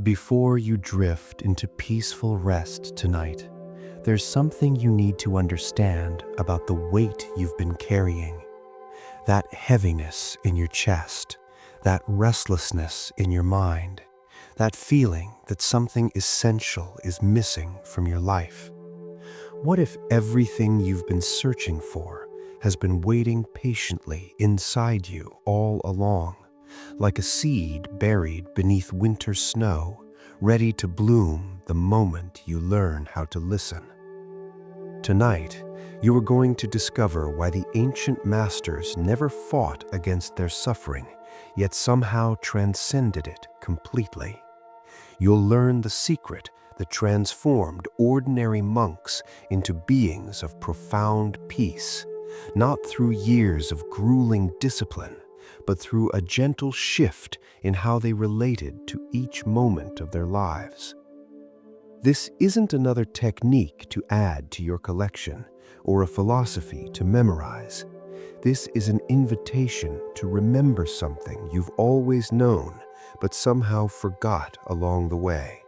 Before you drift into peaceful rest tonight, there's something you need to understand about the weight you've been carrying. That heaviness in your chest, that restlessness in your mind, that feeling that something essential is missing from your life. What if everything you've been searching for has been waiting patiently inside you all along, like a seed buried beneath winter snow, ready to bloom the moment you learn how to listen? Tonight, you are going to discover why the ancient masters never fought against their suffering, yet somehow transcended it completely. You'll learn the secret that transformed ordinary monks into beings of profound peace, not through years of grueling discipline, but through a gentle shift in how they related to each moment of their lives. This isn't another technique to add to your collection or a philosophy to memorize. This is an invitation to remember something you've always known but somehow forgot along the way.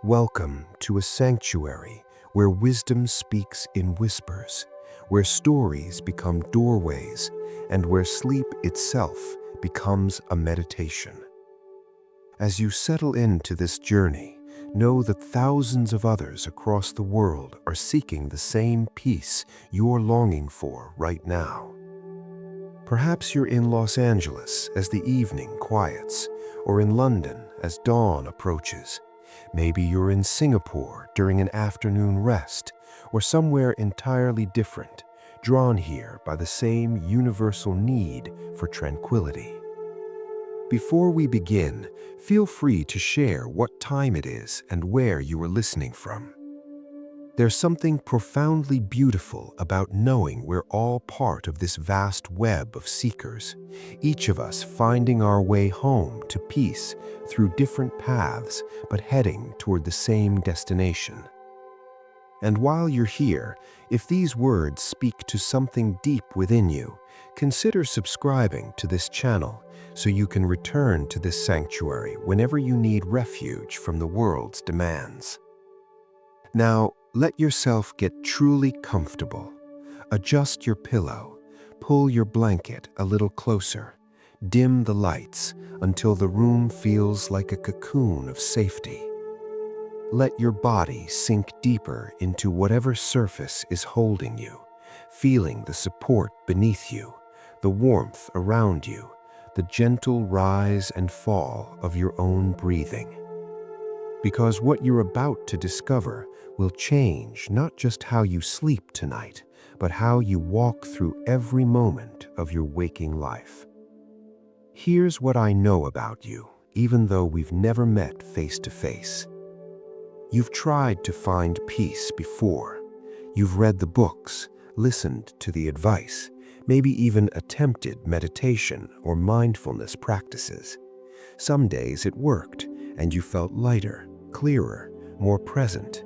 Welcome to a sanctuary where wisdom speaks in whispers, where stories become doorways, and where sleep itself becomes a meditation. As you settle into this journey, know that thousands of others across the world are seeking the same peace you're longing for right now. Perhaps you're in Los Angeles as the evening quiets, or in London as dawn approaches. Maybe you're in Singapore during an afternoon rest, or somewhere entirely different, drawn here by the same universal need for tranquility. Before we begin, feel free to share what time it is and where you are listening from. There's something profoundly beautiful about knowing we're all part of this vast web of seekers, each of us finding our way home to peace through different paths, but heading toward the same destination. And while you're here, if these words speak to something deep within you, consider subscribing to this channel so you can return to this sanctuary whenever you need refuge from the world's demands. Now, let yourself get truly comfortable. Adjust your pillow, pull your blanket a little closer, dim the lights until the room feels like a cocoon of safety. Let your body sink deeper into whatever surface is holding you, feeling the support beneath you, the warmth around you, the gentle rise and fall of your own breathing. Because what you're about to discover will change not just how you sleep tonight, but how you walk through every moment of your waking life. Here's what I know about you, even though we've never met face to face. You've tried to find peace before. You've read the books, listened to the advice, maybe even attempted meditation or mindfulness practices. Some days it worked, and you felt lighter, clearer, more present.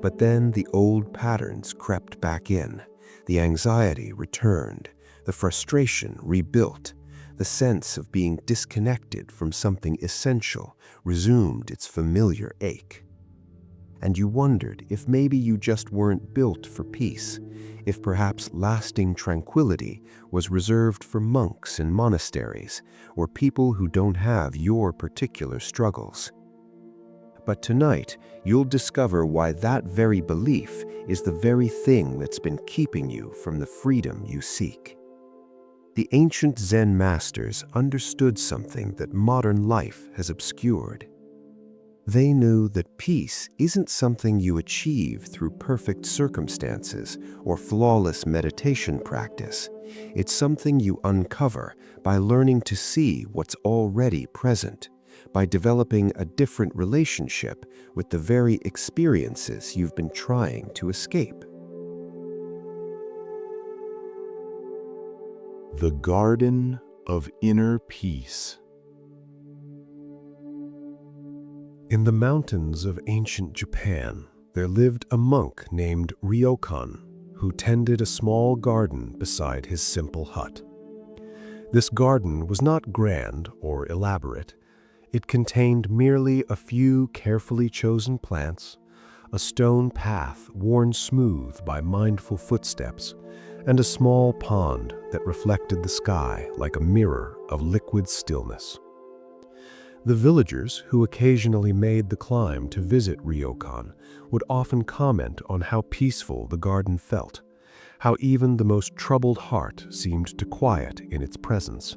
But then the old patterns crept back in. The anxiety returned, the frustration rebuilt, the sense of being disconnected from something essential resumed its familiar ache. And you wondered if maybe you just weren't built for peace, if perhaps lasting tranquility was reserved for monks in monasteries or people who don't have your particular struggles. But tonight, you'll discover why that very belief is the very thing that's been keeping you from the freedom you seek. The ancient Zen masters understood something that modern life has obscured. They knew that peace isn't something you achieve through perfect circumstances or flawless meditation practice. It's something you uncover by learning to see what's already present, by developing a different relationship with the very experiences you've been trying to escape. The Garden of Inner Peace. In the mountains of ancient Japan, there lived a monk named Ryokan, who tended a small garden beside his simple hut. This garden was not grand or elaborate. It contained merely a few carefully chosen plants, a stone path worn smooth by mindful footsteps, and a small pond that reflected the sky like a mirror of liquid stillness. The villagers who occasionally made the climb to visit Ryokan would often comment on how peaceful the garden felt, how even the most troubled heart seemed to quiet in its presence.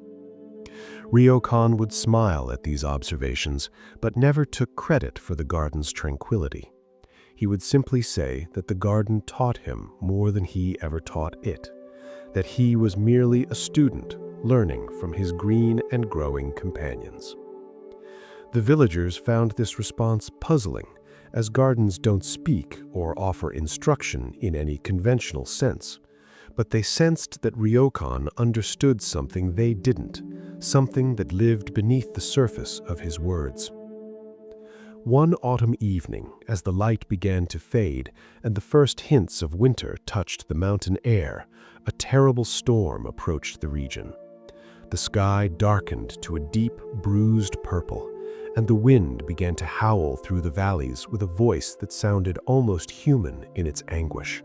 Ryokan would smile at these observations, but never took credit for the garden's tranquility. He would simply say that the garden taught him more than he ever taught it, that he was merely a student learning from his green and growing companions. The villagers found this response puzzling, as gardens don't speak or offer instruction in any conventional sense. But they sensed that Ryokan understood something they didn't, something that lived beneath the surface of his words. One autumn evening, as the light began to fade and the first hints of winter touched the mountain air, a terrible storm approached the region. The sky darkened to a deep, bruised purple, and the wind began to howl through the valleys with a voice that sounded almost human in its anguish.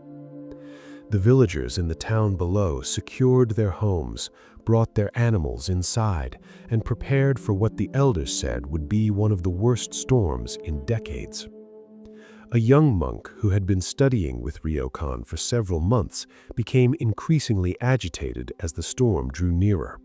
The villagers in the town below secured their homes, brought their animals inside, and prepared for what the elders said would be one of the worst storms in decades. A young monk who had been studying with Ryokan for several months became increasingly agitated as the storm drew nearer.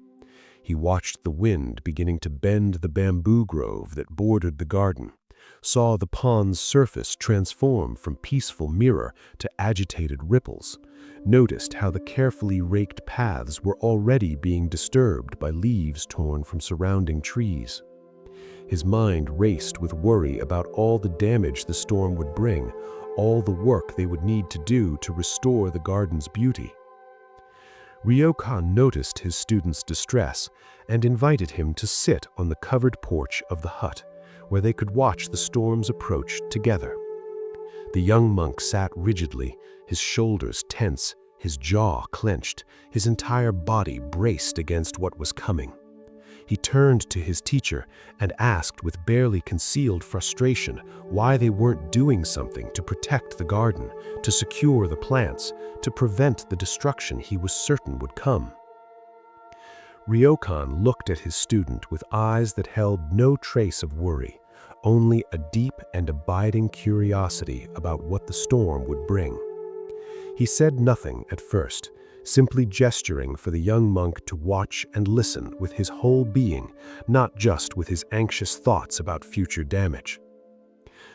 He watched the wind beginning to bend the bamboo grove that bordered the garden, saw the pond's surface transform from peaceful mirror to agitated ripples, noticed how the carefully raked paths were already being disturbed by leaves torn from surrounding trees. His mind raced with worry about all the damage the storm would bring, all the work they would need to do to restore the garden's beauty. Ryokan noticed his student's distress and invited him to sit on the covered porch of the hut, where they could watch the storm's approach together. The young monk sat rigidly, his shoulders tense, his jaw clenched, his entire body braced against what was coming. He turned to his teacher and asked with barely concealed frustration why they weren't doing something to protect the garden, to secure the plants, to prevent the destruction he was certain would come. Ryokan looked at his student with eyes that held no trace of worry, only a deep and abiding curiosity about what the storm would bring. He said nothing at first, simply gesturing for the young monk to watch and listen with his whole being, not just with his anxious thoughts about future damage.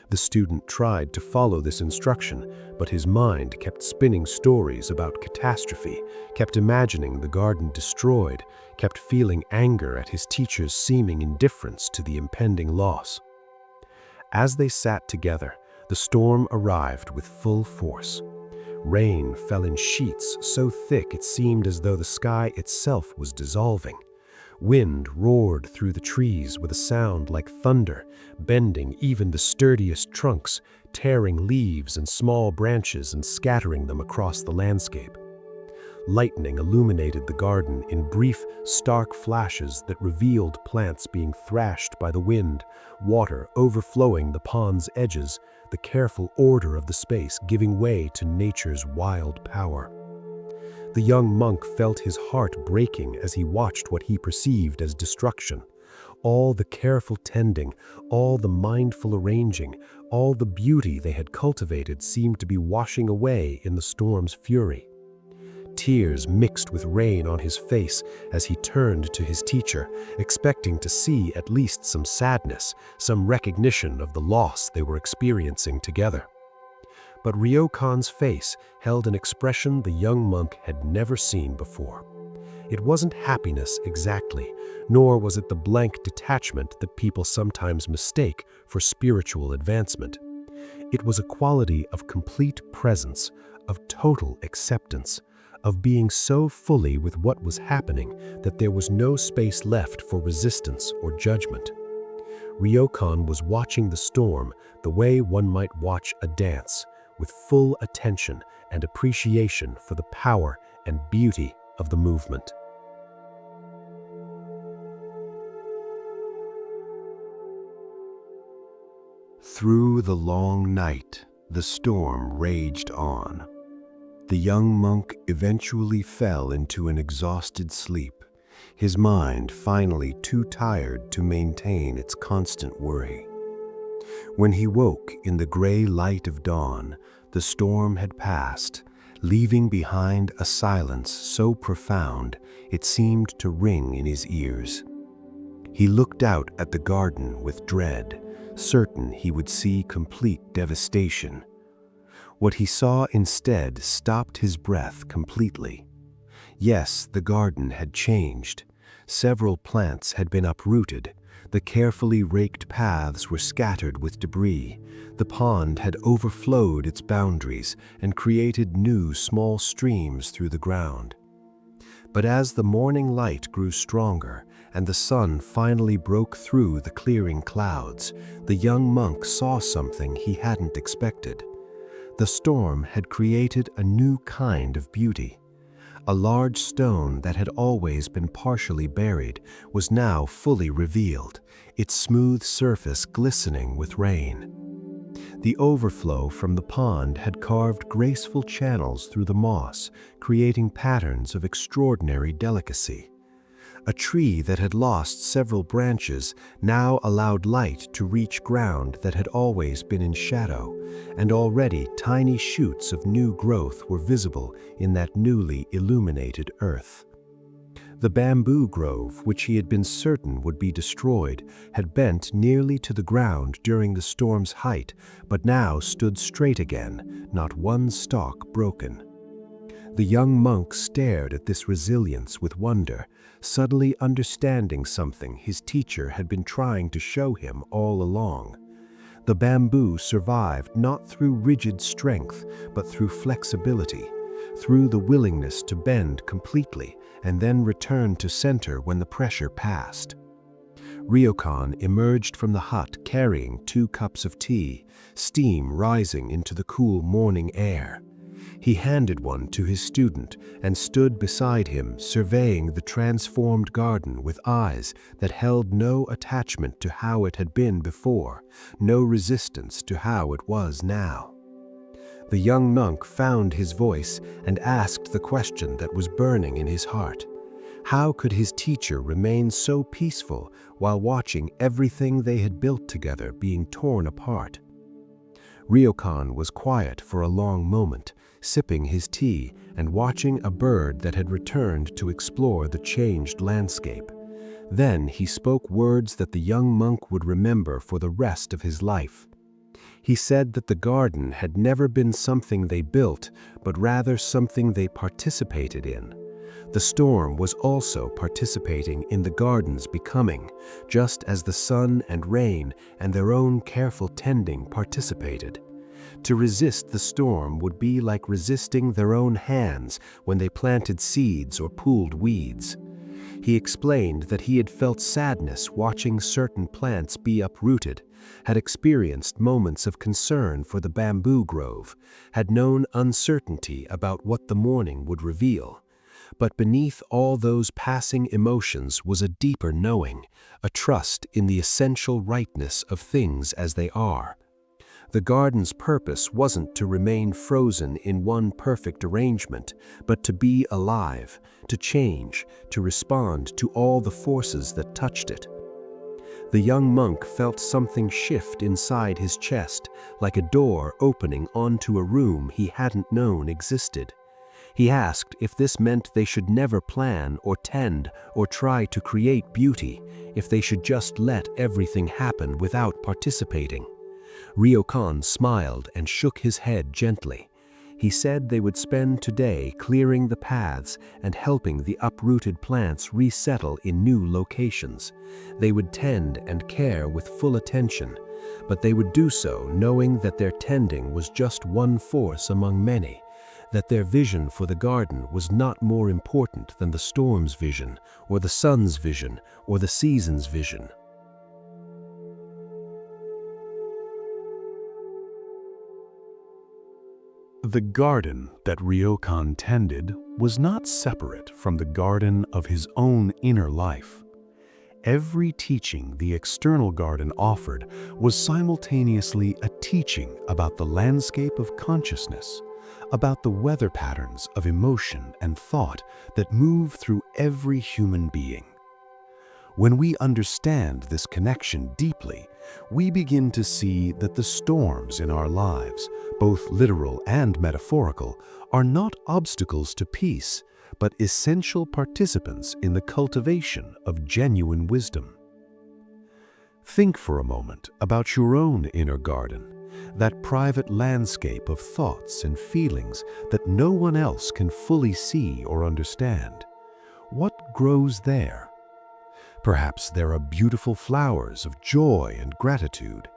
The student tried to follow this instruction, but his mind kept spinning stories about catastrophe, kept imagining the garden destroyed, kept feeling anger at his teacher's seeming indifference to the impending loss. As they sat together, the storm arrived with full force. Rain fell in sheets so thick it seemed as though the sky itself was dissolving. Wind roared through the trees with a sound like thunder, bending even the sturdiest trunks, tearing leaves and small branches and scattering them across the landscape. Lightning illuminated the garden in brief, stark flashes that revealed plants being thrashed by the wind, water overflowing the pond's edges, the careful order of the space giving way to nature's wild power. The young monk felt his heart breaking as he watched what he perceived as destruction. All the careful tending, all the mindful arranging, all the beauty they had cultivated seemed to be washing away in the storm's fury. Tears mixed with rain on his face as he turned to his teacher, expecting to see at least some sadness, some recognition of the loss they were experiencing together. But Ryokan's face held an expression the young monk had never seen before. It wasn't happiness exactly, nor was it the blank detachment that people sometimes mistake for spiritual advancement. It was a quality of complete presence, of total acceptance, of being so fully with what was happening that there was no space left for resistance or judgment. Ryokan was watching the storm the way one might watch a dance, with full attention and appreciation for the power and beauty of the movement. Through the long night, the storm raged on. The young monk eventually fell into an exhausted sleep, his mind finally too tired to maintain its constant worry. When he woke in the gray light of dawn, the storm had passed, leaving behind a silence so profound it seemed to ring in his ears. He looked out at the garden with dread, certain he would see complete devastation. What he saw instead stopped his breath completely. Yes, the garden had changed. Several plants had been uprooted. The carefully raked paths were scattered with debris. The pond had overflowed its boundaries and created new small streams through the ground. But as the morning light grew stronger and the sun finally broke through the clearing clouds, the young monk saw something he hadn't expected. The storm had created a new kind of beauty. A large stone that had always been partially buried was now fully revealed, its smooth surface glistening with rain. The overflow from the pond had carved graceful channels through the moss, creating patterns of extraordinary delicacy. A tree that had lost several branches now allowed light to reach ground that had always been in shadow, and already tiny shoots of new growth were visible in that newly illuminated earth. The bamboo grove, which he had been certain would be destroyed, had bent nearly to the ground during the storm's height, but now stood straight again, not one stalk broken. The young monk stared at this resilience with wonder, suddenly understanding something his teacher had been trying to show him all along. The bamboo survived not through rigid strength, but through flexibility, through the willingness to bend completely and then return to center when the pressure passed. Ryokan emerged from the hut carrying 2 cups of tea, steam rising into the cool morning air. He handed one to his student and stood beside him, surveying the transformed garden with eyes that held no attachment to how it had been before, no resistance to how it was now. The young monk found his voice and asked the question that was burning in his heart. How could his teacher remain so peaceful while watching everything they had built together being torn apart? Ryokan was quiet for a long moment, sipping his tea and watching a bird that had returned to explore the changed landscape. Then he spoke words that the young monk would remember for the rest of his life. He said that the garden had never been something they built, but rather something they participated in. The storm was also participating in the garden's becoming, just as the sun and rain and their own careful tending participated. To resist the storm would be like resisting their own hands when they planted seeds or pulled weeds. He explained that he had felt sadness watching certain plants be uprooted, had experienced moments of concern for the bamboo grove, had known uncertainty about what the morning would reveal. But beneath all those passing emotions was a deeper knowing, a trust in the essential rightness of things as they are. The garden's purpose wasn't to remain frozen in one perfect arrangement, but to be alive, to change, to respond to all the forces that touched it. The young monk felt something shift inside his chest, like a door opening onto a room he hadn't known existed. He asked if this meant they should never plan or tend or try to create beauty, if they should just let everything happen without participating. Ryokan smiled and shook his head gently. He said they would spend today clearing the paths and helping the uprooted plants resettle in new locations. They would tend and care with full attention, but they would do so knowing that their tending was just one force among many, that their vision for the garden was not more important than the storm's vision, or the sun's vision, or the season's vision. The garden that Ryokan tended was not separate from the garden of his own inner life. Every teaching the external garden offered was simultaneously a teaching about the landscape of consciousness, about the weather patterns of emotion and thought that move through every human being. When we understand this connection deeply, we begin to see that the storms in our lives, both literal and metaphorical, are not obstacles to peace, but essential participants in the cultivation of genuine wisdom. Think for a moment about your own inner garden, that private landscape of thoughts and feelings that no one else can fully see or understand. What grows there? Perhaps there are beautiful flowers of joy and gratitude,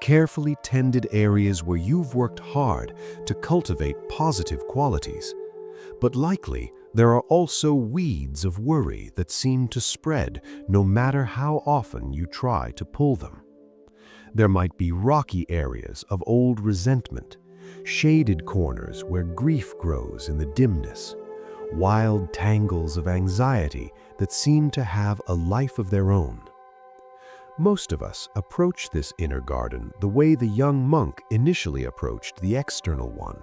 carefully tended areas where you've worked hard to cultivate positive qualities. But likely, there are also weeds of worry that seem to spread no matter how often you try to pull them. There might be rocky areas of old resentment, shaded corners where grief grows in the dimness, wild tangles of anxiety that seem to have a life of their own. Most of us approach this inner garden the way the young monk initially approached the external one.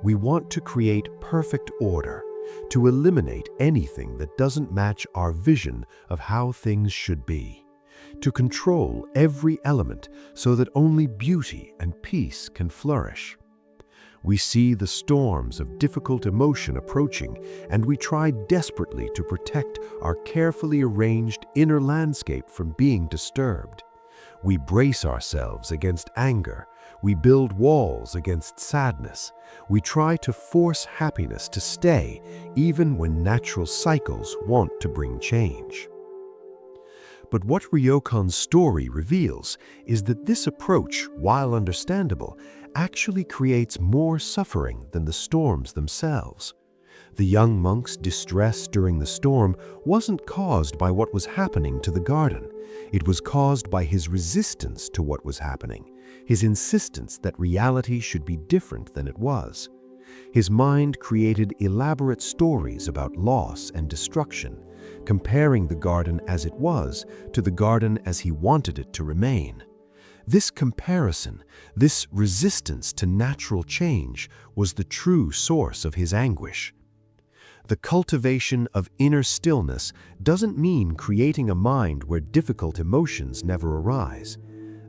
We want to create perfect order, to eliminate anything that doesn't match our vision of how things should be, to control every element so that only beauty and peace can flourish. We see the storms of difficult emotion approaching, and we try desperately to protect our carefully arranged inner landscape from being disturbed. We brace ourselves against anger. We build walls against sadness. We try to force happiness to stay, even when natural cycles want to bring change. But what Ryokan's story reveals is that this approach, while understandable, actually creates more suffering than the storms themselves. The young monk's distress during the storm wasn't caused by what was happening to the garden. It was caused by his resistance to what was happening, his insistence that reality should be different than it was. His mind created elaborate stories about loss and destruction, comparing the garden as it was to the garden as he wanted it to remain. This comparison, this resistance to natural change, was the true source of his anguish. The cultivation of inner stillness doesn't mean creating a mind where difficult emotions never arise.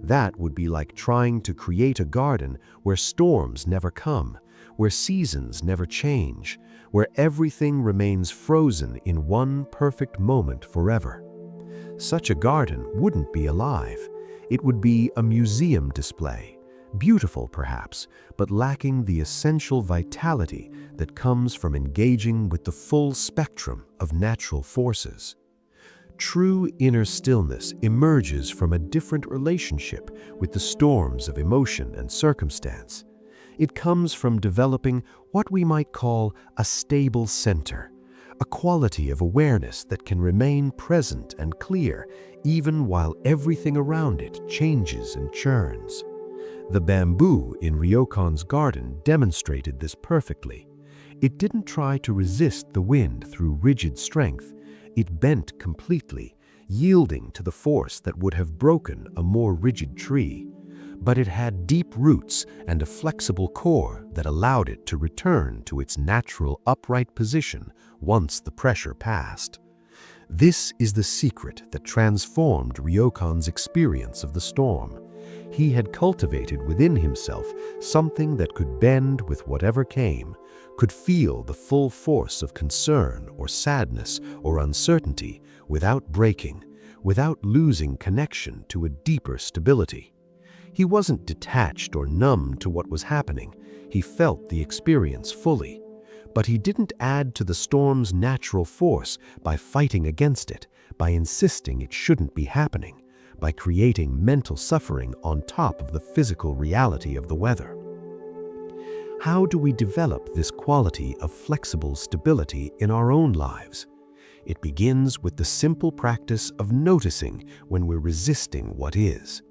That would be like trying to create a garden where storms never come, where seasons never change, where everything remains frozen in one perfect moment forever. Such a garden wouldn't be alive. It would be a museum display, beautiful perhaps, but lacking the essential vitality that comes from engaging with the full spectrum of natural forces. True inner stillness emerges from a different relationship with the storms of emotion and circumstance. It comes from developing what we might call a stable center, a quality of awareness that can remain present and clear even while everything around it changes and churns. The bamboo in Ryokan's garden demonstrated this perfectly. It didn't try to resist the wind through rigid strength. It bent completely, yielding to the force that would have broken a more rigid tree. But it had deep roots and a flexible core that allowed it to return to its natural upright position once the pressure passed. This is the secret that transformed Ryokan's experience of the storm. He had cultivated within himself something that could bend with whatever came, could feel the full force of concern or sadness or uncertainty without breaking, without losing connection to a deeper stability. He wasn't detached or numb to what was happening. He felt the experience fully. But he didn't add to the storm's natural force by fighting against it, by insisting it shouldn't be happening, by creating mental suffering on top of the physical reality of the weather. How do we develop this quality of flexible stability in our own lives? It begins with the simple practice of noticing when we're resisting what is.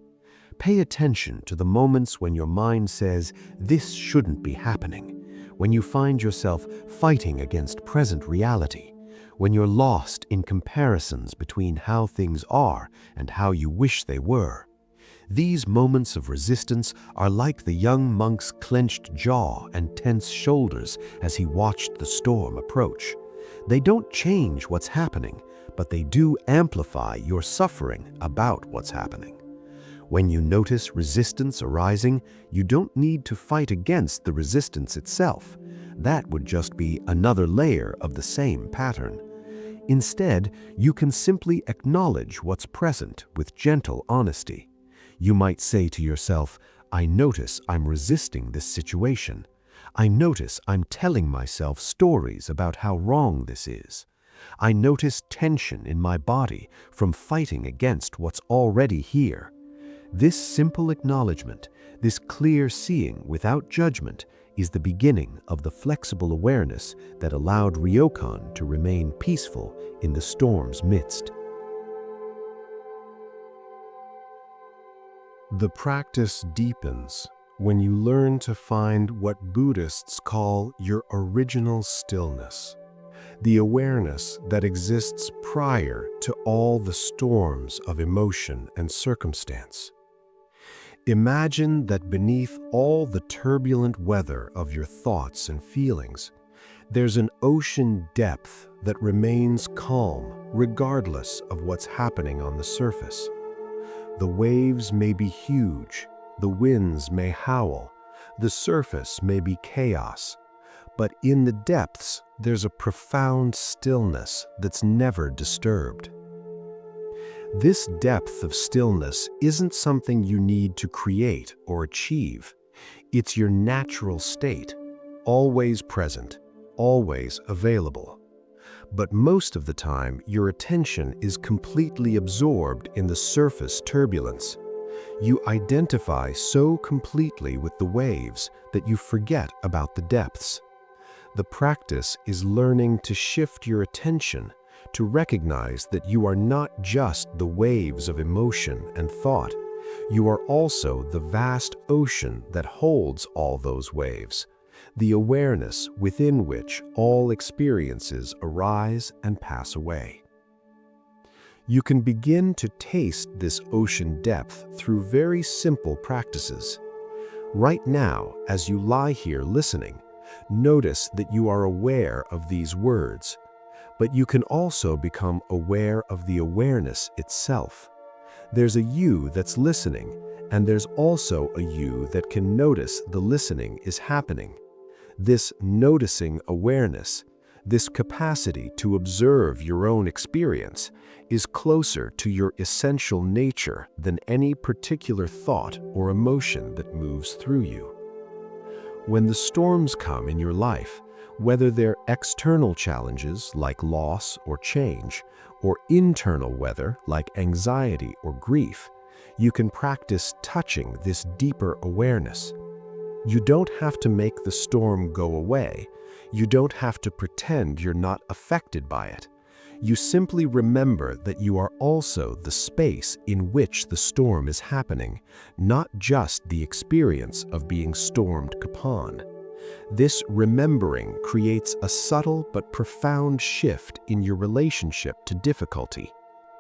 Pay attention to the moments when your mind says, "This shouldn't be happening," when you find yourself fighting against present reality, when you're lost in comparisons between how things are and how you wish they were. These moments of resistance are like the young monk's clenched jaw and tense shoulders as he watched the storm approach. They don't change what's happening, but they do amplify your suffering about what's happening. When you notice resistance arising, you don't need to fight against the resistance itself. That would just be another layer of the same pattern. Instead, you can simply acknowledge what's present with gentle honesty. You might say to yourself, I notice I'm resisting this situation. I notice I'm telling myself stories about how wrong this is. I notice tension in my body from fighting against what's already here. This simple acknowledgement, this clear seeing without judgment, is the beginning of the flexible awareness that allowed Ryokan to remain peaceful in the storm's midst. The practice deepens when you learn to find what Buddhists call your original stillness, the awareness that exists prior to all the storms of emotion and circumstance. Imagine that beneath all the turbulent weather of your thoughts and feelings, there's an ocean depth that remains calm regardless of what's happening on the surface. The waves may be huge, the winds may howl, the surface may be chaos, but in the depths there's a profound stillness that's never disturbed. This depth of stillness isn't something you need to create or achieve. It's your natural state, always present, always available. But most of the time, your attention is completely absorbed in the surface turbulence. You identify so completely with the waves that you forget about the depths. The practice is learning to shift your attention, to recognize that you are not just the waves of emotion and thought. You are also the vast ocean that holds all those waves, the awareness within which all experiences arise and pass away. You can begin to taste this ocean depth through very simple practices. Right now, as you lie here listening, notice that you are aware of these words, but you can also become aware of the awareness itself. There's a you that's listening, and there's also a you that can notice the listening is happening. This noticing awareness, this capacity to observe your own experience, is closer to your essential nature than any particular thought or emotion that moves through you. When the storms come in your life, whether they're external challenges like loss or change, or internal weather like anxiety or grief, you can practice touching this deeper awareness. You don't have to make the storm go away. You don't have to pretend you're not affected by it. You simply remember that you are also the space in which the storm is happening, not just the experience of being stormed upon. This remembering creates a subtle but profound shift in your relationship to difficulty.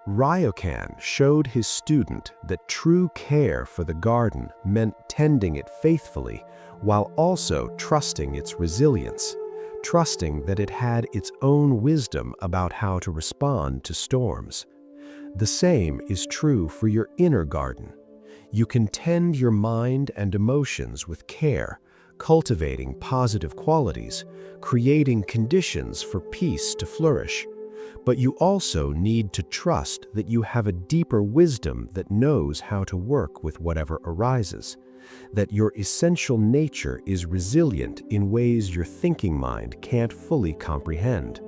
Ryokan showed his student that true care for the garden meant tending it faithfully while also trusting its resilience, trusting that it had its own wisdom about how to respond to storms. The same is true for your inner garden. You can tend your mind and emotions with care, cultivating positive qualities, creating conditions for peace to flourish. But you also need to trust that you have a deeper wisdom that knows how to work with whatever arises, that your essential nature is resilient in ways your thinking mind can't fully comprehend.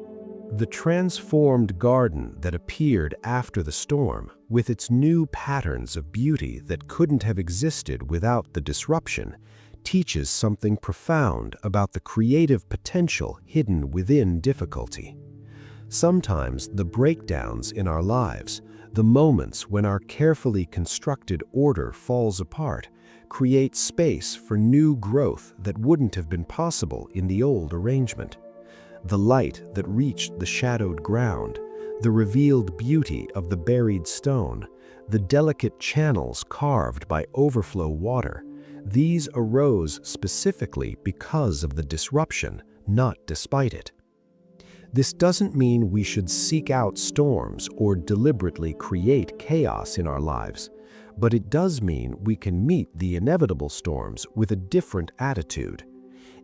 The transformed garden that appeared after the storm, with its new patterns of beauty that couldn't have existed without the disruption, teaches something profound about the creative potential hidden within difficulty. Sometimes the breakdowns in our lives, the moments when our carefully constructed order falls apart, create space for new growth that wouldn't have been possible in the old arrangement. the light that reached the shadowed ground, the revealed beauty of the buried stone, the delicate channels carved by overflow water, these arose specifically because of the disruption, not despite it. This doesn't mean we should seek out storms or deliberately create chaos in our lives, but it does mean we can meet the inevitable storms with a different attitude.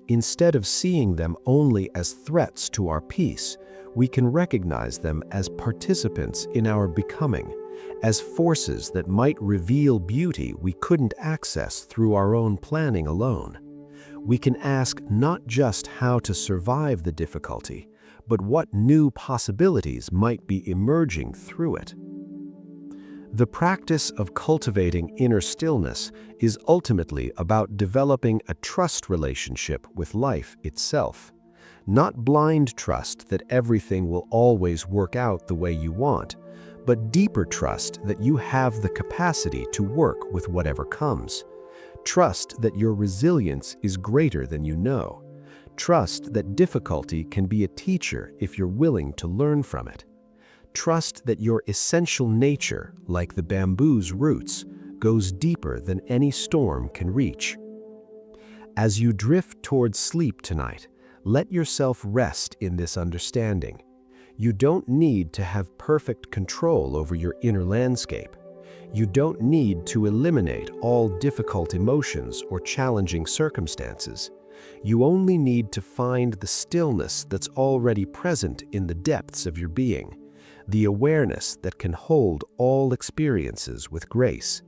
Instead of seeing them only as threats to our peace, we can recognize them as participants in our becoming, as forces that might reveal beauty we couldn't access through our own planning alone. We can ask not just how to survive the difficulty, but what new possibilities might be emerging through it. The practice of cultivating inner stillness is ultimately about developing a trust relationship with life itself. Not blind trust that everything will always work out the way you want, but deeper trust that you have the capacity to work with whatever comes. Trust that your resilience is greater than you know. Trust that difficulty can be a teacher if you're willing to learn from it. Trust that your essential nature, like the bamboo's roots, goes deeper than any storm can reach. As you drift towards sleep tonight, let yourself rest in this understanding. You don't need to have perfect control over your inner landscape. You don't need to eliminate all difficult emotions or challenging circumstances. You only need to find the stillness that's already present in the depths of your being, the awareness that can hold all experiences with grace.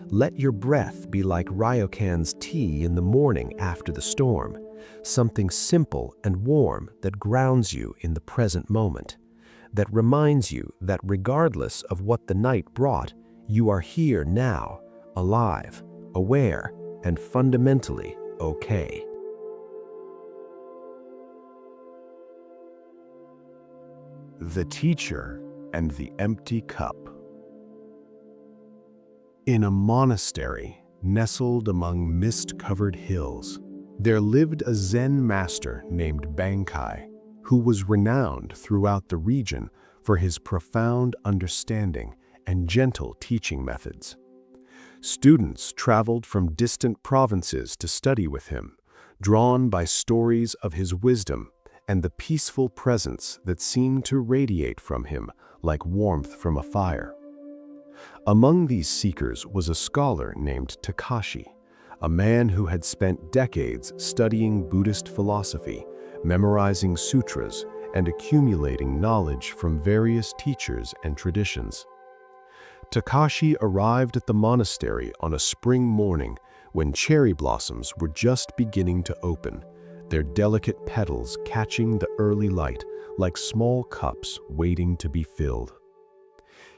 Let your breath be like Ryokan's tea in the morning after the storm, something simple and warm that grounds you in the present moment, that reminds you that regardless of what the night brought, you are here now, alive, aware, and fundamentally okay. The Teacher and the Empty Cup. In a monastery nestled among mist-covered hills, there lived a Zen master named Bankai, who was renowned throughout the region for his profound understanding and gentle teaching methods. Students traveled from distant provinces to study with him, drawn by stories of his wisdom and the peaceful presence that seemed to radiate from him like warmth from a fire. Among these seekers was a scholar named Takashi, a man who had spent decades studying Buddhist philosophy, memorizing sutras, and accumulating knowledge from various teachers and traditions. Takashi arrived at the monastery on a spring morning when cherry blossoms were just beginning to open, their delicate petals catching the early light like small cups waiting to be filled.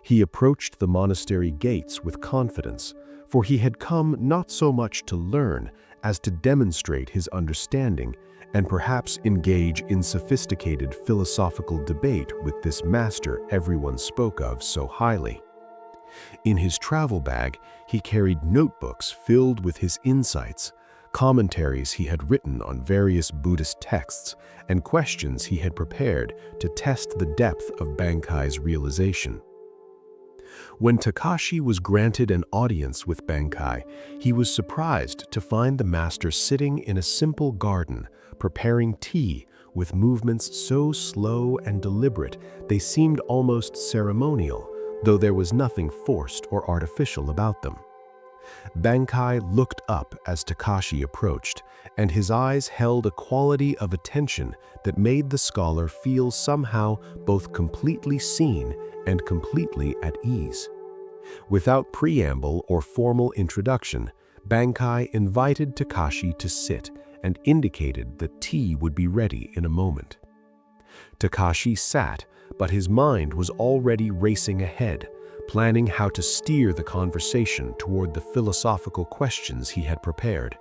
He approached the monastery gates with confidence, for he had come not so much to learn as to demonstrate his understanding and perhaps engage in sophisticated philosophical debate with this master everyone spoke of so highly. In his travel bag, he carried notebooks filled with his insights, commentaries he had written on various Buddhist texts, and questions he had prepared to test the depth of Bankai's realization. When Takashi was granted an audience with Bankai, he was surprised to find the master sitting in a simple garden, preparing tea with movements so slow and deliberate they seemed almost ceremonial, though there was nothing forced or artificial about them. Bankai looked up as Takashi approached, and his eyes held a quality of attention that made the scholar feel somehow both completely seen and completely at ease. Without preamble or formal introduction, Bankai invited Takashi to sit and indicated that tea would be ready in a moment. Takashi sat, but his mind was already racing ahead, planning how to steer the conversation toward the philosophical questions he had prepared.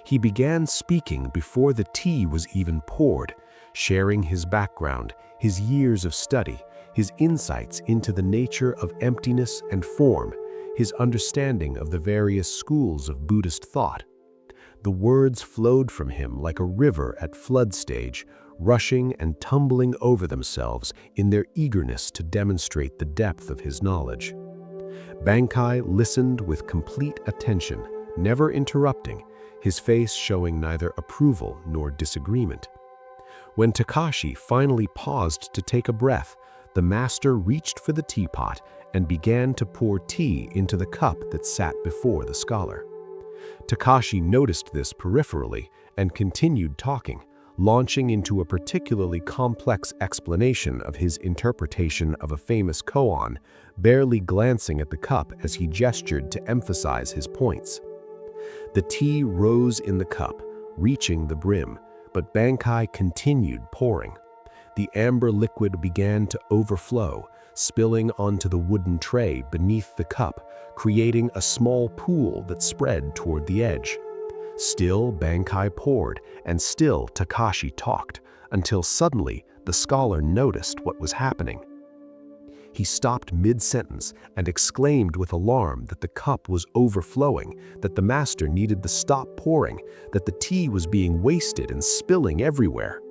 He began speaking before the tea was even poured, sharing his background, his years of study, his insights into the nature of emptiness and form, his understanding of the various schools of Buddhist thought. The words flowed from him like a river at flood stage, rushing and tumbling over themselves in their eagerness to demonstrate the depth of his knowledge. Bankai listened with complete attention, never interrupting, his face showing neither approval nor disagreement. When Takashi finally paused to take a breath, the master reached for the teapot and began to pour tea into the cup that sat before the scholar. Takashi noticed this peripherally and continued talking, launching into a particularly complex explanation of his interpretation of a famous koan, barely glancing at the cup as he gestured to emphasize his points. The tea rose in the cup, reaching the brim, but Bankai continued pouring. The amber liquid began to overflow, spilling onto the wooden tray beneath the cup, creating a small pool that spread toward the edge. Still Bankai poured, and still Takashi talked, until suddenly the scholar noticed what was happening. He stopped mid-sentence and exclaimed with alarm that the cup was overflowing, that the master needed to stop pouring, that the tea was being wasted and spilling everywhere.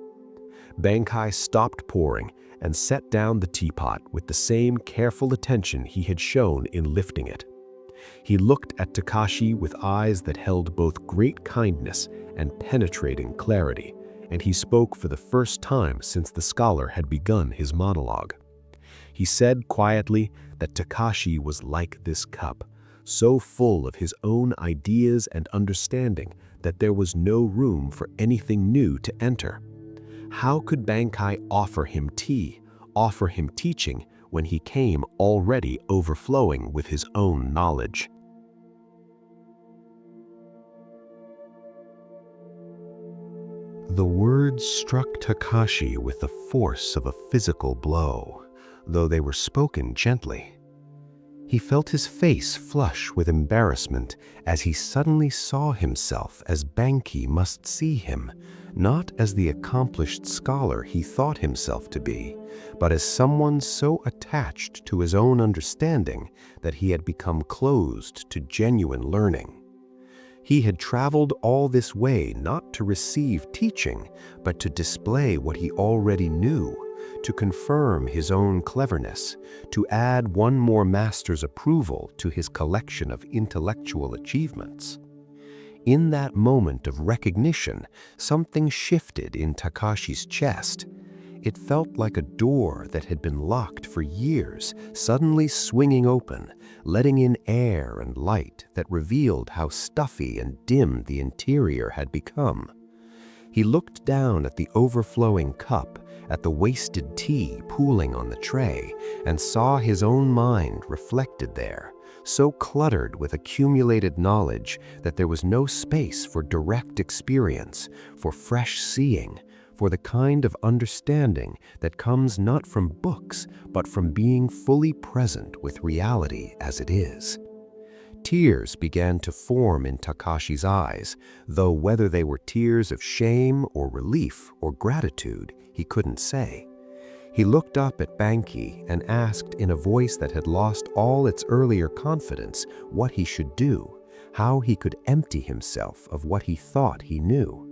Bankai stopped pouring and set down the teapot with the same careful attention he had shown in lifting it. He looked at Takashi with eyes that held both great kindness and penetrating clarity, and he spoke for the first time since the scholar had begun his monologue. He said quietly that Takashi was like this cup, so full of his own ideas and understanding that there was no room for anything new to enter. How could Bankai offer him tea, offer him teaching, when he came already overflowing with his own knowledge? The words struck Takashi with the force of a physical blow, though they were spoken gently. He felt his face flush with embarrassment as he suddenly saw himself as Bankai must see him, not as the accomplished scholar he thought himself to be, but as someone so attached to his own understanding that he had become closed to genuine learning. He had traveled all this way not to receive teaching, but to display what he already knew, to confirm his own cleverness, to add one more master's approval to his collection of intellectual achievements. In that moment of recognition, something shifted in Takashi's chest. It felt like a door that had been locked for years, suddenly swinging open, letting in air and light that revealed how stuffy and dim the interior had become. He looked down at the overflowing cup, at the wasted tea pooling on the tray, and saw his own mind reflected there, so cluttered with accumulated knowledge that there was no space for direct experience, for fresh seeing, for the kind of understanding that comes not from books, but from being fully present with reality as it is. Tears began to form in Takashi's eyes, though whether they were tears of shame or relief or gratitude, he couldn't say. He looked up at Bankai and asked in a voice that had lost all its earlier confidence what he should do, how he could empty himself of what he thought he knew.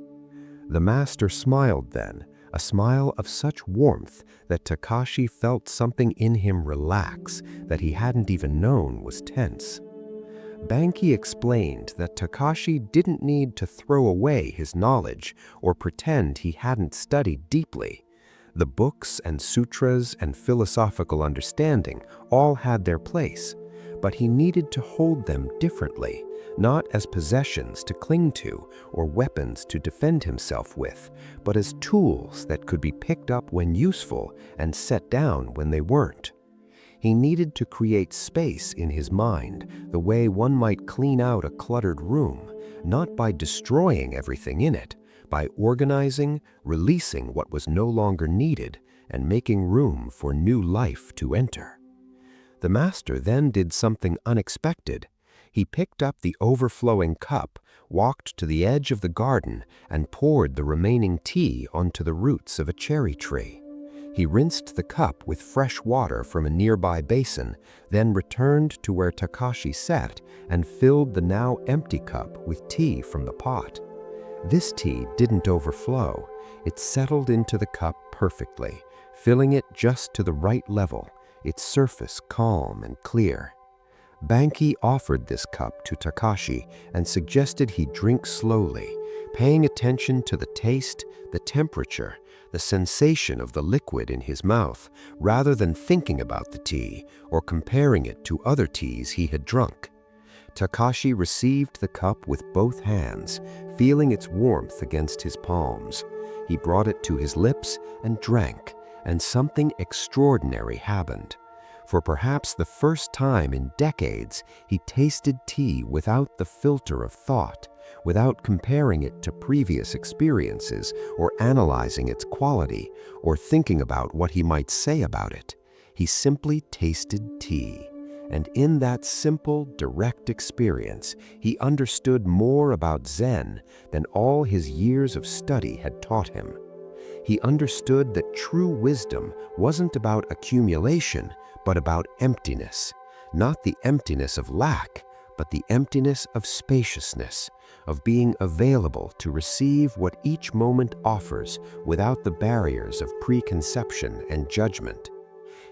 The master smiled then, a smile of such warmth that Takashi felt something in him relax that he hadn't even known was tense. Bankai explained that Takashi didn't need to throw away his knowledge or pretend he hadn't studied deeply. The books and sutras and philosophical understanding all had their place, but he needed to hold them differently, not as possessions to cling to or weapons to defend himself with, but as tools that could be picked up when useful and set down when they weren't. He needed to create space in his mind the way one might clean out a cluttered room, not by destroying everything in it, by organizing, releasing what was no longer needed, and making room for new life to enter. The master then did something unexpected. He picked up the overflowing cup, walked to the edge of the garden, and poured the remaining tea onto the roots of a cherry tree. He rinsed the cup with fresh water from a nearby basin, then returned to where Takashi sat and filled the now empty cup with tea from the pot. This tea didn't overflow. It settled into the cup perfectly, filling it just to the right level, its surface calm and clear. Banki offered this cup to Takashi and suggested he drink slowly, paying attention to the taste, the temperature, the sensation of the liquid in his mouth, rather than thinking about the tea or comparing it to other teas he had drunk. Takashi received the cup with both hands, feeling its warmth against his palms. He brought it to his lips and drank, and something extraordinary happened. For perhaps the first time in decades, he tasted tea without the filter of thought, without comparing it to previous experiences or analyzing its quality or thinking about what he might say about it. He simply tasted tea. And in that simple, direct experience, he understood more about Zen than all his years of study had taught him. He understood that true wisdom wasn't about accumulation, but about emptiness. Not the emptiness of lack, but the emptiness of spaciousness, of being available to receive what each moment offers without the barriers of preconception and judgment.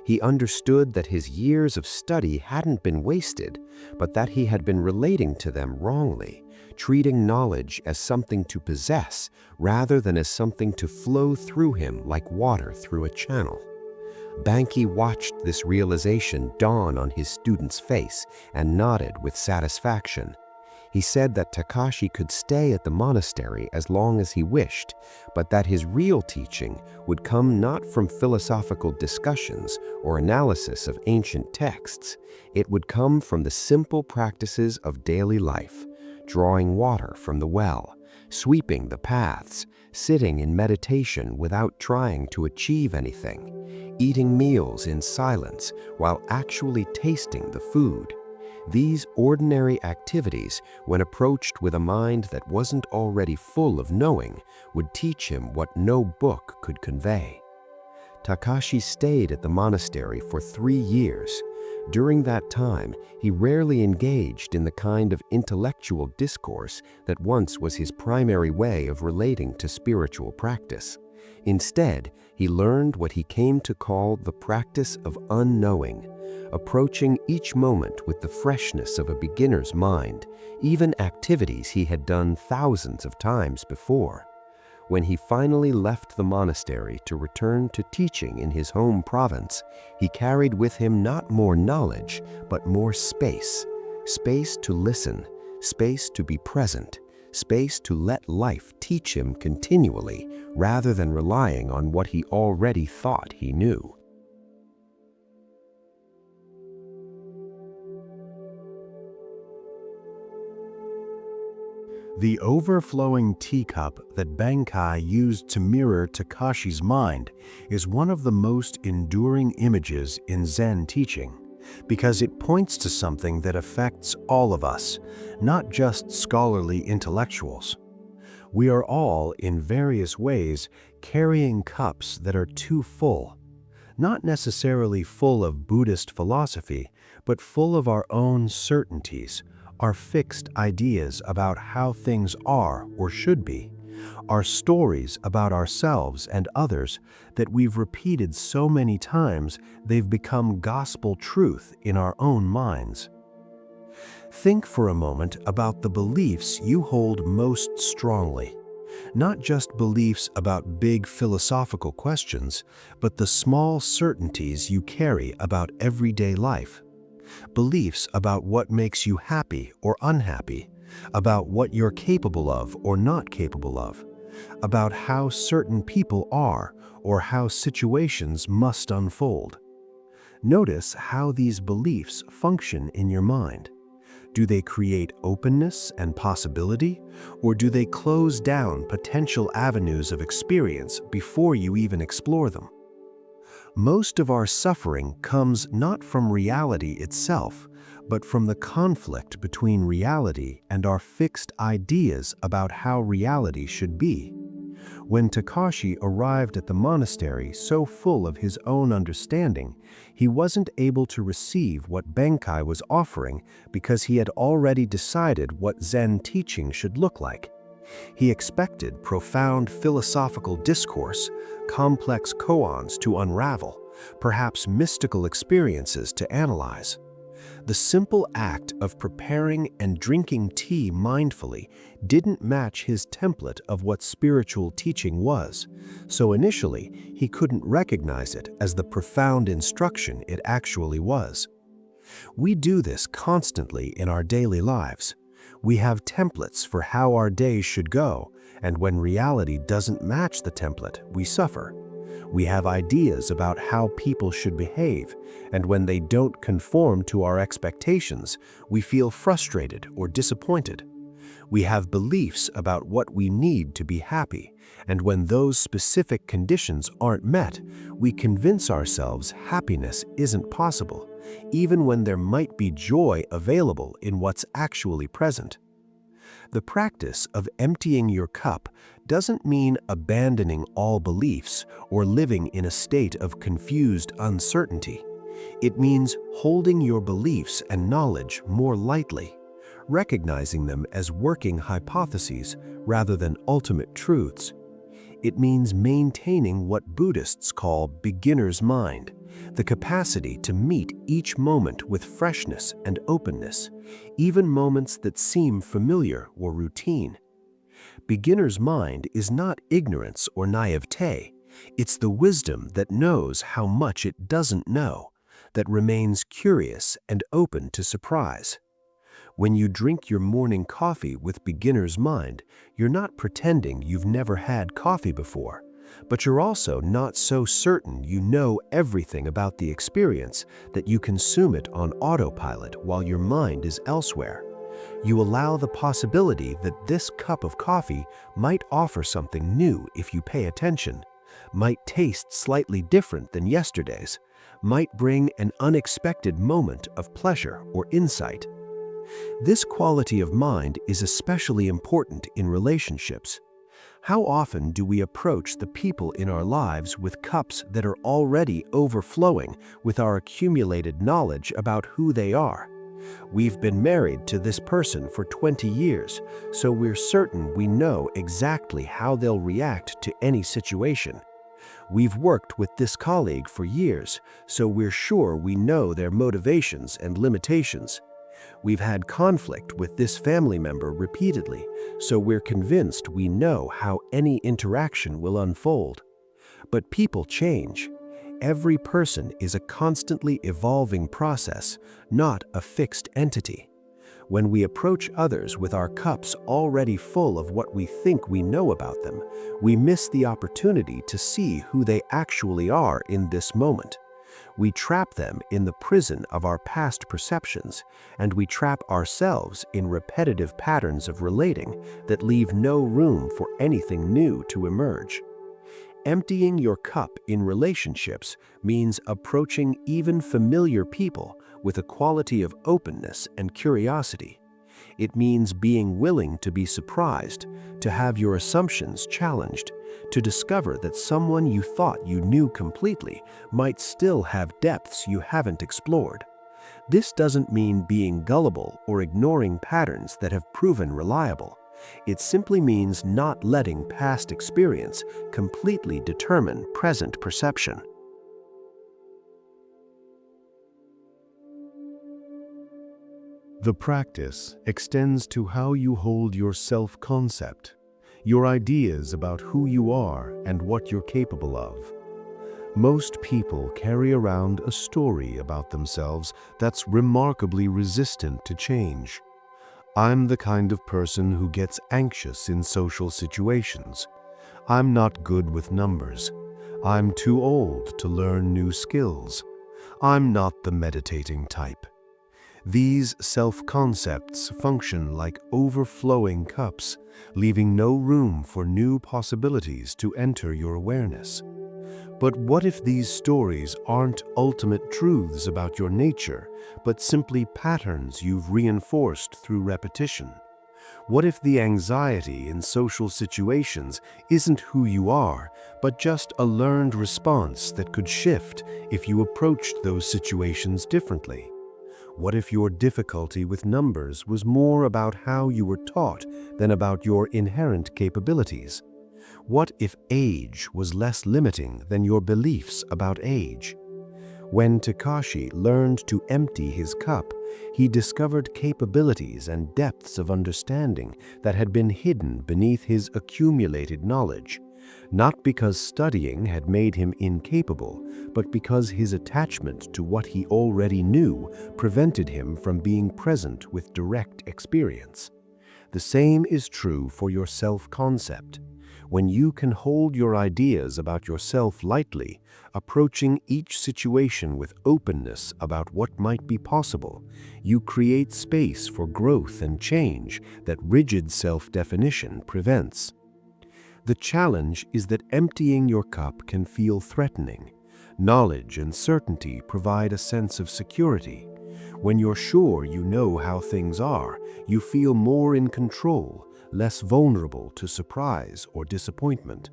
He understood that his years of study hadn't been wasted, but that he had been relating to them wrongly, treating knowledge as something to possess rather than as something to flow through him like water through a channel. Banki watched this realization dawn on his student's face and nodded with satisfaction. He said that Takashi could stay at the monastery as long as he wished, but that his real teaching would come not from philosophical discussions or analysis of ancient texts. It would come from the simple practices of daily life, drawing water from the well, sweeping the paths, sitting in meditation without trying to achieve anything, eating meals in silence while actually tasting the food. These ordinary activities, when approached with a mind that wasn't already full of knowing, would teach him what no book could convey. Takashi stayed at the monastery for 3 years. During that time, he rarely engaged in the kind of intellectual discourse that once was his primary way of relating to spiritual practice. Instead, he learned what he came to call the practice of unknowing, approaching each moment with the freshness of a beginner's mind, even activities he had done thousands of times before. When he finally left the monastery to return to teaching in his home province, he carried with him not more knowledge, but more space. Space to listen, space to be present, space to let life teach him continually, rather than relying on what he already thought he knew. The overflowing teacup that Bankai used to mirror Takashi's mind is one of the most enduring images in Zen teaching, because it points to something that affects all of us, not just scholarly intellectuals. We are all, in various ways, carrying cups that are too full, not necessarily full of Buddhist philosophy, but full of our own certainties, our fixed ideas about how things are or should be, our stories about ourselves and others that we've repeated so many times they've become gospel truth in our own minds. Think for a moment about the beliefs you hold most strongly, not just beliefs about big philosophical questions, but the small certainties you carry about everyday life. Beliefs about what makes you happy or unhappy, about what you're capable of or not capable of, about how certain people are or how situations must unfold. Notice how these beliefs function in your mind. Do they create openness and possibility, or do they close down potential avenues of experience before you even explore them? Most of our suffering comes not from reality itself, but from the conflict between reality and our fixed ideas about how reality should be. When Takashi arrived at the monastery so full of his own understanding, he wasn't able to receive what Bankai was offering because he had already decided what Zen teaching should look like. He expected profound philosophical discourse, complex koans to unravel, perhaps mystical experiences to analyze. The simple act of preparing and drinking tea mindfully didn't match his template of what spiritual teaching was, so initially he couldn't recognize it as the profound instruction it actually was. We do this constantly in our daily lives. We have templates for how our days should go, and when reality doesn't match the template, we suffer. We have ideas about how people should behave, and when they don't conform to our expectations, we feel frustrated or disappointed. We have beliefs about what we need to be happy, and when those specific conditions aren't met, we convince ourselves happiness isn't possible, even when there might be joy available in what's actually present. The practice of emptying your cup doesn't mean abandoning all beliefs or living in a state of confused uncertainty. It means holding your beliefs and knowledge more lightly, recognizing them as working hypotheses rather than ultimate truths. It means maintaining what Buddhists call beginner's mind, the capacity to meet each moment with freshness and openness, even moments that seem familiar or routine. Beginner's mind is not ignorance or naivete. It's the wisdom that knows how much it doesn't know, that remains curious and open to surprise. When you drink your morning coffee with beginner's mind, you're not pretending you've never had coffee before, but you're also not so certain you know everything about the experience that you consume it on autopilot while your mind is elsewhere. You allow the possibility that this cup of coffee might offer something new if you pay attention, might taste slightly different than yesterday's, might bring an unexpected moment of pleasure or insight. This quality of mind is especially important in relationships. How often do we approach the people in our lives with cups that are already overflowing with our accumulated knowledge about who they are? We've been married to this person for 20 years, so we're certain we know exactly how they'll react to any situation. We've worked with this colleague for years, so we're sure we know their motivations and limitations. We've had conflict with this family member repeatedly, so we're convinced we know how any interaction will unfold. But people change. Every person is a constantly evolving process, not a fixed entity. When we approach others with our cups already full of what we think we know about them, we miss the opportunity to see who they actually are in this moment. We trap them in the prison of our past perceptions, and we trap ourselves in repetitive patterns of relating that leave no room for anything new to emerge. Emptying your cup in relationships means approaching even familiar people with a quality of openness and curiosity. It means being willing to be surprised, to have your assumptions challenged, to discover that someone you thought you knew completely might still have depths you haven't explored. This doesn't mean being gullible or ignoring patterns that have proven reliable. It simply means not letting past experience completely determine present perception. The practice extends to how you hold your self-concept, your ideas about who you are and what you're capable of. Most people carry around a story about themselves that's remarkably resistant to change. I'm the kind of person who gets anxious in social situations. I'm not good with numbers. I'm too old to learn new skills. I'm not the meditating type. These self-concepts function like overflowing cups, leaving no room for new possibilities to enter your awareness. But what if these stories aren't ultimate truths about your nature, but simply patterns you've reinforced through repetition? What if the anxiety in social situations isn't who you are, but just a learned response that could shift if you approached those situations differently? What if your difficulty with numbers was more about how you were taught than about your inherent capabilities? What if age was less limiting than your beliefs about age? When Takashi learned to empty his cup, he discovered capabilities and depths of understanding that had been hidden beneath his accumulated knowledge, not because studying had made him incapable, but because his attachment to what he already knew prevented him from being present with direct experience. The same is true for your self-concept. When you can hold your ideas about yourself lightly, approaching each situation with openness about what might be possible, you create space for growth and change that rigid self-definition prevents. The challenge is that emptying your cup can feel threatening. Knowledge and certainty provide a sense of security. When you're sure you know how things are, you feel more in control, less vulnerable to surprise or disappointment.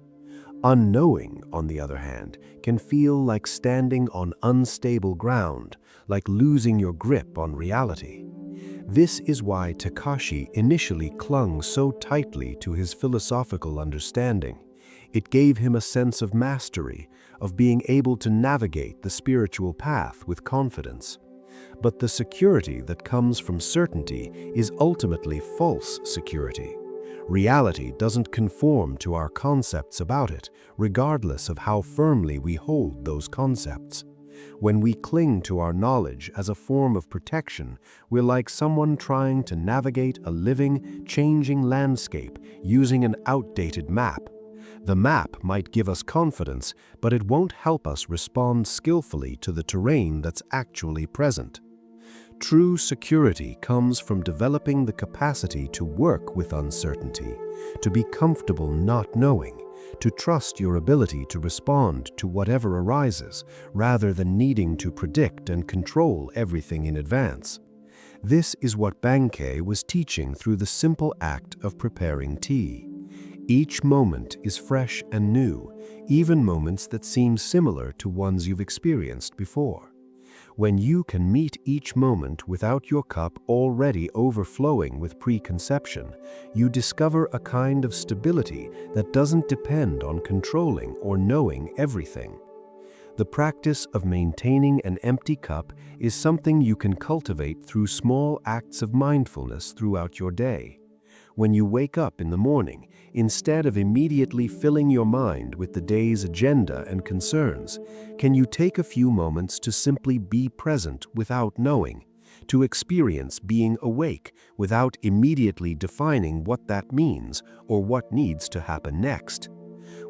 Unknowing, on the other hand, can feel like standing on unstable ground, like losing your grip on reality. This is why Takashi initially clung so tightly to his philosophical understanding. It gave him a sense of mastery, of being able to navigate the spiritual path with confidence. But the security that comes from certainty is ultimately false security. Reality doesn't conform to our concepts about it, regardless of how firmly we hold those concepts. When we cling to our knowledge as a form of protection, we're like someone trying to navigate a living, changing landscape using an outdated map. The map might give us confidence, but it won't help us respond skillfully to the terrain that's actually present. True security comes from developing the capacity to work with uncertainty, to be comfortable not knowing, to trust your ability to respond to whatever arises, rather than needing to predict and control everything in advance. This is what Bankei was teaching through the simple act of preparing tea. Each moment is fresh and new, even moments that seem similar to ones you've experienced before. When you can meet each moment without your cup already overflowing with preconception, you discover a kind of stability that doesn't depend on controlling or knowing everything. The practice of maintaining an empty cup is something you can cultivate through small acts of mindfulness throughout your day. When you wake up in the morning, instead of immediately filling your mind with the day's agenda and concerns, can you take a few moments to simply be present without knowing, to experience being awake without immediately defining what that means or what needs to happen next?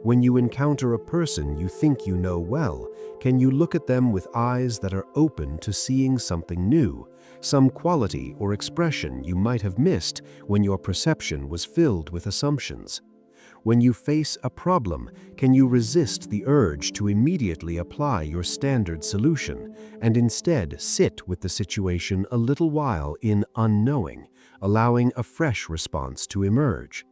When you encounter a person you think you know well, can you look at them with eyes that are open to seeing something new, some quality or expression you might have missed when your perception was filled with assumptions? When you face a problem, can you resist the urge to immediately apply your standard solution and instead sit with the situation a little while in unknowing, allowing a fresh response to emerge?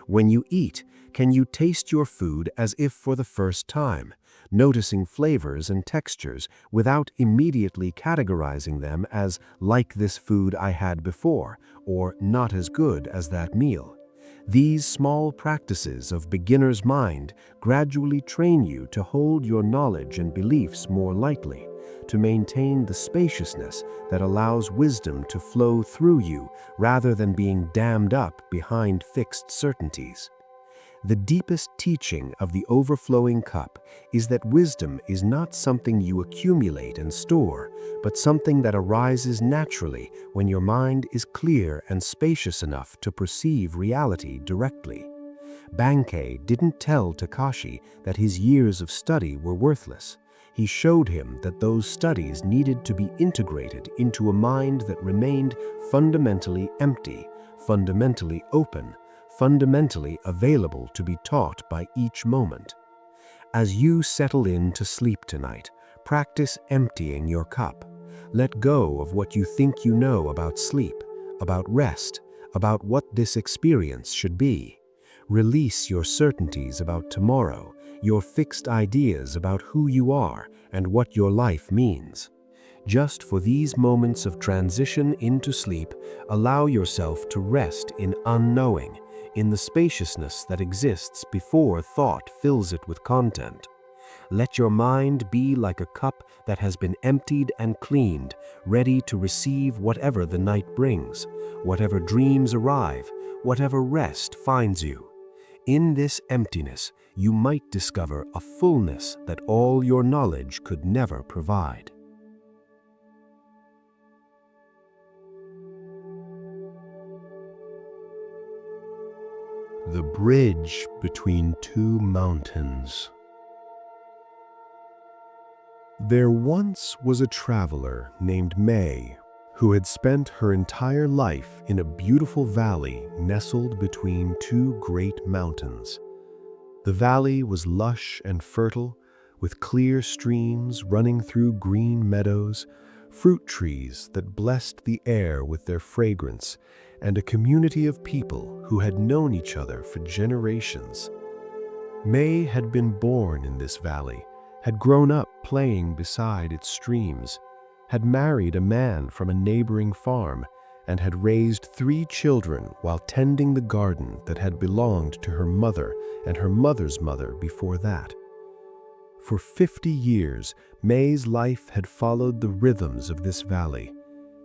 When you eat, can you taste your food as if for the first time, noticing flavors and textures without immediately categorizing them as like this food I had before or not as good as that meal? These small practices of beginner's mind gradually train you to hold your knowledge and beliefs more lightly, to maintain the spaciousness that allows wisdom to flow through you rather than being dammed up behind fixed certainties. The deepest teaching of the overflowing cup is that wisdom is not something you accumulate and store, but something that arises naturally when your mind is clear and spacious enough to perceive reality directly. Bankei didn't tell Takashi that his years of study were worthless. He showed him that those studies needed to be integrated into a mind that remained fundamentally empty, fundamentally open, fundamentally available to be taught by each moment. As you settle in to sleep tonight, practice emptying your cup. Let go of what you think you know about sleep, about rest, about what this experience should be. Release your certainties about tomorrow, your fixed ideas about who you are and what your life means. Just for these moments of transition into sleep, allow yourself to rest in unknowing, in the spaciousness that exists before thought fills it with content. Let your mind be like a cup that has been emptied and cleaned, ready to receive whatever the night brings, whatever dreams arrive, whatever rest finds you. In this emptiness, you might discover a fullness that all your knowledge could never provide. The bridge between two mountains. There once was a traveler named May who had spent her entire life in a beautiful valley nestled between two great mountains. The valley was lush and fertile, with clear streams running through green meadows, fruit trees that blessed the air with their fragrance, and a community of people who had known each other for generations. May had been born in this valley, had grown up playing beside its streams, had married a man from a neighboring farm, and had raised 3 children while tending the garden that had belonged to her mother and her mother's mother before that. For 50 years, May's life had followed the rhythms of this valley.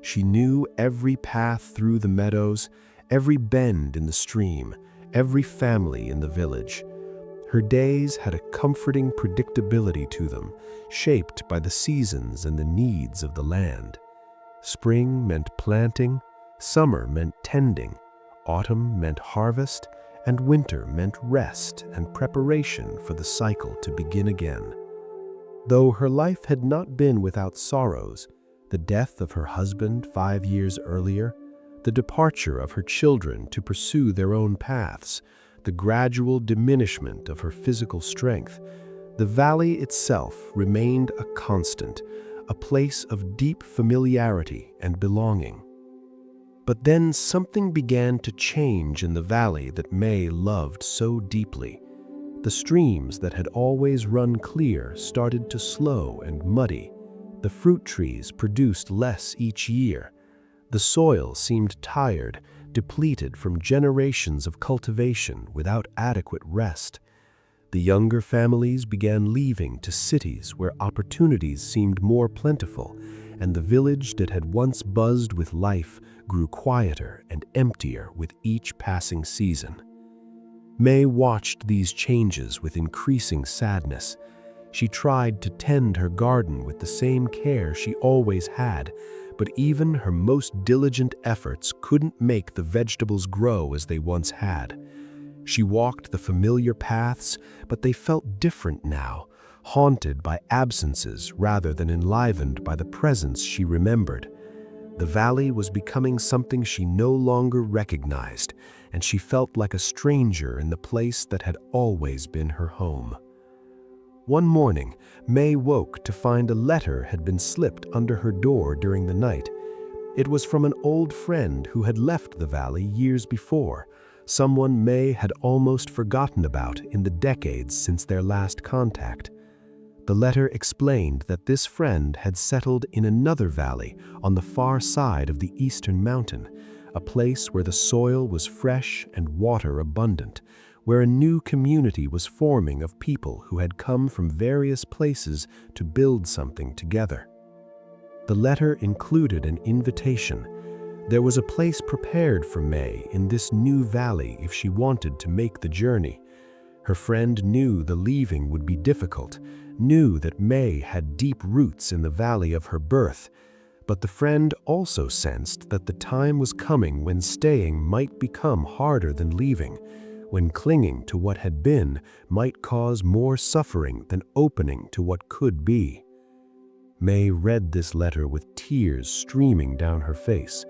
She knew every path through the meadows, every bend in the stream, every family in the village. Her days had a comforting predictability to them, shaped by the seasons and the needs of the land. Spring meant planting, summer meant tending, autumn meant harvest, and winter meant rest and preparation for the cycle to begin again. Though her life had not been without sorrows, the death of her husband 5 years earlier, the departure of her children to pursue their own paths, the gradual diminishment of her physical strength, the valley itself remained a constant, a place of deep familiarity and belonging. But then something began to change in the valley that May loved so deeply. The streams that had always run clear started to slow and muddy. The fruit trees produced less each year. The soil seemed tired, depleted from generations of cultivation without adequate rest. The younger families began leaving to cities where opportunities seemed more plentiful, and the village that had once buzzed with life grew quieter and emptier with each passing season. May watched these changes with increasing sadness. She tried to tend her garden with the same care she always had, but even her most diligent efforts couldn't make the vegetables grow as they once had. She walked the familiar paths, but they felt different now, haunted by absences rather than enlivened by the presence she remembered. The valley was becoming something she no longer recognized, and she felt like a stranger in the place that had always been her home. One morning, May woke to find a letter had been slipped under her door during the night. It was from an old friend who had left the valley years before, someone May had almost forgotten about in the decades since their last contact. The letter explained that this friend had settled in another valley on the far side of the eastern mountain, a place where the soil was fresh and water abundant, where a new community was forming of people who had come from various places to build something together. The letter included an invitation. There was a place prepared for May in this new valley if she wanted to make the journey. Her friend knew the leaving would be difficult, knew that May had deep roots in the valley of her birth, but the friend also sensed that the time was coming when staying might become harder than leaving, when clinging to what had been might cause more suffering than opening to what could be. May read this letter with tears streaming down her face.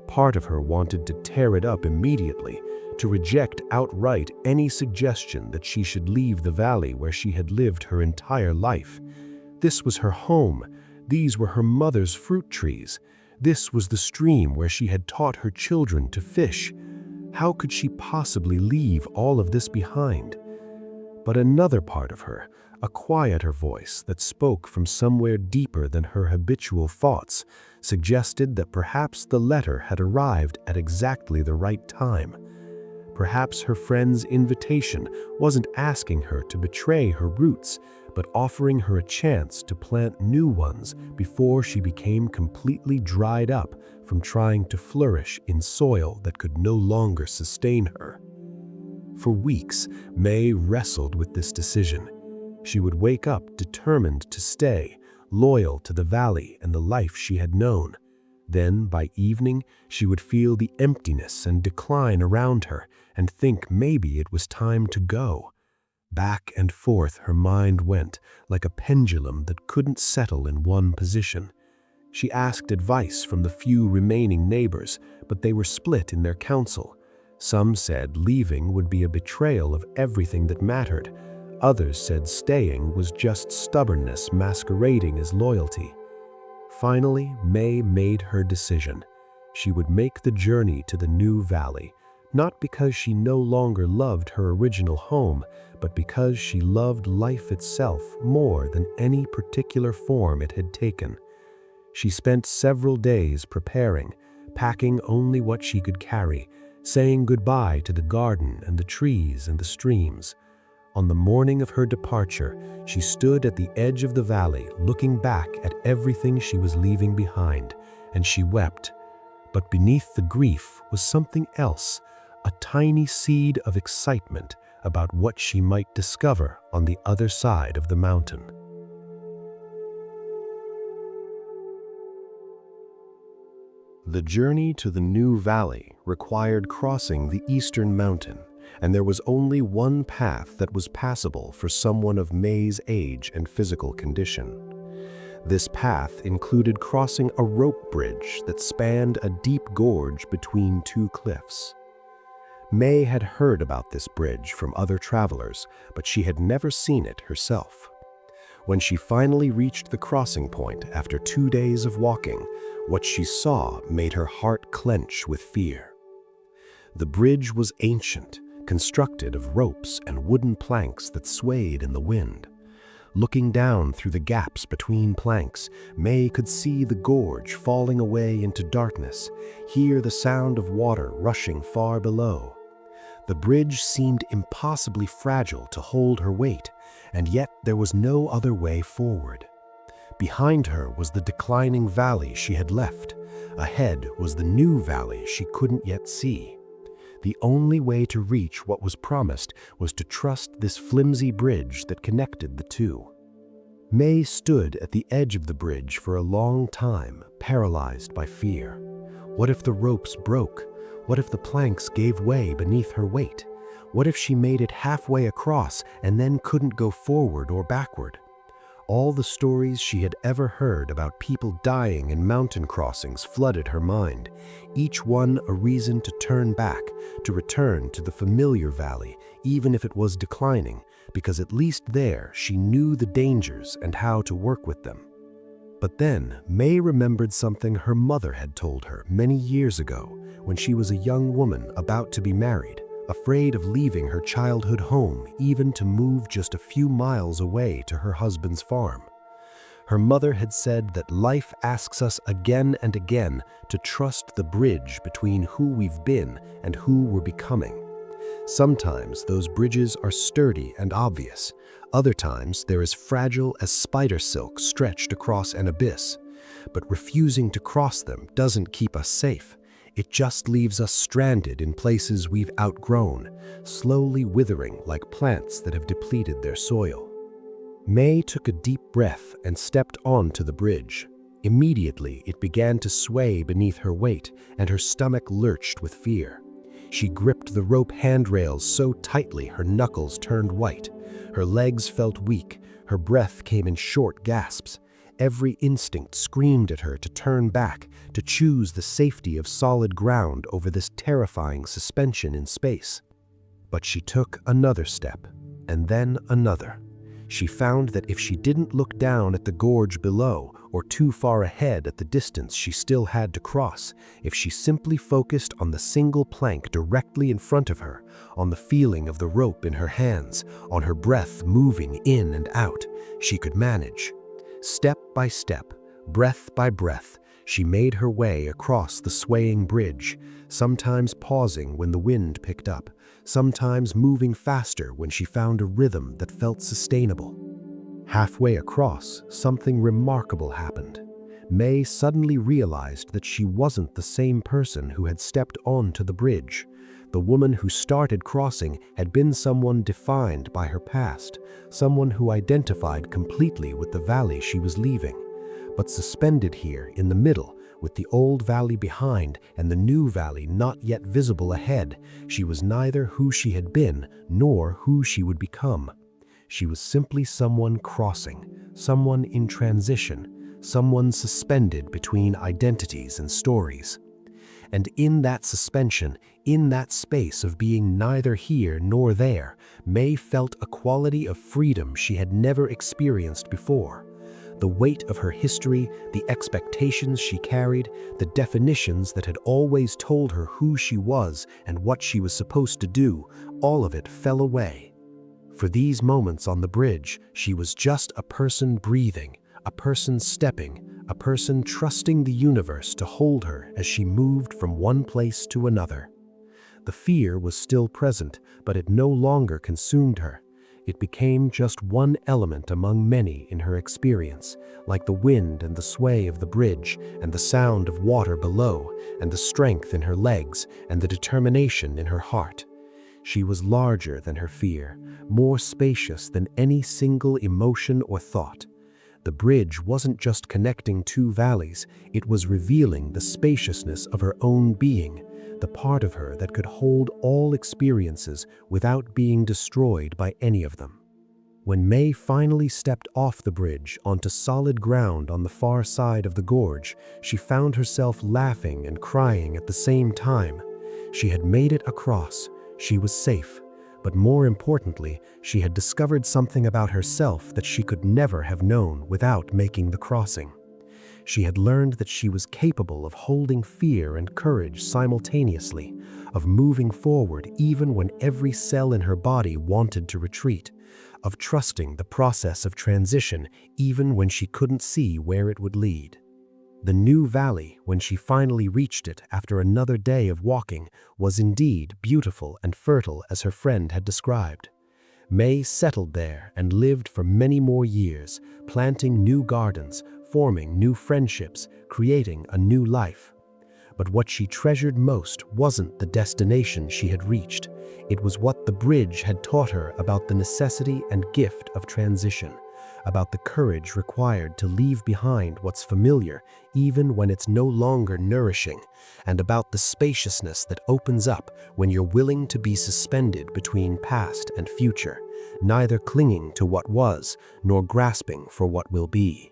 Part of her wanted to tear it up immediately, to reject outright any suggestion that she should leave the valley where she had lived her entire life. This was her home. These were her mother's fruit trees. This was the stream where she had taught her children to fish. How could she possibly leave all of this behind? But another part of her, A quieter voice that spoke from somewhere deeper than her habitual thoughts suggested that perhaps the letter had arrived at exactly the right time. Perhaps her friend's invitation wasn't asking her to betray her roots, but offering her a chance to plant new ones before she became completely dried up from trying to flourish in soil that could no longer sustain her. For weeks, May wrestled with this decision. She would wake up determined to stay, loyal to the valley and the life she had known. Then, by evening, she would feel the emptiness and decline around her and think maybe it was time to go. Back and forth her mind went, like a pendulum that couldn't settle in one position. She asked advice from the few remaining neighbors, but they were split in their counsel. Some said leaving would be a betrayal of everything that mattered. Others said staying was just stubbornness masquerading as loyalty. Finally, May made her decision. She would make the journey to the new valley, not because she no longer loved her original home, but because she loved life itself more than any particular form it had taken. She spent several days preparing, packing only what she could carry, saying goodbye to the garden and the trees and the streams. On the morning of her departure, she stood at the edge of the valley, looking back at everything she was leaving behind, and she wept. But beneath the grief was something else, a tiny seed of excitement about what she might discover on the other side of the mountain. The journey to the new valley required crossing the eastern mountain, and there was only one path that was passable for someone of May's age and physical condition. This path included crossing a rope bridge that spanned a deep gorge between two cliffs. May had heard about this bridge from other travelers, but she had never seen it herself. When she finally reached the crossing point after 2 days of walking, what she saw made her heart clench with fear. The bridge was ancient, constructed of ropes and wooden planks that swayed in the wind. Looking down through the gaps between planks, May could see the gorge falling away into darkness, hear the sound of water rushing far below. The bridge seemed impossibly fragile to hold her weight, and yet there was no other way forward. Behind her was the declining valley she had left. Ahead was the new valley she couldn't yet see. The only way to reach what was promised was to trust this flimsy bridge that connected the two. May stood at the edge of the bridge for a long time, paralyzed by fear. What if the ropes broke? What if the planks gave way beneath her weight? What if she made it halfway across and then couldn't go forward or backward? All the stories she had ever heard about people dying in mountain crossings flooded her mind, each one a reason to turn back, to return to the familiar valley, even if it was declining, because at least there she knew the dangers and how to work with them. But then May remembered something her mother had told her many years ago when she was a young woman about to be married, afraid of leaving her childhood home even to move just a few miles away to her husband's farm. Her mother had said that life asks us again and again to trust the bridge between who we've been and who we're becoming. Sometimes those bridges are sturdy and obvious. Other times they're as fragile as spider silk stretched across an abyss. But refusing to cross them doesn't keep us safe. It just leaves us stranded in places we've outgrown, slowly withering like plants that have depleted their soil. May took a deep breath and stepped onto the bridge. Immediately, it began to sway beneath her weight, and her stomach lurched with fear. She gripped the rope handrails so tightly her knuckles turned white. Her legs felt weak, her breath came in short gasps. Every instinct screamed at her to turn back, to choose the safety of solid ground over this terrifying suspension in space. But she took another step, and then another. She found that if she didn't look down at the gorge below or too far ahead at the distance she still had to cross, if she simply focused on the single plank directly in front of her, on the feeling of the rope in her hands, on her breath moving in and out, she could manage. Step by step, breath by breath, she made her way across the swaying bridge, sometimes pausing when the wind picked up, sometimes moving faster when she found a rhythm that felt sustainable. Halfway across, something remarkable happened. May suddenly realized that she wasn't the same person who had stepped onto the bridge. The woman who started crossing had been someone defined by her past, someone who identified completely with the valley she was leaving. But suspended here in the middle, with the old valley behind and the new valley not yet visible ahead, she was neither who she had been nor who she would become. She was simply someone crossing, someone in transition, someone suspended between identities and stories. And in that suspension, in that space of being neither here nor there, May felt a quality of freedom she had never experienced before. The weight of her history, the expectations she carried, the definitions that had always told her who she was and what she was supposed to do, all of it fell away. For these moments on the bridge, she was just a person breathing, a person stepping, a person trusting the universe to hold her as she moved from one place to another. The fear was still present, but it no longer consumed her. It became just one element among many in her experience, like the wind and the sway of the bridge, and the sound of water below, and the strength in her legs, and the determination in her heart. She was larger than her fear, more spacious than any single emotion or thought. The bridge wasn't just connecting two valleys, it was revealing the spaciousness of her own being, the part of her that could hold all experiences without being destroyed by any of them. When May finally stepped off the bridge onto solid ground on the far side of the gorge, she found herself laughing and crying at the same time. She had made it across, she was safe, but more importantly, she had discovered something about herself that she could never have known without making the crossing. She had learned that she was capable of holding fear and courage simultaneously, of moving forward even when every cell in her body wanted to retreat, of trusting the process of transition even when she couldn't see where it would lead. The new valley, when she finally reached it after another day of walking, was indeed beautiful and fertile as her friend had described. May settled there and lived for many more years, planting new gardens, forming new friendships, creating a new life. But what she treasured most wasn't the destination she had reached. It was what the bridge had taught her about the necessity and gift of transition, about the courage required to leave behind what's familiar even when it's no longer nourishing, and about the spaciousness that opens up when you're willing to be suspended between past and future, neither clinging to what was nor grasping for what will be.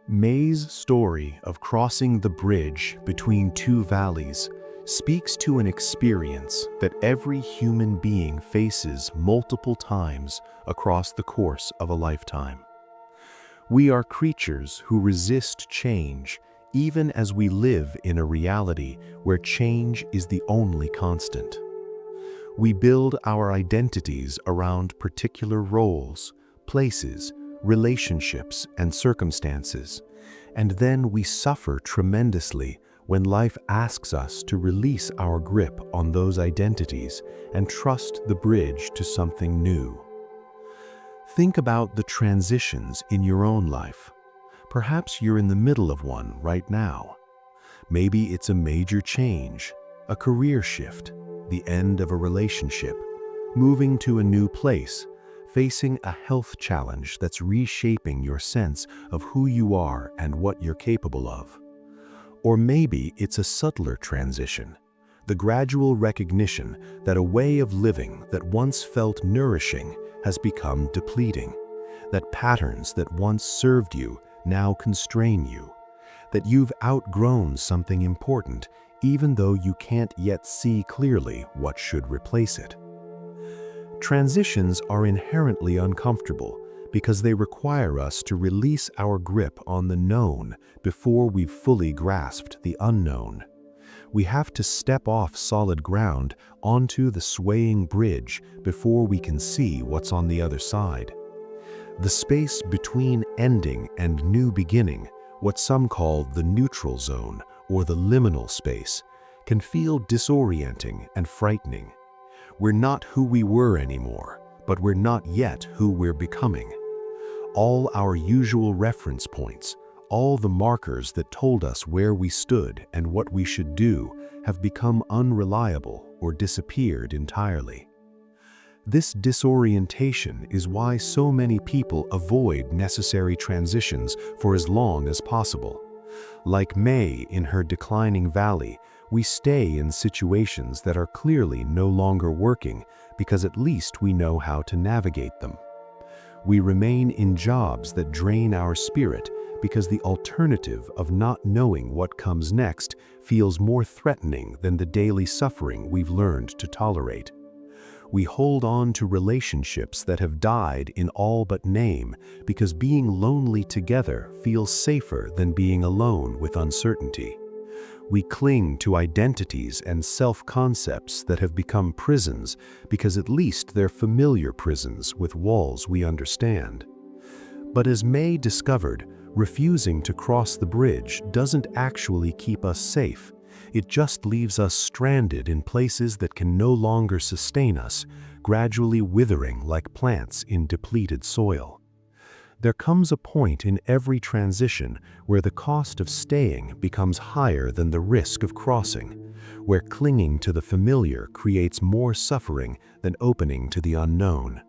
May's story of crossing the bridge between two valleys speaks to an experience that every human being faces multiple times across the course of a lifetime. We are creatures who resist change, even as we live in a reality where change is the only constant. We build our identities around particular roles, places, relationships, and circumstances, and then we suffer tremendously when life asks us to release our grip on those identities and trust the bridge to something new. Think about the transitions in your own life. Perhaps you're in the middle of one right now. Maybe it's a major change, a career shift, the end of a relationship, moving to a new place, facing a health challenge that's reshaping your sense of who you are and what you're capable of. Or maybe it's a subtler transition, the gradual recognition that a way of living that once felt nourishing has become depleting, that patterns that once served you now constrain you, that you've outgrown something important even though you can't yet see clearly what should replace it. Transitions are inherently uncomfortable because they require us to release our grip on the known before we've fully grasped the unknown. We have to step off solid ground onto the swaying bridge before we can see what's on the other side. The space between ending and new beginning, what some call the neutral zone or the liminal space, can feel disorienting and frightening. We're not who we were anymore, but we're not yet who we're becoming. All our usual reference points, all the markers that told us where we stood and what we should do, have become unreliable or disappeared entirely. This disorientation is why so many people avoid necessary transitions for as long as possible. Like May in her declining valley, we stay in situations that are clearly no longer working because at least we know how to navigate them. We remain in jobs that drain our spirit because the alternative of not knowing what comes next feels more threatening than the daily suffering we've learned to tolerate. We hold on to relationships that have died in all but name because being lonely together feels safer than being alone with uncertainty. We cling to identities and self-concepts that have become prisons because at least they're familiar prisons with walls we understand. But as May discovered, refusing to cross the bridge doesn't actually keep us safe. It just leaves us stranded in places that can no longer sustain us, gradually withering like plants in depleted soil. There comes a point in every transition where the cost of staying becomes higher than the risk of crossing, where clinging to the familiar creates more suffering than opening to the unknown.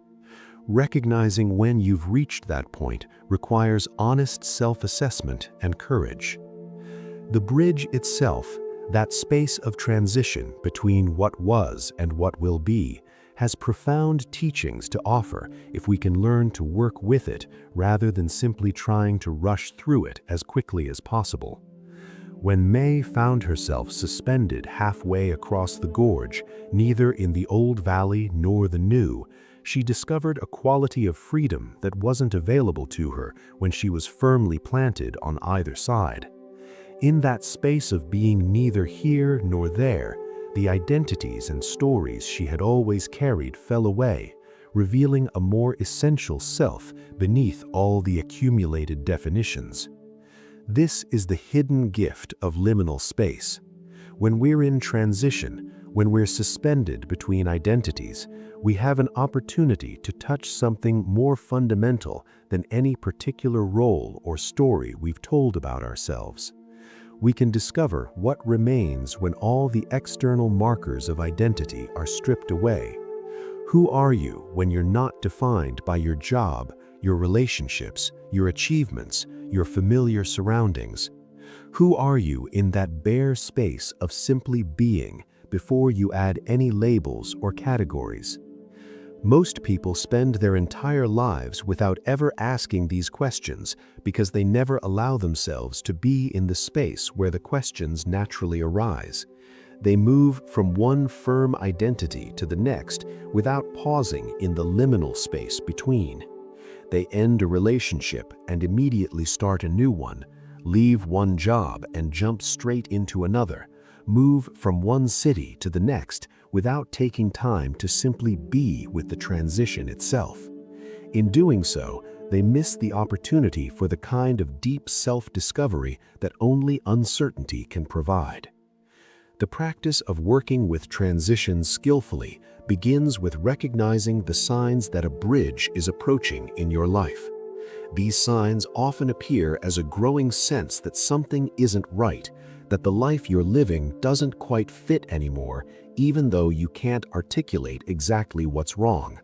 Recognizing when you've reached that point requires honest self-assessment and courage. The bridge itself, that space of transition between what was and what will be, has profound teachings to offer if we can learn to work with it rather than simply trying to rush through it as quickly as possible. When May found herself suspended halfway across the gorge, neither in the old valley nor the new, she discovered a quality of freedom that wasn't available to her when she was firmly planted on either side. In that space of being neither here nor there, the identities and stories she had always carried fell away, revealing a more essential self beneath all the accumulated definitions. This is the hidden gift of liminal space. When we're in transition, when we're suspended between identities, we have an opportunity to touch something more fundamental than any particular role or story we've told about ourselves. We can discover what remains when all the external markers of identity are stripped away. Who are you when you're not defined by your job, your relationships, your achievements, your familiar surroundings? Who are you in that bare space of simply being before you add any labels or categories? Most people spend their entire lives without ever asking these questions because they never allow themselves to be in the space where the questions naturally arise. They move from one firm identity to the next without pausing in the liminal space between. They end a relationship and immediately start a new one, leave one job and jump straight into another, move from one city to the next without taking time to simply be with the transition itself. In doing so, they miss the opportunity for the kind of deep self-discovery that only uncertainty can provide. The practice of working with transitions skillfully begins with recognizing the signs that a bridge is approaching in your life. These signs often appear as a growing sense that something isn't right, that the life you're living doesn't quite fit anymore, even though you can't articulate exactly what's wrong.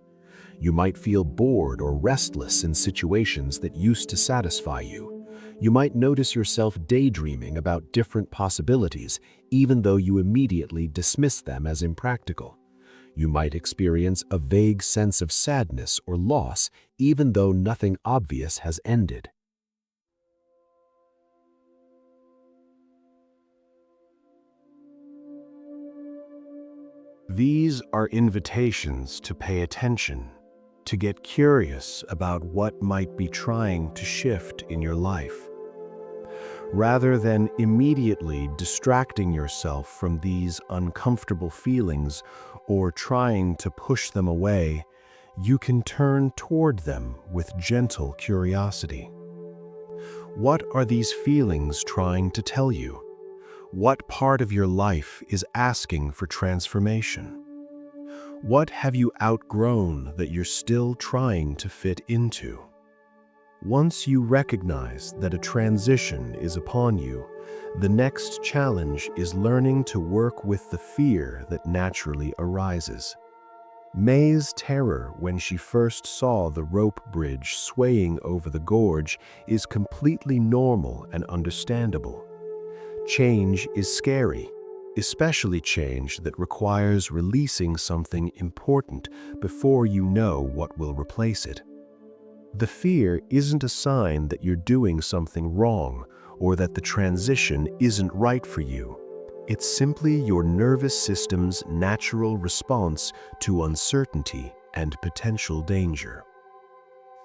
You might feel bored or restless in situations that used to satisfy you. You might notice yourself daydreaming about different possibilities, even though you immediately dismiss them as impractical. You might experience a vague sense of sadness or loss, even though nothing obvious has ended. These are invitations to pay attention, to get curious about what might be trying to shift in your life. Rather than immediately distracting yourself from these uncomfortable feelings or trying to push them away, you can turn toward them with gentle curiosity. What are these feelings trying to tell you? What part of your life is asking for transformation? What have you outgrown that you're still trying to fit into? Once you recognize that a transition is upon you, the next challenge is learning to work with the fear that naturally arises. May's terror when she first saw the rope bridge swaying over the gorge is completely normal and understandable. Change is scary, especially change that requires releasing something important before you know what will replace it. The fear isn't a sign that you're doing something wrong or that the transition isn't right for you. It's simply your nervous system's natural response to uncertainty and potential danger.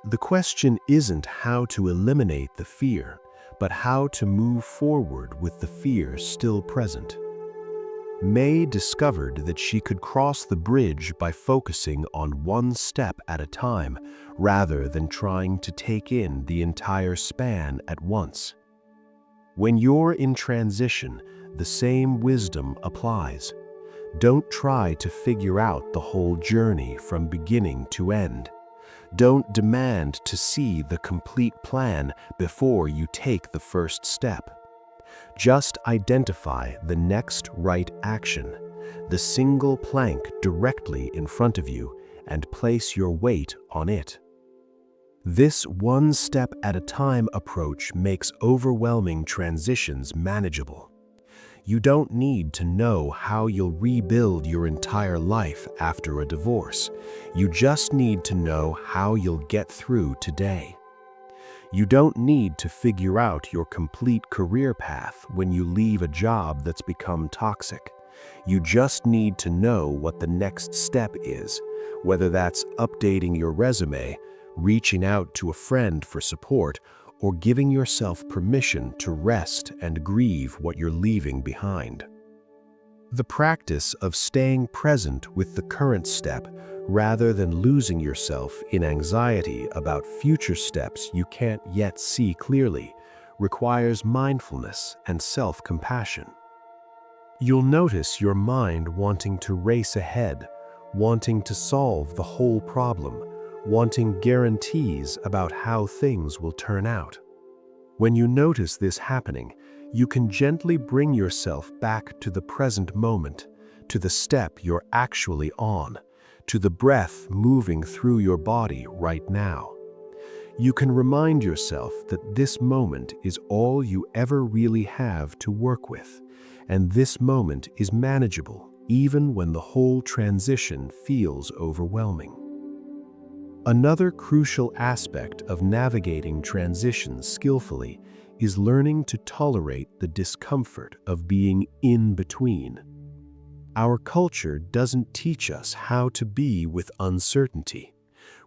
The question isn't how to eliminate the fear, but how to move forward with the fear still present. May discovered that she could cross the bridge by focusing on one step at a time rather than trying to take in the entire span at once. When you're in transition, the same wisdom applies. Don't try to figure out the whole journey from beginning to end. Don't demand to see the complete plan before you take the first step. Just identify the next right action, the single plank directly in front of you, and place your weight on it. This one step at a time approach makes overwhelming transitions manageable. You don't need to know how you'll rebuild your entire life after a divorce. You just need to know how you'll get through today. You don't need to figure out your complete career path when you leave a job that's become toxic. You just need to know what the next step is, whether that's updating your resume, reaching out to a friend for support, or giving yourself permission to rest and grieve what you're leaving behind. The practice of staying present with the current step rather than losing yourself in anxiety about future steps you can't yet see clearly requires mindfulness and self-compassion. You'll notice your mind wanting to race ahead, wanting to solve the whole problem, wanting guarantees about how things will turn out. When you notice this happening, you can gently bring yourself back to the present moment, to the step you're actually on, to the breath moving through your body right now. You can remind yourself that this moment is all you ever really have to work with, and this moment is manageable even when the whole transition feels overwhelming. Another crucial aspect of navigating transitions skillfully is learning to tolerate the discomfort of being in between. Our culture doesn't teach us how to be with uncertainty.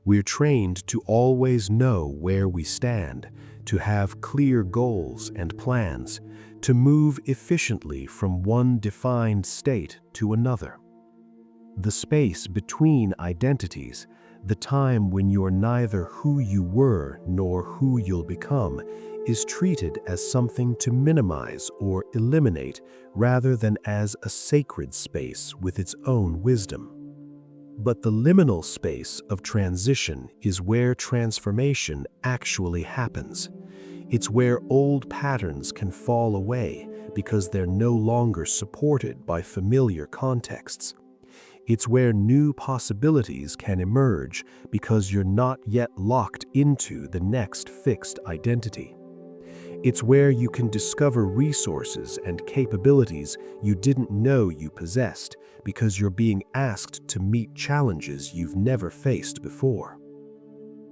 We're trained to always know where we stand, to have clear goals and plans, to move efficiently from one defined state to another. The space between identities, the time when you're neither who you were nor who you'll become, is treated as something to minimize or eliminate rather than as a sacred space with its own wisdom. But the liminal space of transition is where transformation actually happens. It's where old patterns can fall away because they're no longer supported by familiar contexts. It's where new possibilities can emerge because you're not yet locked into the next fixed identity. It's where you can discover resources and capabilities you didn't know you possessed because you're being asked to meet challenges you've never faced before.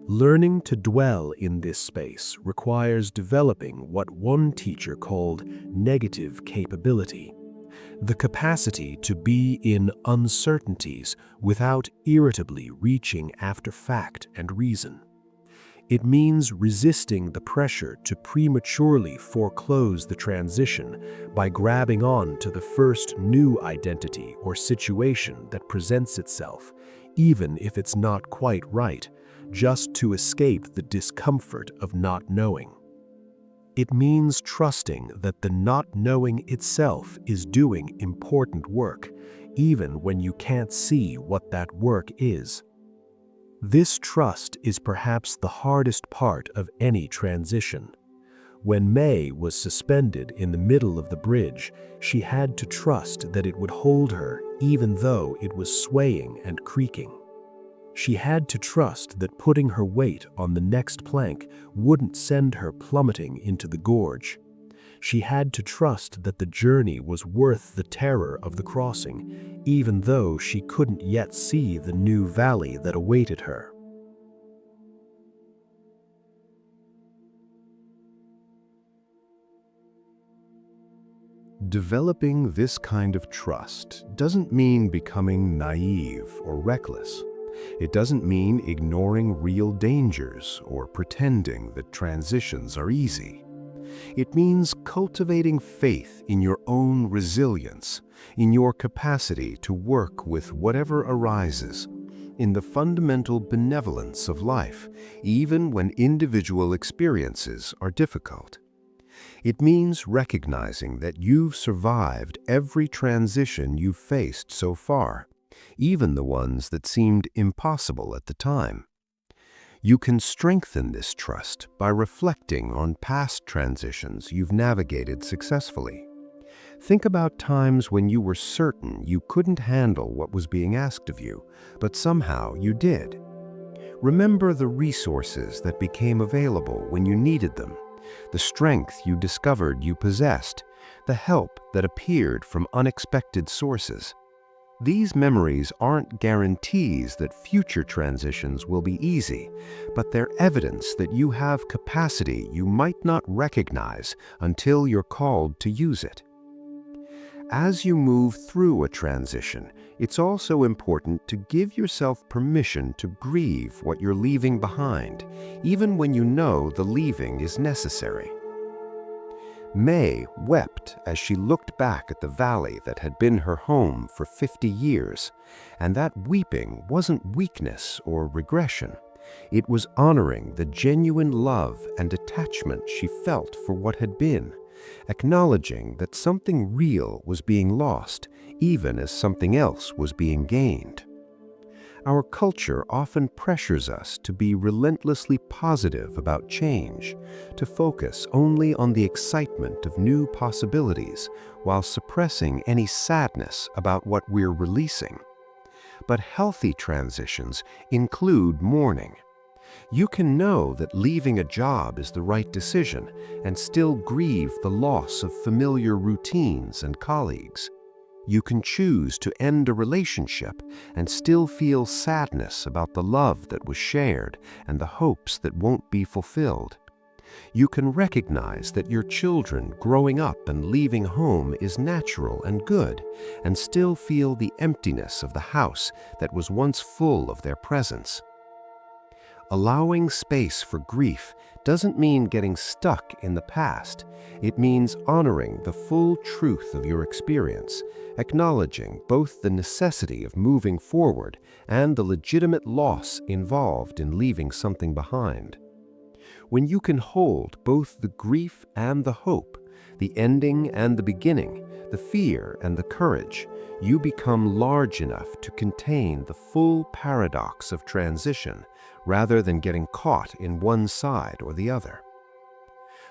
Learning to dwell in this space requires developing what one teacher called negative capability. the capacity to be in uncertainties without irritably reaching after fact and reason. It means resisting the pressure to prematurely foreclose the transition by grabbing on to the first new identity or situation that presents itself, even if it's not quite right, just to escape the discomfort of not knowing. It means trusting that the not knowing itself is doing important work, even when you can't see what that work is. This trust is perhaps the hardest part of any transition. When May was suspended in the middle of the bridge, she had to trust that it would hold her even though it was swaying and creaking. She had to trust that putting her weight on the next plank wouldn't send her plummeting into the gorge. She had to trust that the journey was worth the terror of the crossing, even though she couldn't yet see the new valley that awaited her. Developing this kind of trust doesn't mean becoming naive or reckless. It doesn't mean ignoring real dangers or pretending that transitions are easy. It means cultivating faith in your own resilience, in your capacity to work with whatever arises, in the fundamental benevolence of life, even when individual experiences are difficult. It means recognizing that you've survived every transition you've faced so far, even the ones that seemed impossible at the time. You can strengthen this trust by reflecting on past transitions you've navigated successfully. Think about times when you were certain you couldn't handle what was being asked of you, but somehow you did. Remember the resources that became available when you needed them, the strength you discovered you possessed, the help that appeared from unexpected sources. These memories aren't guarantees that future transitions will be easy, but they're evidence that you have capacity you might not recognize until you're called to use it. As you move through a transition, it's also important to give yourself permission to grieve what you're leaving behind, even when you know the leaving is necessary. May wept as she looked back at the valley that had been her home for 50 years, and that weeping wasn't weakness or regression. It was honoring the genuine love and attachment she felt for what had been, acknowledging that something real was being lost, even as something else was being gained. Our culture often pressures us to be relentlessly positive about change, to focus only on the excitement of new possibilities while suppressing any sadness about what we're releasing. But healthy transitions include mourning. You can know that leaving a job is the right decision and still grieve the loss of familiar routines and colleagues. You can choose to end a relationship and still feel sadness about the love that was shared and the hopes that won't be fulfilled. You can recognize that your children growing up and leaving home is natural and good, and still feel the emptiness of the house that was once full of their presence. Allowing space for grief doesn't mean getting stuck in the past. It means honoring the full truth of your experience, acknowledging both the necessity of moving forward and the legitimate loss involved in leaving something behind. When you can hold both the grief and the hope, the ending and the beginning, the fear and the courage, you become large enough to contain the full paradox of transition, rather than getting caught in one side or the other.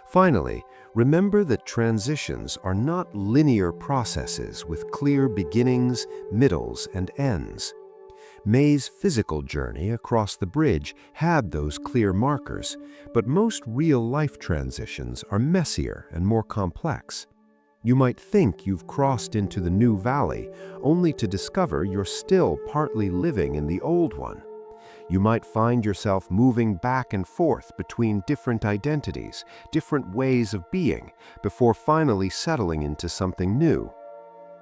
Finally, remember that transitions are not linear processes with clear beginnings, middles, and ends. May's physical journey across the bridge had those clear markers, but most real-life transitions are messier and more complex. You might think you've crossed into the new valley, only to discover you're still partly living in the old one. You might find yourself moving back and forth between different identities, different ways of being, before finally settling into something new.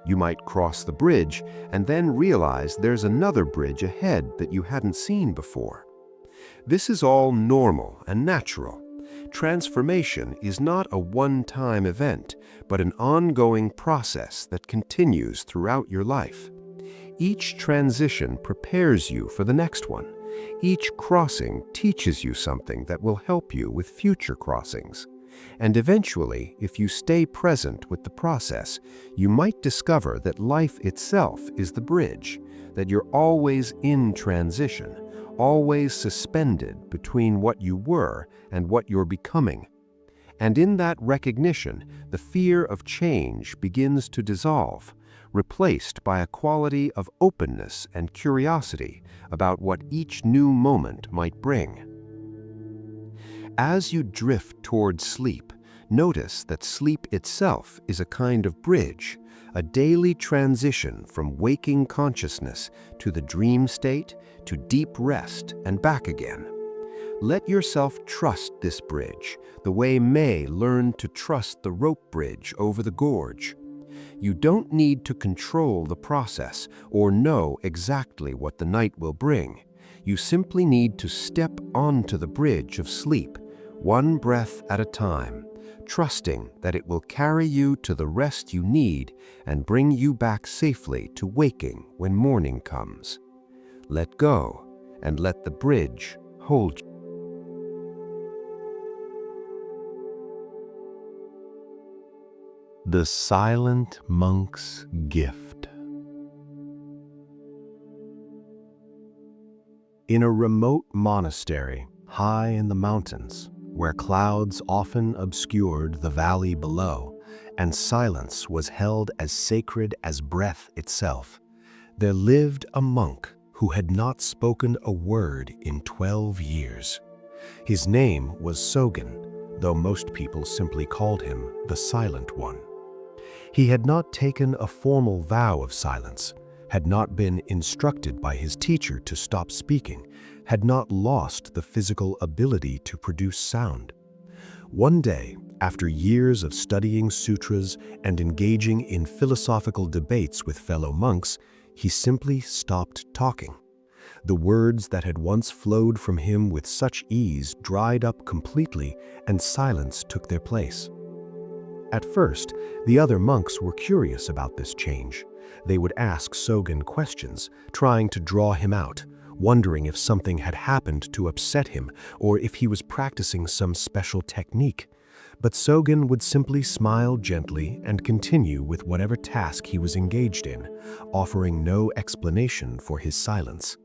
You might cross the bridge and then realize there's another bridge ahead that you hadn't seen before. This is all normal and natural. Transformation is not a one-time event, but an ongoing process that continues throughout your life. Each transition prepares you for the next one. Each crossing teaches you something that will help you with future crossings. And eventually, if you stay present with the process, you might discover that life itself is the bridge, that you're always in transition, always suspended between what you were and what you're becoming. And in that recognition, the fear of change begins to dissolve, replaced by a quality of openness and curiosity about what each new moment might bring. As you drift toward sleep, notice that sleep itself is a kind of bridge, a daily transition from waking consciousness to the dream state, to deep rest and back again. Let yourself trust this bridge, the way May learned to trust the rope bridge over the gorge. You don't need to control the process or know exactly what the night will bring. You simply need to step onto the bridge of sleep, one breath at a time, trusting that it will carry you to the rest you need and bring you back safely to waking when morning comes. Let go and let the bridge hold you. The Silent Monk's Gift. In a remote monastery, high in the mountains, where clouds often obscured the valley below, and silence was held as sacred as breath itself, there lived a monk who had not spoken a word in 12 years. His name was Sogen, though most people simply called him the Silent One. He had not taken a formal vow of silence, had not been instructed by his teacher to stop speaking, had not lost the physical ability to produce sound. One day, after years of studying sutras and engaging in philosophical debates with fellow monks, he simply stopped talking. The words that had once flowed from him with such ease dried up completely, and silence took their place. At first, the other monks were curious about this change. They would ask Sogen questions, trying to draw him out, wondering if something had happened to upset him or if he was practicing some special technique. But Sogen would simply smile gently and continue with whatever task he was engaged in, offering no explanation for his silence.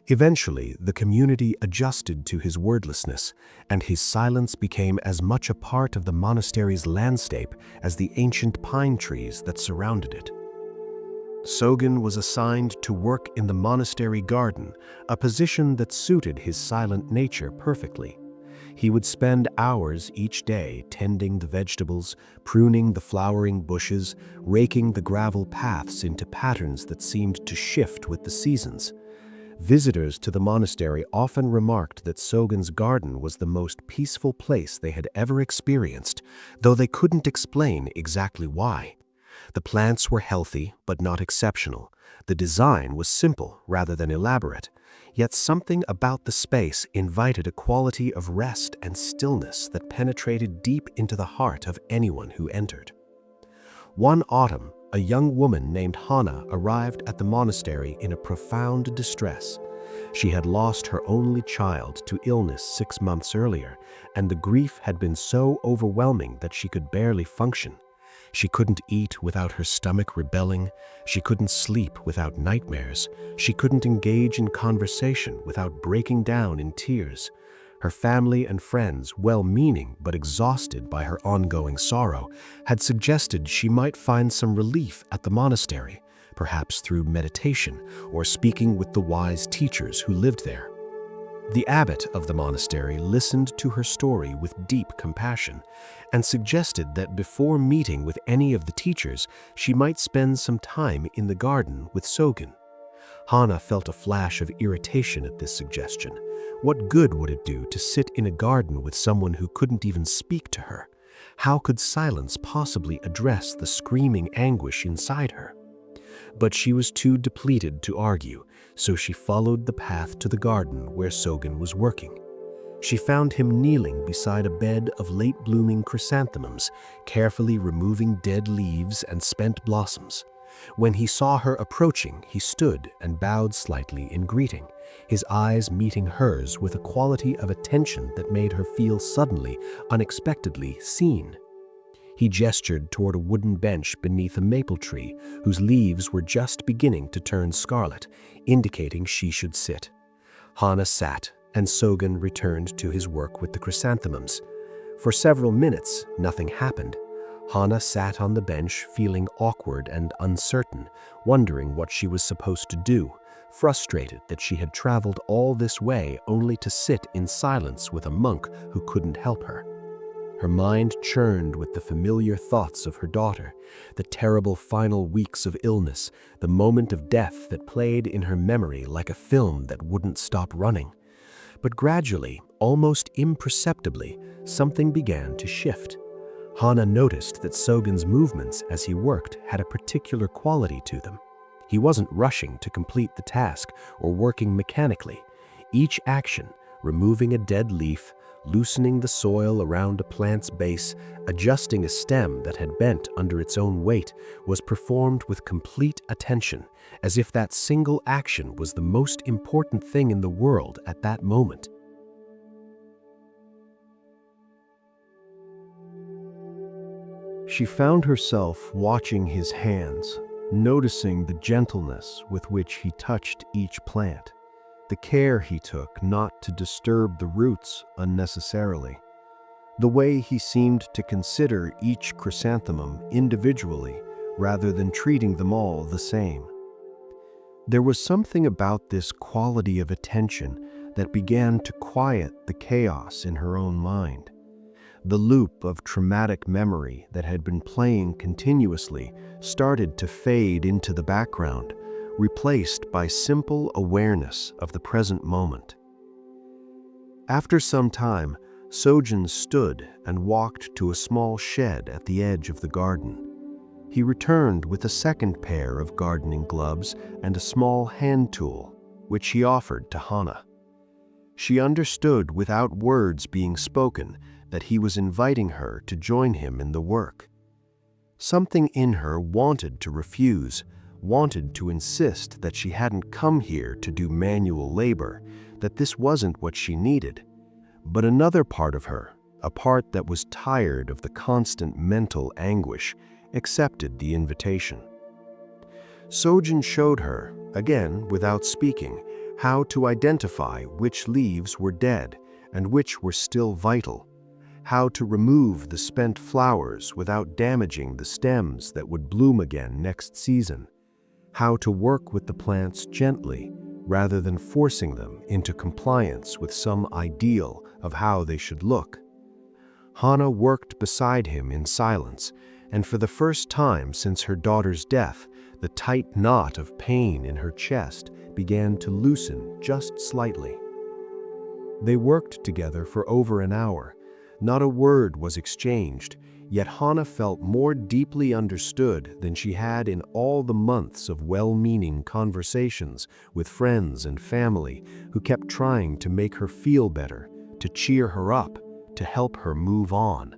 Eventually, the community adjusted to his wordlessness, and his silence became as much a part of the monastery's landscape as the ancient pine trees that surrounded it. Sogen was assigned to work in the monastery garden, a position that suited his silent nature perfectly. He would spend hours each day tending the vegetables, pruning the flowering bushes, raking the gravel paths into patterns that seemed to shift with the seasons. Visitors to the monastery often remarked that Sogen's garden was the most peaceful place they had ever experienced, though they couldn't explain exactly why. The plants were healthy but not exceptional. The design was simple rather than elaborate, yet something about the space invited a quality of rest and stillness that penetrated deep into the heart of anyone who entered. One autumn, a young woman named Hana arrived at the monastery in a profound distress. She had lost her only child to illness 6 months earlier, and the grief had been so overwhelming that she could barely function. She couldn't eat without her stomach rebelling. She couldn't sleep without nightmares. She couldn't engage in conversation without breaking down in tears. Her family and friends, well-meaning but exhausted by her ongoing sorrow, had suggested she might find some relief at the monastery, perhaps through meditation or speaking with the wise teachers who lived there. The abbot of the monastery listened to her story with deep compassion and suggested that before meeting with any of the teachers, she might spend some time in the garden with Sogen. Hana felt a flash of irritation at this suggestion. What good would it do to sit in a garden with someone who couldn't even speak to her? How could silence possibly address the screaming anguish inside her? But she was too depleted to argue, so she followed the path to the garden where Sogen was working. She found him kneeling beside a bed of late-blooming chrysanthemums, carefully removing dead leaves and spent blossoms. When he saw her approaching, he stood and bowed slightly in greeting, his eyes meeting hers with a quality of attention that made her feel suddenly, unexpectedly seen. He gestured toward a wooden bench beneath a maple tree, whose leaves were just beginning to turn scarlet, indicating she should sit. Hana sat, and Sogen returned to his work with the chrysanthemums. For several minutes, nothing happened. Hana sat on the bench feeling awkward and uncertain, wondering what she was supposed to do, frustrated that she had traveled all this way only to sit in silence with a monk who couldn't help her. Her mind churned with the familiar thoughts of her daughter, the terrible final weeks of illness, the moment of death that played in her memory like a film that wouldn't stop running. But gradually, almost imperceptibly, something began to shift. Hana noticed that Sogen's movements as he worked had a particular quality to them. He wasn't rushing to complete the task or working mechanically. Each action, removing a dead leaf, loosening the soil around a plant's base, adjusting a stem that had bent under its own weight, was performed with complete attention, as if that single action was the most important thing in the world at that moment. She found herself watching his hands, noticing the gentleness with which he touched each plant, the care he took not to disturb the roots unnecessarily, the way he seemed to consider each chrysanthemum individually rather than treating them all the same. There was something about this quality of attention that began to quiet the chaos in her own mind. The loop of traumatic memory that had been playing continuously started to fade into the background, replaced by simple awareness of the present moment. After some time, Sogen stood and walked to a small shed at the edge of the garden. He returned with a second pair of gardening gloves and a small hand tool, which he offered to Hana. She understood without words being spoken that he was inviting her to join him in the work. Something in her wanted to refuse, wanted to insist that she hadn't come here to do manual labor, that this wasn't what she needed. But another part of her, a part that was tired of the constant mental anguish, accepted the invitation. Sogen showed her, again without speaking, how to identify which leaves were dead and which were still vital, how to remove the spent flowers without damaging the stems that would bloom again next season, how to work with the plants gently rather than forcing them into compliance with some ideal of how they should look. Hana worked beside him in silence, and for the first time since her daughter's death, the tight knot of pain in her chest began to loosen just slightly. They worked together for over an hour. Not a word was exchanged, yet Hana felt more deeply understood than she had in all the months of well-meaning conversations with friends and family who kept trying to make her feel better, to cheer her up, to help her move on.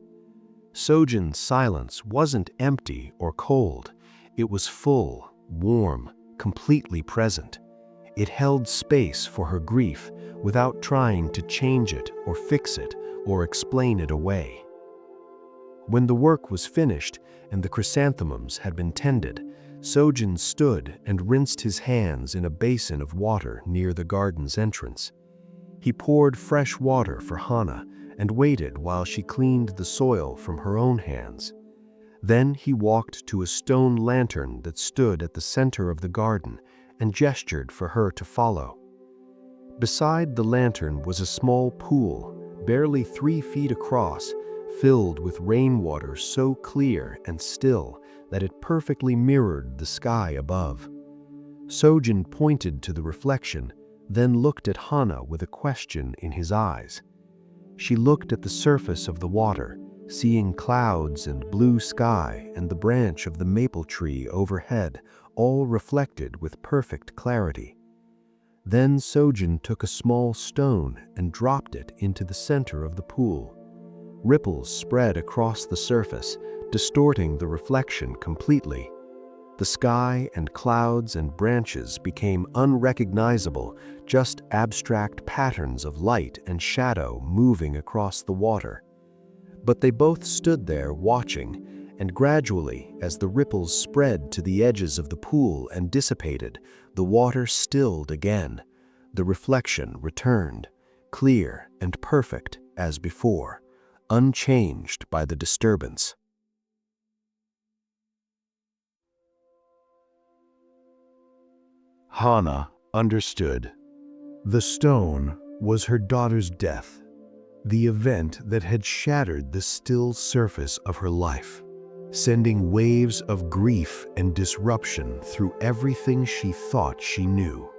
Sogen's silence wasn't empty or cold. It was full, warm, completely present. It held space for her grief without trying to change it or fix it or explain it away. When the work was finished and the chrysanthemums had been tended, Sogen stood and rinsed his hands in a basin of water near the garden's entrance. He poured fresh water for Hana and waited while she cleaned the soil from her own hands. Then he walked to a stone lantern that stood at the center of the garden and gestured for her to follow. Beside the lantern was a small pool, barely 3 feet across, filled with rainwater so clear and still that it perfectly mirrored the sky above. Sogen pointed to the reflection, then looked at Hana with a question in his eyes. She looked at the surface of the water, seeing clouds and blue sky and the branch of the maple tree overhead, all reflected with perfect clarity. Then Sojin took a small stone and dropped it into the center of the pool. Ripples spread across the surface, distorting the reflection completely. The sky and clouds and branches became unrecognizable, just abstract patterns of light and shadow moving across the water. But they both stood there watching, and gradually, as the ripples spread to the edges of the pool and dissipated, the water stilled again. The reflection returned, clear and perfect as before, unchanged by the disturbance. Hana understood. The stone was her daughter's death, the event that had shattered the still surface of her life, sending waves of grief and disruption through everything she thought she knew.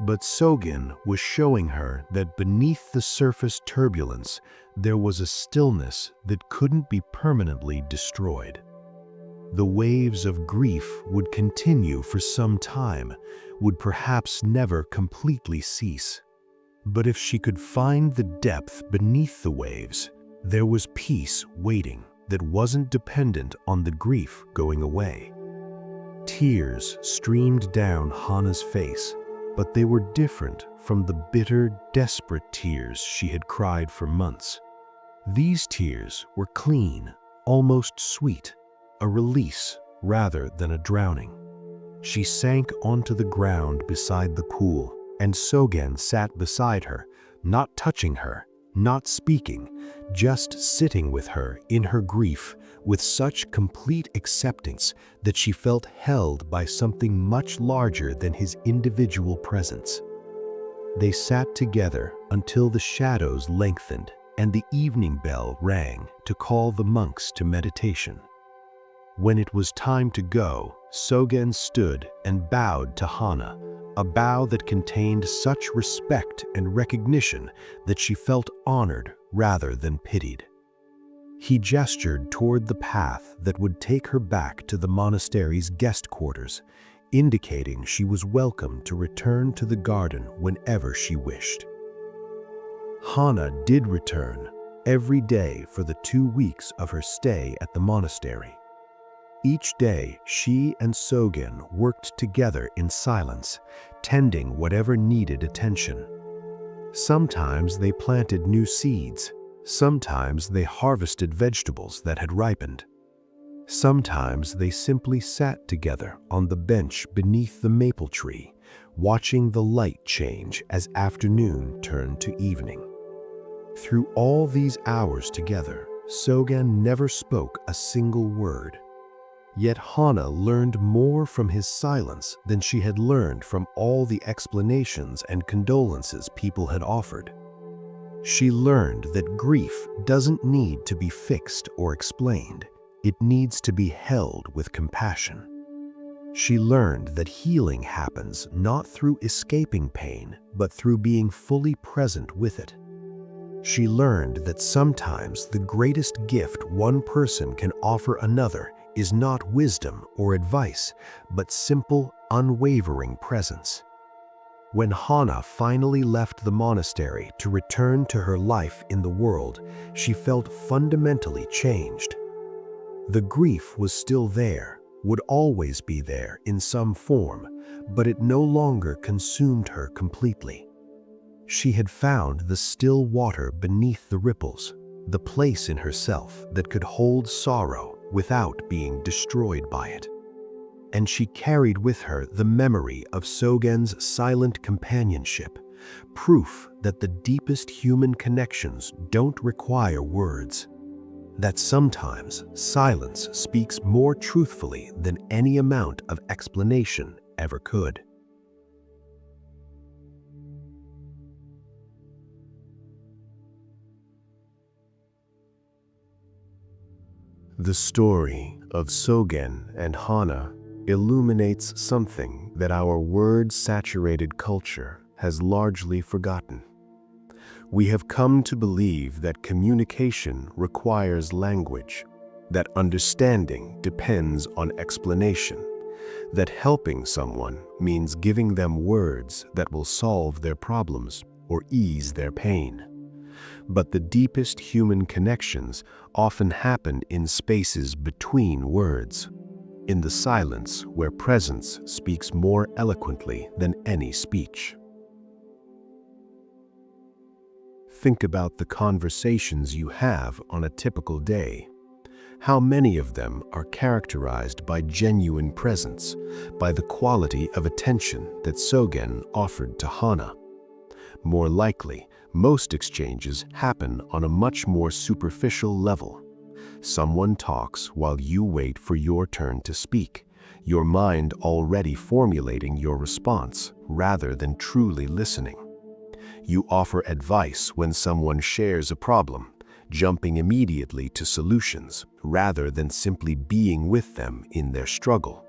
But Sogin was showing her that beneath the surface turbulence, there was a stillness that couldn't be permanently destroyed. The waves of grief would continue for some time, would perhaps never completely cease. But if she could find the depth beneath the waves, there was peace waiting that wasn't dependent on the grief going away. Tears streamed down Hana's face, but they were different from the bitter, desperate tears she had cried for months. These tears were clean, almost sweet, a release rather than a drowning. She sank onto the ground beside the pool, and Sogen sat beside her, not touching her, not speaking, just sitting with her in her grief with such complete acceptance that she felt held by something much larger than his individual presence. They sat together until the shadows lengthened and the evening bell rang to call the monks to meditation. When it was time to go, Sogen stood and bowed to Hana, a bow that contained such respect and recognition that she felt honored rather than pitied. He gestured toward the path that would take her back to the monastery's guest quarters, indicating she was welcome to return to the garden whenever she wished. Hana did return every day for the 2 weeks of her stay at the monastery. Each day, she and Sogen worked together in silence, tending whatever needed attention. Sometimes they planted new seeds. Sometimes they harvested vegetables that had ripened. Sometimes they simply sat together on the bench beneath the maple tree, watching the light change as afternoon turned to evening. Through all these hours together, Sogen never spoke a single word. Yet Hana learned more from his silence than she had learned from all the explanations and condolences people had offered. She learned that grief doesn't need to be fixed or explained. It needs to be held with compassion. She learned that healing happens not through escaping pain, but through being fully present with it. She learned that sometimes the greatest gift one person can offer another is not wisdom or advice, but simple, unwavering presence. When Hana finally left the monastery to return to her life in the world, she felt fundamentally changed. The grief was still there, would always be there in some form, but it no longer consumed her completely. She had found the still water beneath the ripples, the place in herself that could hold sorrow without being destroyed by it. And she carried with her the memory of Sogen's silent companionship, proof that the deepest human connections don't require words, that sometimes silence speaks more truthfully than any amount of explanation ever could. The story of Sogen and Hana illuminates something that our word-saturated culture has largely forgotten. We have come to believe that communication requires language, that understanding depends on explanation, that helping someone means giving them words that will solve their problems or ease their pain. But the deepest human connections often happen in spaces between words, in the silence where presence speaks more eloquently than any speech. Think about the conversations you have on a typical day. How many of them are characterized by genuine presence, by the quality of attention that Sogen offered to Hana? More likely, most exchanges happen on a much more superficial level. Someone talks while you wait for your turn to speak, your mind already formulating your response rather than truly listening. You offer advice when someone shares a problem, jumping immediately to solutions rather than simply being with them in their struggle.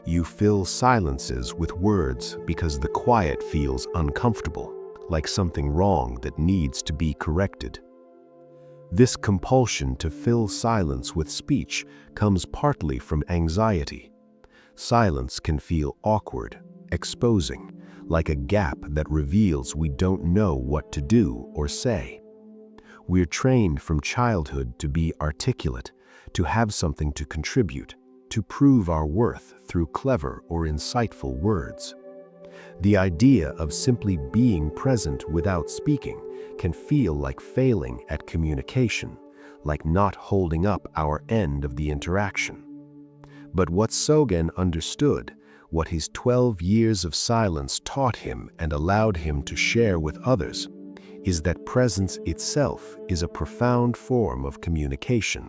You fill silences with words because the quiet feels uncomfortable, like something wrong that needs to be corrected. This compulsion to fill silence with speech comes partly from anxiety. Silence can feel awkward, exposing, like a gap that reveals we don't know what to do or say. We're trained from childhood to be articulate, to have something to contribute, to prove our worth through clever or insightful words. The idea of simply being present without speaking can feel like failing at communication, like not holding up our end of the interaction. But what Sogen understood, what his 12 years of silence taught him and allowed him to share with others, is that presence itself is a profound form of communication.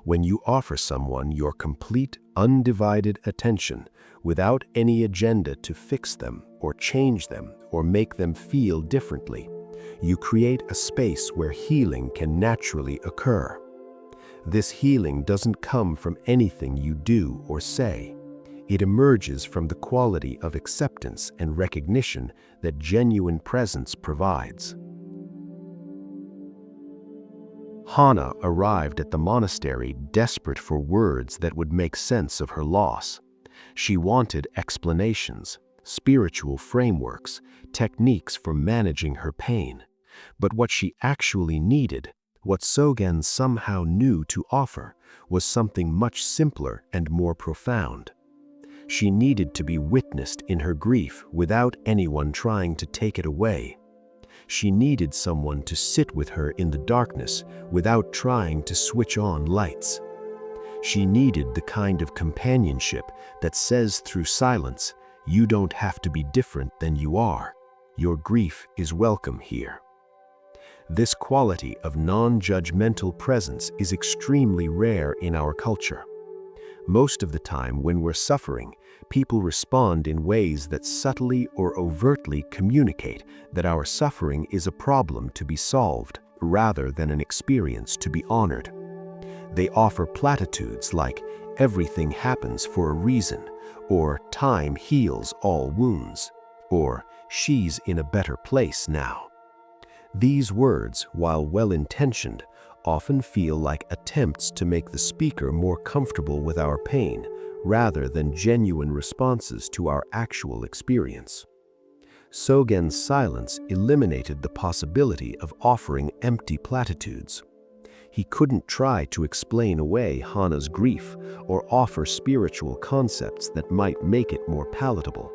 When you offer someone your complete, undivided attention without any agenda to fix them or change them or make them feel differently, you create a space where healing can naturally occur. This healing doesn't come from anything you do or say. It emerges from the quality of acceptance and recognition that genuine presence provides. Hana arrived at the monastery desperate for words that would make sense of her loss. She wanted explanations, spiritual frameworks, techniques for managing her pain. But what she actually needed, what Sogen somehow knew to offer, was something much simpler and more profound. She needed to be witnessed in her grief without anyone trying to take it away. She needed someone to sit with her in the darkness without trying to switch on lights. She needed the kind of companionship that says through silence, "You don't have to be different than you are. Your grief is welcome here." This quality of non-judgmental presence is extremely rare in our culture. Most of the time when we're suffering, people respond in ways that subtly or overtly communicate that our suffering is a problem to be solved rather than an experience to be honored. They offer platitudes like, "Everything happens for a reason," or "Time heals all wounds," or "She's in a better place now." These words, while well-intentioned, often feel like attempts to make the speaker more comfortable with our pain, rather than genuine responses to our actual experience. Sogen's silence eliminated the possibility of offering empty platitudes. He couldn't try to explain away Hana's grief or offer spiritual concepts that might make it more palatable.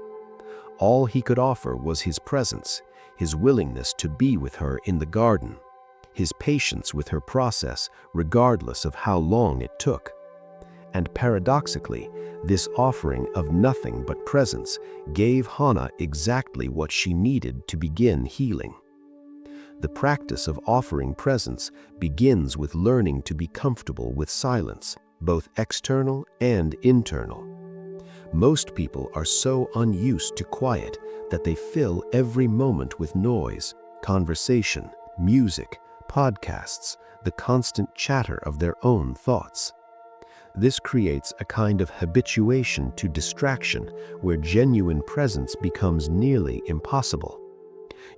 All he could offer was his presence, his willingness to be with her in the garden, his patience with her process regardless of how long it took. And paradoxically, this offering of nothing but presence gave Hana exactly what she needed to begin healing. The practice of offering presence begins with learning to be comfortable with silence, both external and internal. Most people are so unused to quiet that they fill every moment with noise, conversation, music, podcasts, the constant chatter of their own thoughts. This creates a kind of habituation to distraction where genuine presence becomes nearly impossible.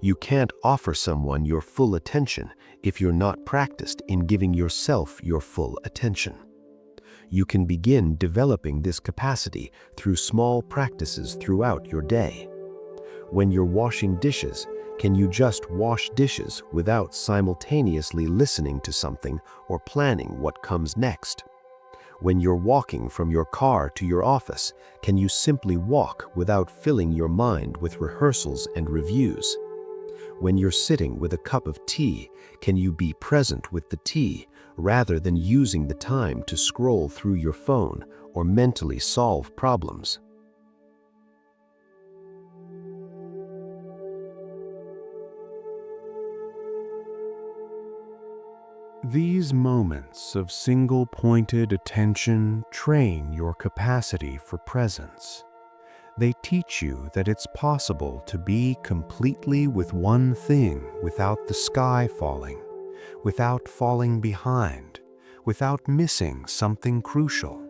You can't offer someone your full attention if you're not practiced in giving yourself your full attention. You can begin developing this capacity through small practices throughout your day. When you're washing dishes, can you just wash dishes without simultaneously listening to something or planning what comes next? When you're walking from your car to your office, can you simply walk without filling your mind with rehearsals and reviews? When you're sitting with a cup of tea, can you be present with the tea rather than using the time to scroll through your phone or mentally solve problems? These moments of single-pointed attention train your capacity for presence. They teach you that it's possible to be completely with one thing without the sky falling, without falling behind, without missing something crucial.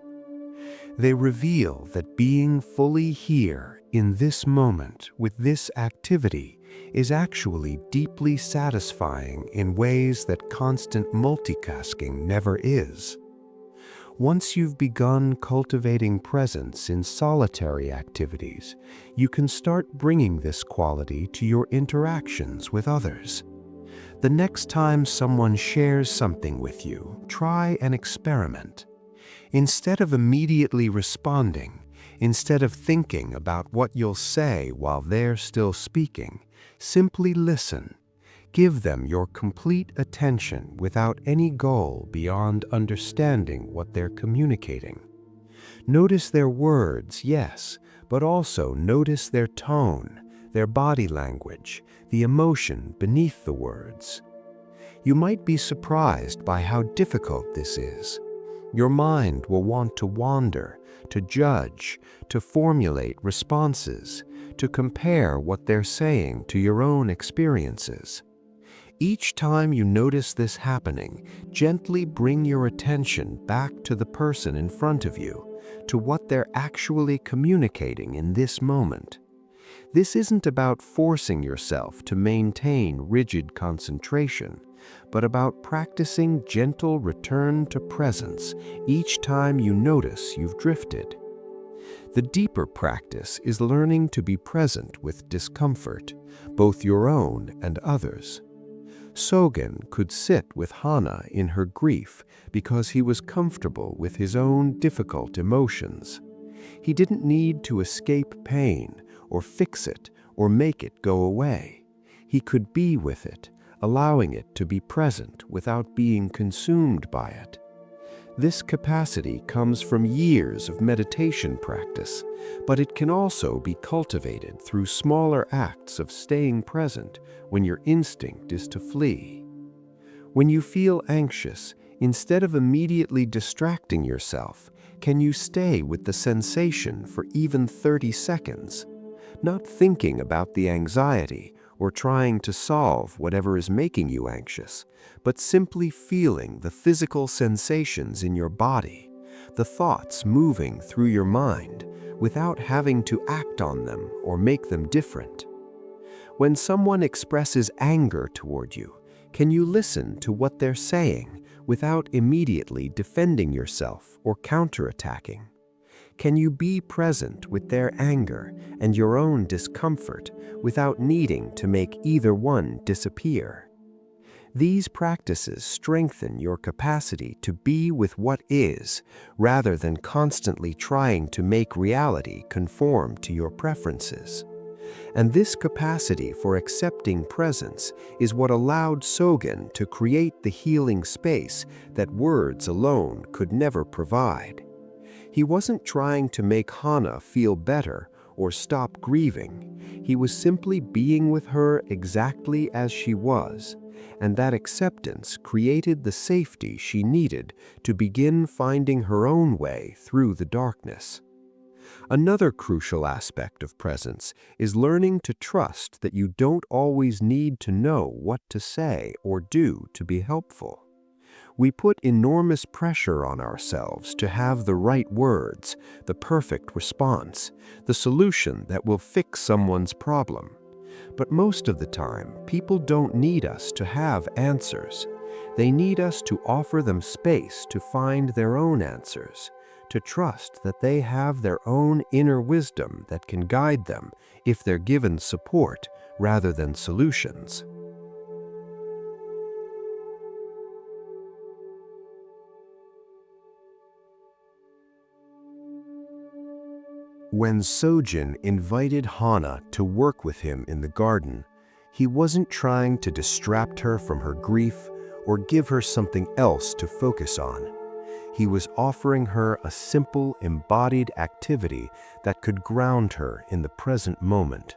They reveal that being fully here in this moment with this activity is actually deeply satisfying in ways that constant multitasking never is. Once you've begun cultivating presence in solitary activities, you can start bringing this quality to your interactions with others. The next time someone shares something with you, try an experiment. Instead of immediately responding, instead of thinking about what you'll say while they're still speaking, simply listen. Give them your complete attention without any goal beyond understanding what they're communicating. Notice their words, yes, but also notice their tone, their body language, the emotion beneath the words. You might be surprised by how difficult this is. Your mind will want to wander, to judge, to formulate responses, to compare what they're saying to your own experiences. Each time you notice this happening, gently bring your attention back to the person in front of you, to what they're actually communicating in this moment. This isn't about forcing yourself to maintain rigid concentration, but about practicing gentle return to presence each time you notice you've drifted. The deeper practice is learning to be present with discomfort, both your own and others. Sogen could sit with Hana in her grief because he was comfortable with his own difficult emotions. He didn't need to escape pain or fix it or make it go away. He could be with it, allowing it to be present without being consumed by it. This capacity comes from years of meditation practice, but it can also be cultivated through smaller acts of staying present when your instinct is to flee. When you feel anxious, instead of immediately distracting yourself, can you stay with the sensation for even 30 seconds? Not thinking about the anxiety or trying to solve whatever is making you anxious, but simply feeling the physical sensations in your body, the thoughts moving through your mind, without having to act on them or make them different. When someone expresses anger toward you, can you listen to what they're saying without immediately defending yourself or counterattacking? Can you be present with their anger and your own discomfort without needing to make either one disappear? These practices strengthen your capacity to be with what is, rather than constantly trying to make reality conform to your preferences. And this capacity for accepting presence is what allowed Sogen to create the healing space that words alone could never provide. He wasn't trying to make Hana feel better or stop grieving. He was simply being with her exactly as she was, and that acceptance created the safety she needed to begin finding her own way through the darkness. Another crucial aspect of presence is learning to trust that you don't always need to know what to say or do to be helpful. We put enormous pressure on ourselves to have the right words, the perfect response, the solution that will fix someone's problem. But most of the time, people don't need us to have answers. They need us to offer them space to find their own answers, to trust that they have their own inner wisdom that can guide them if they're given support rather than solutions. When Sojin invited Hana to work with him in the garden, he wasn't trying to distract her from her grief or give her something else to focus on. He was offering her a simple, embodied activity that could ground her in the present moment,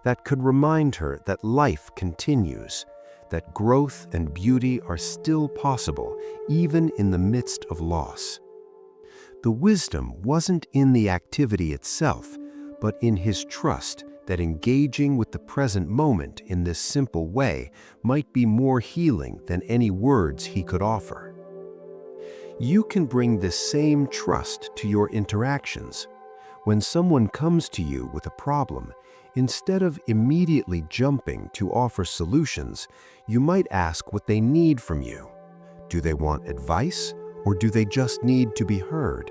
that could remind her that life continues, that growth and beauty are still possible even in the midst of loss. The wisdom wasn't in the activity itself, but in his trust that engaging with the present moment in this simple way might be more healing than any words he could offer. You can bring this same trust to your interactions. When someone comes to you with a problem, instead of immediately jumping to offer solutions, you might ask what they need from you. Do they want advice, or do they just need to be heard?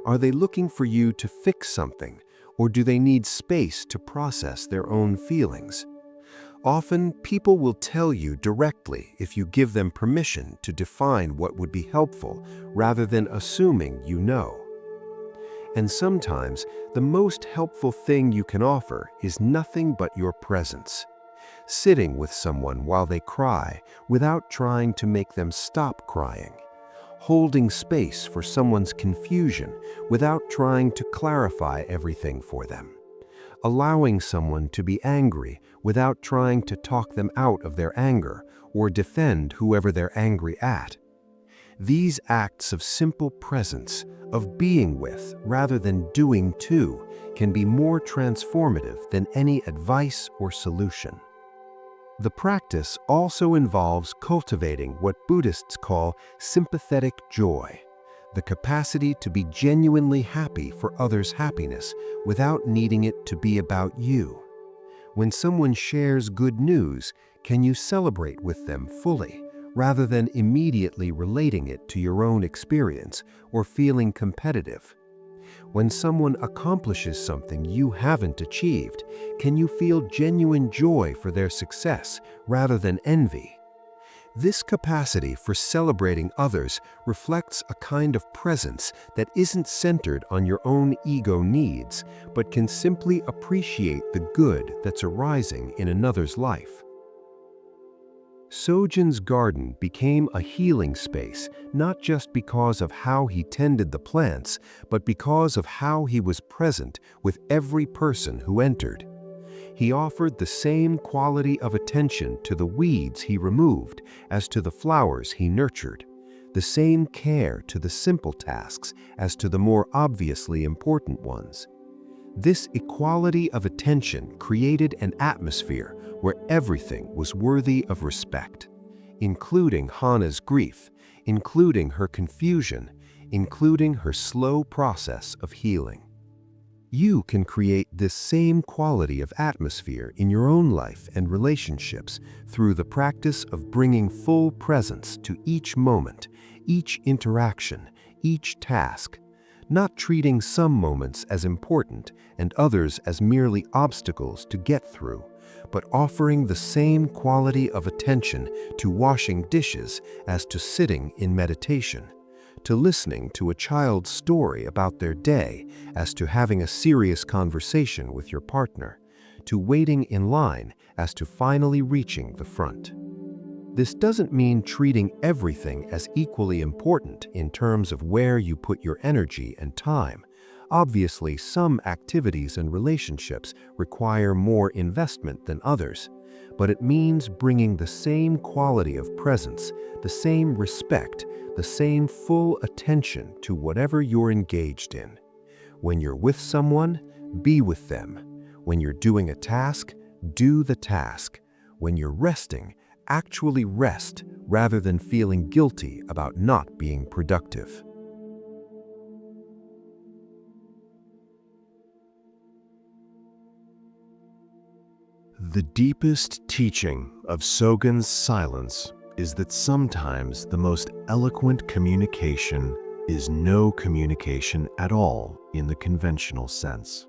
Are they looking for you to fix something, or do they need space to process their own feelings? Often, people will tell you directly if you give them permission to define what would be helpful rather than assuming you know. And sometimes, the most helpful thing you can offer is nothing but your presence. Sitting with someone while they cry without trying to make them stop crying. Holding space for someone's confusion without trying to clarify everything for them. Allowing someone to be angry without trying to talk them out of their anger or defend whoever they're angry at. These acts of simple presence, of being with rather than doing to, can be more transformative than any advice or solution. The practice also involves cultivating what Buddhists call sympathetic joy, the capacity to be genuinely happy for others' happiness without needing it to be about you. When someone shares good news, can you celebrate with them fully, rather than immediately relating it to your own experience or feeling competitive? When someone accomplishes something you haven't achieved, can you feel genuine joy for their success rather than envy? This capacity for celebrating others reflects a kind of presence that isn't centered on your own ego needs, but can simply appreciate the good that's arising in another's life. Sojin's garden became a healing space not just because of how he tended the plants, but because of how he was present with every person who entered. He offered the same quality of attention to the weeds he removed as to the flowers he nurtured, the same care to the simple tasks as to the more obviously important ones. This equality of attention created an atmosphere where everything was worthy of respect, including Hana's grief, including her confusion, including her slow process of healing. You can create this same quality of atmosphere in your own life and relationships through the practice of bringing full presence to each moment, each interaction, each task, not treating some moments as important and others as merely obstacles to get through, but offering the same quality of attention to washing dishes as to sitting in meditation, to listening to a child's story about their day as to having a serious conversation with your partner, to waiting in line as to finally reaching the front. This doesn't mean treating everything as equally important in terms of where you put your energy and time. Obviously, some activities and relationships require more investment than others, but it means bringing the same quality of presence, the same respect, the same full attention to whatever you're engaged in. When you're with someone, be with them. When you're doing a task, do the task. When you're resting, actually rest rather than feeling guilty about not being productive. The deepest teaching of Sogen's silence is that sometimes the most eloquent communication is no communication at all in the conventional sense.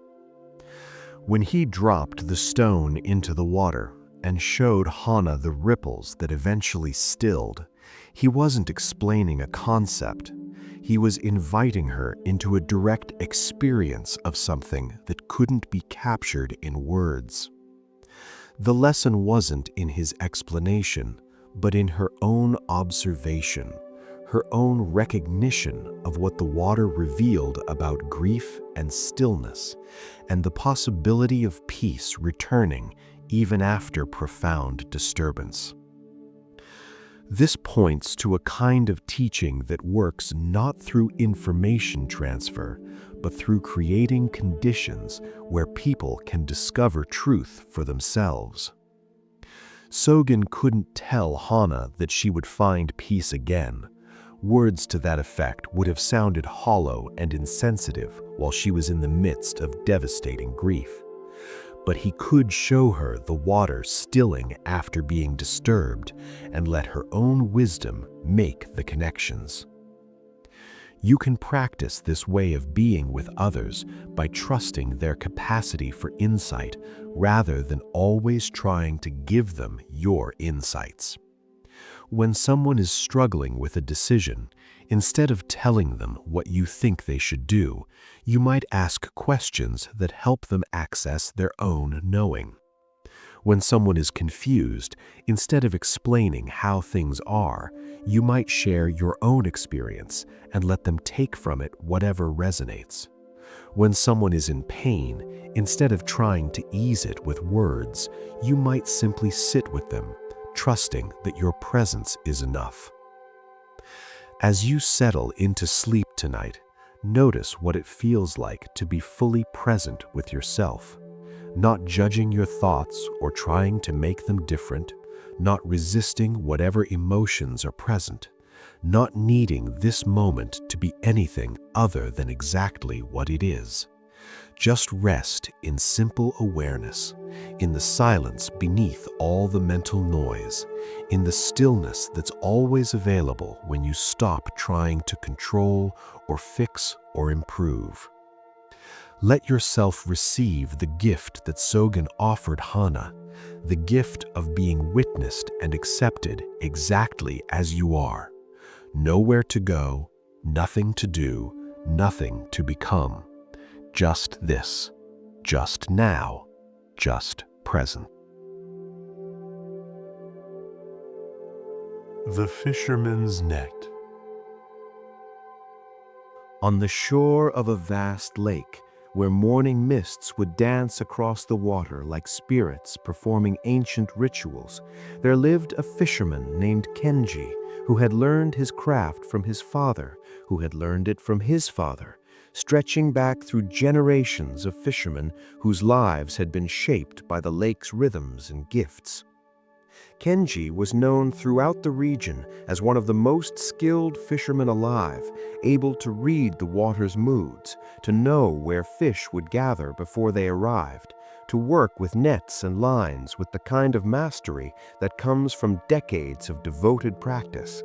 When he dropped the stone into the water and showed Hana the ripples that eventually stilled, he wasn't explaining a concept. He was inviting her into a direct experience of something that couldn't be captured in words. The lesson wasn't in his explanation, but in her own observation, her own recognition of what the water revealed about grief and stillness, and the possibility of peace returning even after profound disturbance. This points to a kind of teaching that works not through information transfer, but through creating conditions where people can discover truth for themselves. Sogen couldn't tell Hana that she would find peace again. Words to that effect would have sounded hollow and insensitive while she was in the midst of devastating grief. But he could show her the water stilling after being disturbed and let her own wisdom make the connections. You can practice this way of being with others by trusting their capacity for insight rather than always trying to give them your insights. When someone is struggling with a decision, instead of telling them what you think they should do, you might ask questions that help them access their own knowing. When someone is confused, instead of explaining how things are, you might share your own experience and let them take from it whatever resonates. When someone is in pain, instead of trying to ease it with words, you might simply sit with them, trusting that your presence is enough. As you settle into sleep tonight, notice what it feels like to be fully present with yourself, not judging your thoughts or trying to make them different, not resisting whatever emotions are present, not needing this moment to be anything other than exactly what it is. Just rest in simple awareness, in the silence beneath all the mental noise, in the stillness that's always available when you stop trying to control or fix or improve. Let yourself receive the gift that Sogen offered Hana, the gift of being witnessed and accepted exactly as you are. Nowhere to go, nothing to do, nothing to become. Just this, just now, just present. The Fisherman's Net. On the shore of a vast lake, where morning mists would dance across the water like spirits performing ancient rituals, there lived a fisherman named Kenji, who had learned his craft from his father, who had learned it from his father, stretching back through generations of fishermen whose lives had been shaped by the lake's rhythms and gifts. Kenji was known throughout the region as one of the most skilled fishermen alive, able to read the water's moods, to know where fish would gather before they arrived, to work with nets and lines with the kind of mastery that comes from decades of devoted practice.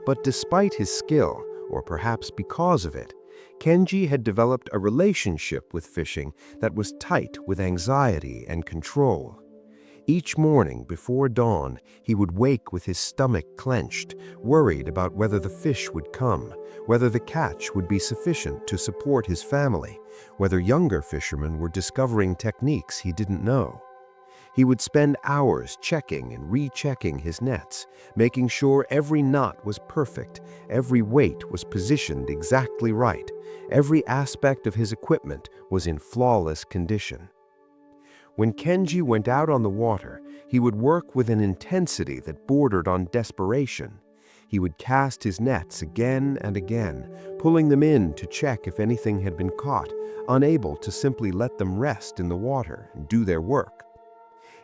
But despite his skill, or perhaps because of it, Kenji had developed a relationship with fishing that was tight with anxiety and control. Each morning before dawn, he would wake with his stomach clenched, worried about whether the fish would come, whether the catch would be sufficient to support his family, whether younger fishermen were discovering techniques he didn't know. He would spend hours checking and rechecking his nets, making sure every knot was perfect, every weight was positioned exactly right, every aspect of his equipment was in flawless condition. When Kenji went out on the water, he would work with an intensity that bordered on desperation. He would cast his nets again and again, pulling them in to check if anything had been caught, unable to simply let them rest in the water and do their work.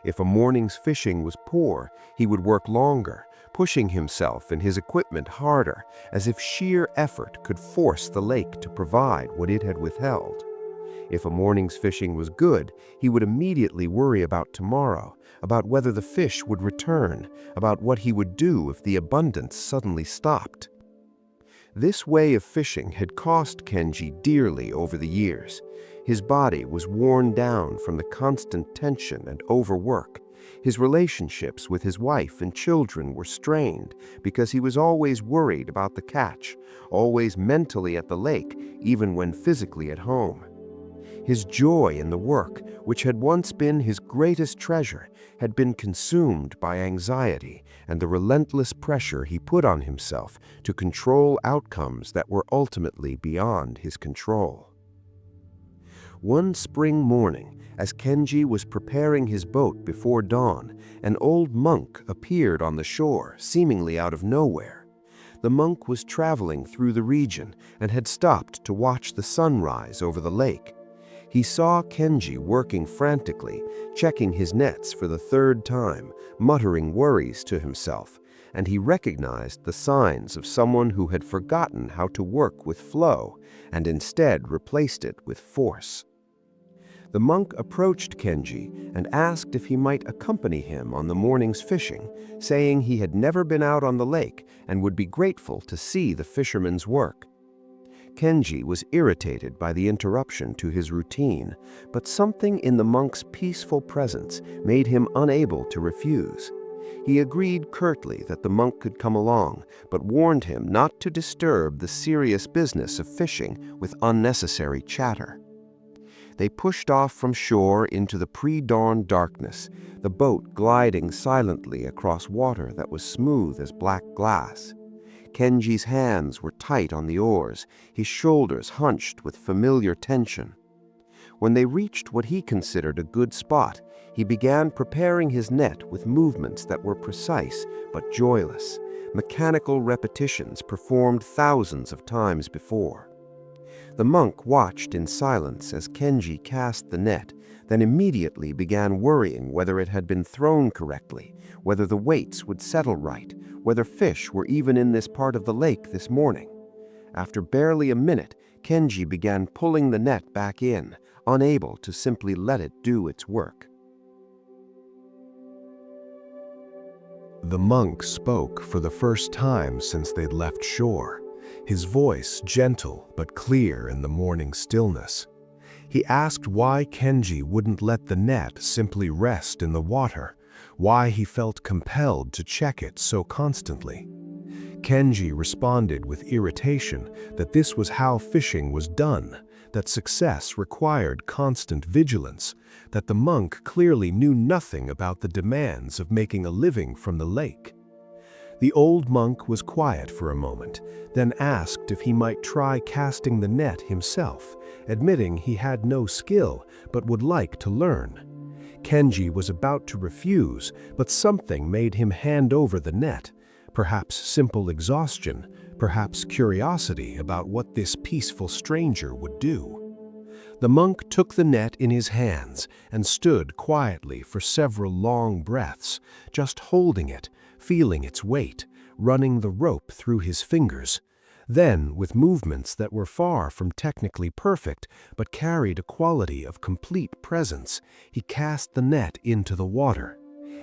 If a morning's fishing was poor, he would work longer, pushing himself and his equipment harder, as if sheer effort could force the lake to provide what it had withheld. If a morning's fishing was good, he would immediately worry about tomorrow, about whether the fish would return, about what he would do if the abundance suddenly stopped. This way of fishing had cost Kenji dearly over the years. His body was worn down from the constant tension and overwork. His relationships with his wife and children were strained because he was always worried about the catch, always mentally at the lake, even when physically at home. His joy in the work, which had once been his greatest treasure, had been consumed by anxiety and the relentless pressure he put on himself to control outcomes that were ultimately beyond his control. One spring morning, as Kenji was preparing his boat before dawn, an old monk appeared on the shore, seemingly out of nowhere. The monk was traveling through the region and had stopped to watch the sunrise over the lake. He saw Kenji working frantically, checking his nets for the third time, muttering worries to himself, and he recognized the signs of someone who had forgotten how to work with flow and instead replaced it with force. The monk approached Kenji and asked if he might accompany him on the morning's fishing, saying he had never been out on the lake and would be grateful to see the fisherman's work. Kenji was irritated by the interruption to his routine, but something in the monk's peaceful presence made him unable to refuse. He agreed curtly that the monk could come along, but warned him not to disturb the serious business of fishing with unnecessary chatter. They pushed off from shore into the pre-dawn darkness, the boat gliding silently across water that was smooth as black glass. Kenji's hands were tight on the oars, his shoulders hunched with familiar tension. When they reached what he considered a good spot, he began preparing his net with movements that were precise but joyless, mechanical repetitions performed thousands of times before. The monk watched in silence as Kenji cast the net, then immediately began worrying whether it had been thrown correctly, whether the weights would settle right, whether fish were even in this part of the lake this morning. After barely a minute, Kenji began pulling the net back in, unable to simply let it do its work. The monk spoke for the first time since they'd left shore, his voice gentle but clear in the morning stillness. He asked why Kenji wouldn't let the net simply rest in the water, why he felt compelled to check it so constantly. Kenji responded with irritation that this was how fishing was done, that success required constant vigilance, that the monk clearly knew nothing about the demands of making a living from the lake. The old monk was quiet for a moment, then asked if he might try casting the net himself, admitting he had no skill but would like to learn. Kenji was about to refuse, but something made him hand over the net, perhaps simple exhaustion, perhaps curiosity about what this peaceful stranger would do. The monk took the net in his hands and stood quietly for several long breaths, just holding it, feeling its weight, running the rope through his fingers. Then, with movements that were far from technically perfect but carried a quality of complete presence, he cast the net into the water.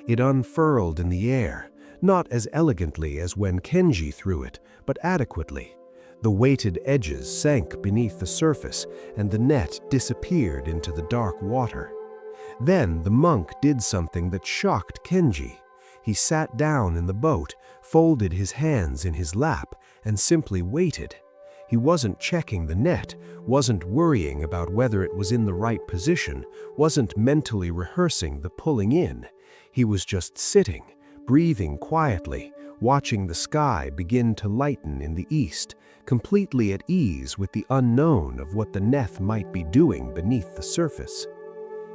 It unfurled in the air, not as elegantly as when Kenji threw it, but adequately. The weighted edges sank beneath the surface, and the net disappeared into the dark water. Then the monk did something that shocked Kenji. He sat down in the boat, folded his hands in his lap, and simply waited. He wasn't checking the net, wasn't worrying about whether it was in the right position, wasn't mentally rehearsing the pulling in. He was just sitting, breathing quietly, watching the sky begin to lighten in the east, completely at ease with the unknown of what the net might be doing beneath the surface.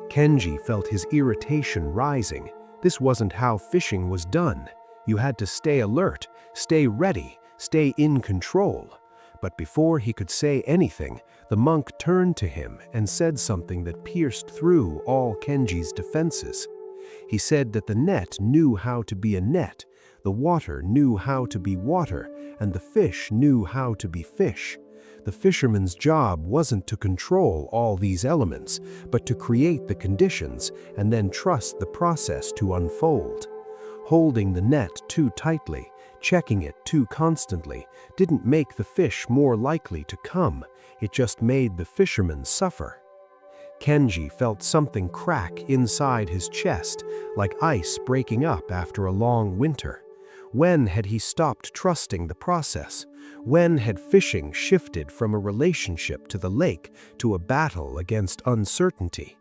Kenji felt his irritation rising. This wasn't how fishing was done. You had to stay alert, stay ready, stay in control. But before he could say anything, the monk turned to him and said something that pierced through all Kenji's defenses. He said that the net knew how to be a net, the water knew how to be water, and the fish knew how to be fish. The fisherman's job wasn't to control all these elements, but to create the conditions and then trust the process to unfold. Holding the net too tightly, checking it too constantly, didn't make the fish more likely to come, it just made the fisherman suffer. Kenji felt something crack inside his chest, like ice breaking up after a long winter. When had he stopped trusting the process? When had fishing shifted from a relationship to the lake to a battle against uncertainty?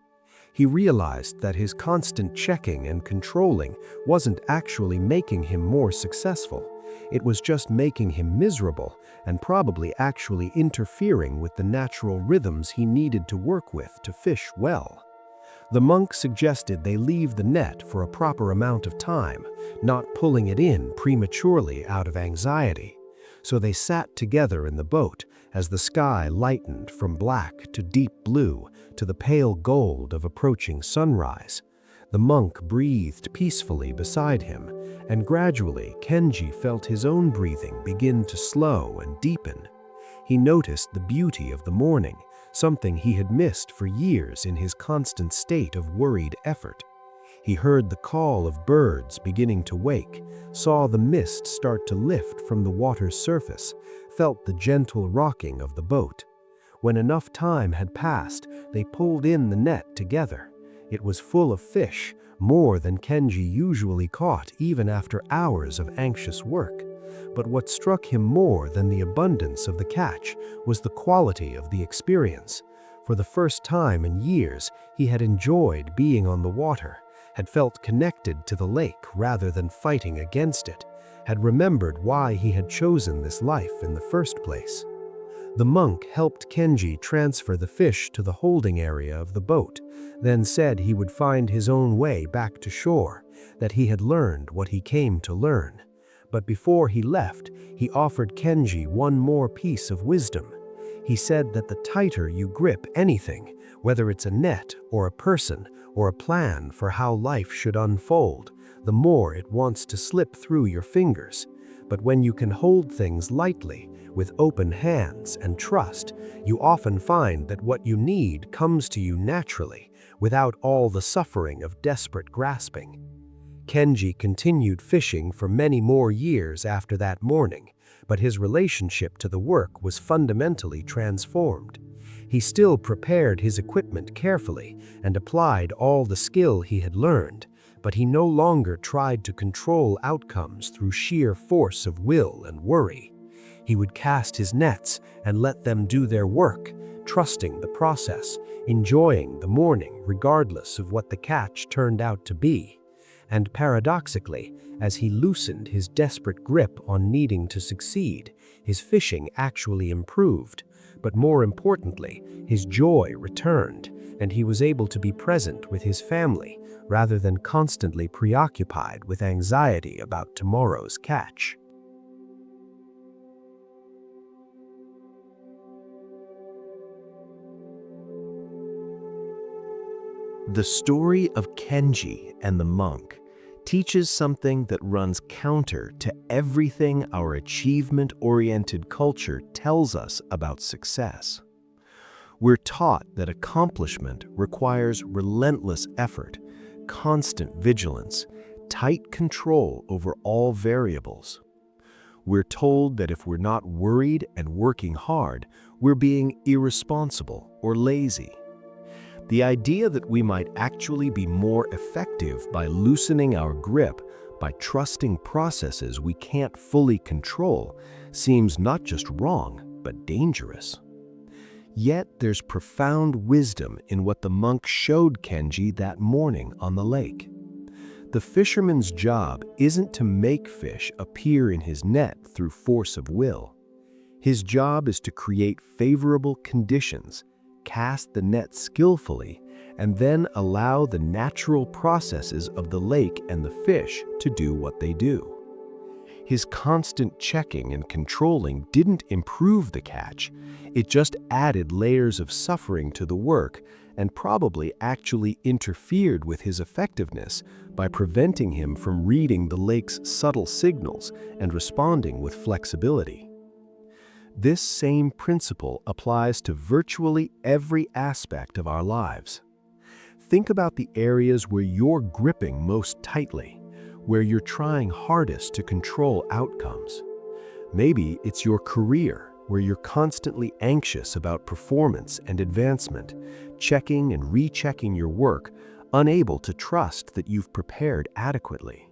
He realized that his constant checking and controlling wasn't actually making him more successful. It was just making him miserable and probably actually interfering with the natural rhythms he needed to work with to fish well. The monk suggested they leave the net for a proper amount of time, not pulling it in prematurely out of anxiety. So they sat together in the boat as the sky lightened from black to deep blue to the pale gold of approaching sunrise. The monk breathed peacefully beside him, and gradually Kenji felt his own breathing begin to slow and deepen. He noticed the beauty of the morning, something he had missed for years in his constant state of worried effort. He heard the call of birds beginning to wake, saw the mist start to lift from the water's surface, felt the gentle rocking of the boat. When enough time had passed, they pulled in the net together. It was full of fish, more than Kenji usually caught even after hours of anxious work. But what struck him more than the abundance of the catch was the quality of the experience. For the first time in years, he had enjoyed being on the water, had felt connected to the lake rather than fighting against it, had remembered why he had chosen this life in the first place. The monk helped Kenji transfer the fish to the holding area of the boat, then said he would find his own way back to shore, that he had learned what he came to learn. But before he left, he offered Kenji one more piece of wisdom. He said that the tighter you grip anything, whether it's a net or a person or a plan for how life should unfold, the more it wants to slip through your fingers. But when you can hold things lightly, with open hands and trust, you often find that what you need comes to you naturally, without all the suffering of desperate grasping. Kenji continued fishing for many more years after that morning, but his relationship to the work was fundamentally transformed. He still prepared his equipment carefully and applied all the skill he had learned, but he no longer tried to control outcomes through sheer force of will and worry. He would cast his nets and let them do their work, trusting the process, enjoying the morning regardless of what the catch turned out to be. And paradoxically, as he loosened his desperate grip on needing to succeed, his fishing actually improved. But more importantly, his joy returned, and he was able to be present with his family rather than constantly preoccupied with anxiety about tomorrow's catch. The story of Kenji and the monk teaches something that runs counter to everything our achievement-oriented culture tells us about success. We're taught that accomplishment requires relentless effort, constant vigilance, tight control over all variables. We're told that if we're not worried and working hard, we're being irresponsible or lazy. The idea that we might actually be more effective by loosening our grip, by trusting processes we can't fully control, seems not just wrong, but dangerous. Yet there's profound wisdom in what the monk showed Kenji that morning on the lake. The fisherman's job isn't to make fish appear in his net through force of will. His job is to create favorable conditions, cast the net skillfully, and then allow the natural processes of the lake and the fish to do what they do. His constant checking and controlling didn't improve the catch, it just added layers of suffering to the work and probably actually interfered with his effectiveness by preventing him from reading the lake's subtle signals and responding with flexibility. This same principle applies to virtually every aspect of our lives. Think about the areas where you're gripping most tightly, where you're trying hardest to control outcomes. Maybe it's your career, where you're constantly anxious about performance and advancement, checking and rechecking your work, unable to trust that you've prepared adequately.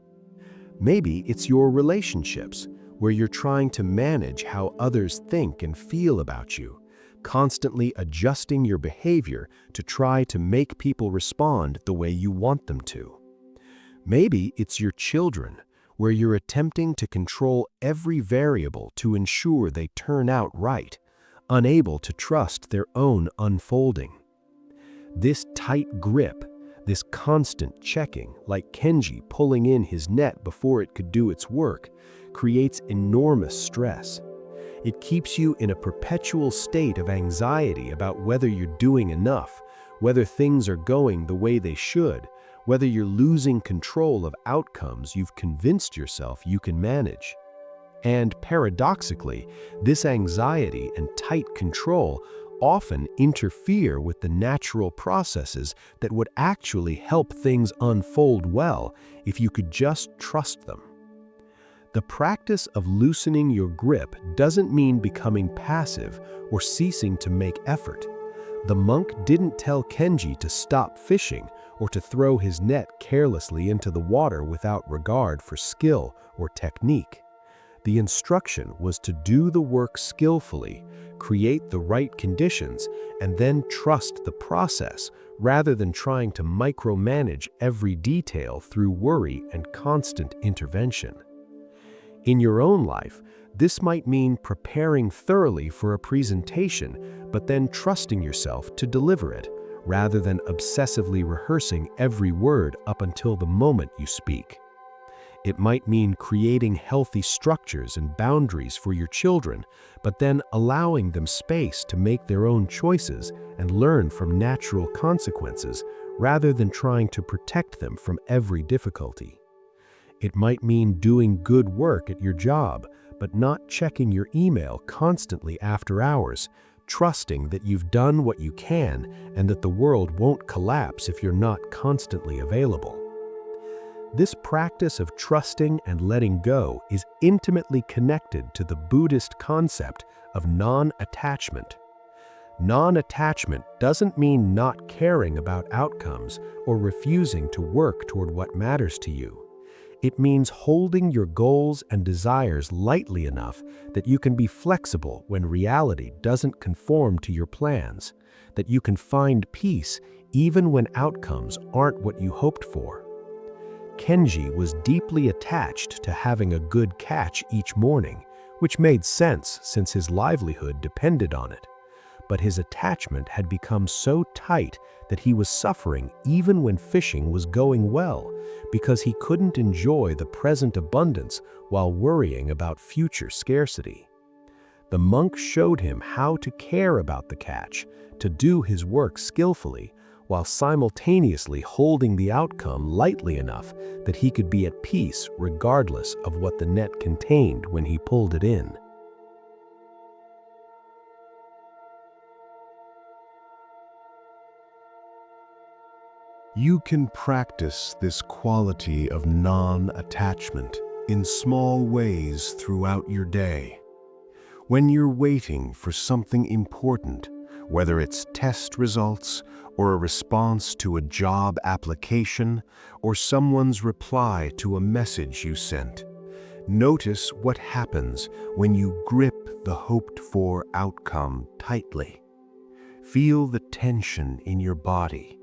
Maybe it's your relationships, where you're trying to manage how others think and feel about you, constantly adjusting your behavior to try to make people respond the way you want them to. Maybe it's your children, where you're attempting to control every variable to ensure they turn out right, unable to trust their own unfolding. This tight grip, this constant checking, like Kenji pulling in his net before it could do its work, creates enormous stress. It keeps you in a perpetual state of anxiety about whether you're doing enough, whether things are going the way they should, whether you're losing control of outcomes you've convinced yourself you can manage. And paradoxically, this anxiety and tight control often interfere with the natural processes that would actually help things unfold well if you could just trust them. The practice of loosening your grip doesn't mean becoming passive or ceasing to make effort. The monk didn't tell Kenji to stop fishing or to throw his net carelessly into the water without regard for skill or technique. The instruction was to do the work skillfully, create the right conditions, and then trust the process rather than trying to micromanage every detail through worry and constant intervention. In your own life, this might mean preparing thoroughly for a presentation, but then trusting yourself to deliver it, rather than obsessively rehearsing every word up until the moment you speak. It might mean creating healthy structures and boundaries for your children, but then allowing them space to make their own choices and learn from natural consequences, rather than trying to protect them from every difficulty. It might mean doing good work at your job, but not checking your email constantly after hours, trusting that you've done what you can and that the world won't collapse if you're not constantly available. This practice of trusting and letting go is intimately connected to the Buddhist concept of non-attachment. Non-attachment doesn't mean not caring about outcomes or refusing to work toward what matters to you. It means holding your goals and desires lightly enough that you can be flexible when reality doesn't conform to your plans, that you can find peace even when outcomes aren't what you hoped for. Kenji was deeply attached to having a good catch each morning, which made sense since his livelihood depended on it. But his attachment had become so tight that he was suffering even when fishing was going well, because he couldn't enjoy the present abundance while worrying about future scarcity. The monk showed him how to care about the catch, to do his work skillfully, while simultaneously holding the outcome lightly enough that he could be at peace regardless of what the net contained when he pulled it in. You can practice this quality of non-attachment in small ways throughout your day. When you're waiting for something important, whether it's test results or a response to a job application or someone's reply to a message you sent, notice what happens when you grip the hoped-for outcome tightly. Feel the tension in your body,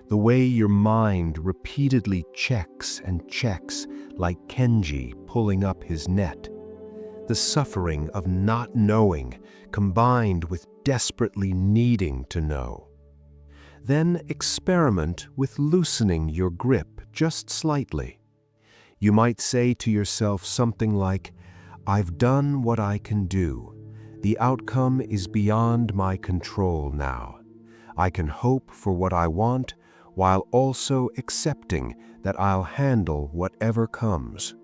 the way your mind repeatedly checks and checks like Kenji pulling up his net. The suffering of not knowing combined with desperately needing to know. Then experiment with loosening your grip just slightly. You might say to yourself something like, "I've done what I can do. The outcome is beyond my control now. I can hope for what I want while also accepting that I'll handle whatever comes."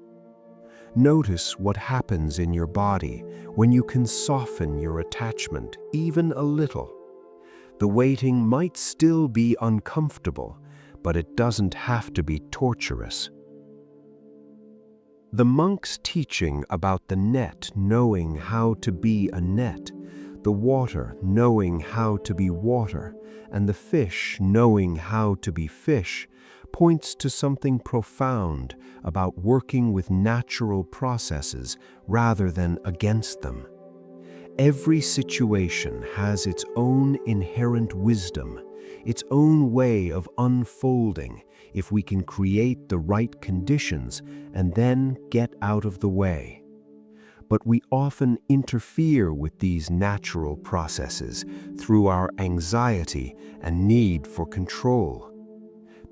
Notice what happens in your body when you can soften your attachment even a little. The waiting might still be uncomfortable, but it doesn't have to be torturous. The monk's teaching about the net knowing how to be a net, the water knowing how to be water, and the fish knowing how to be fish, points to something profound about working with natural processes rather than against them. Every situation has its own inherent wisdom, its own way of unfolding if we can create the right conditions and then get out of the way. But we often interfere with these natural processes through our anxiety and need for control.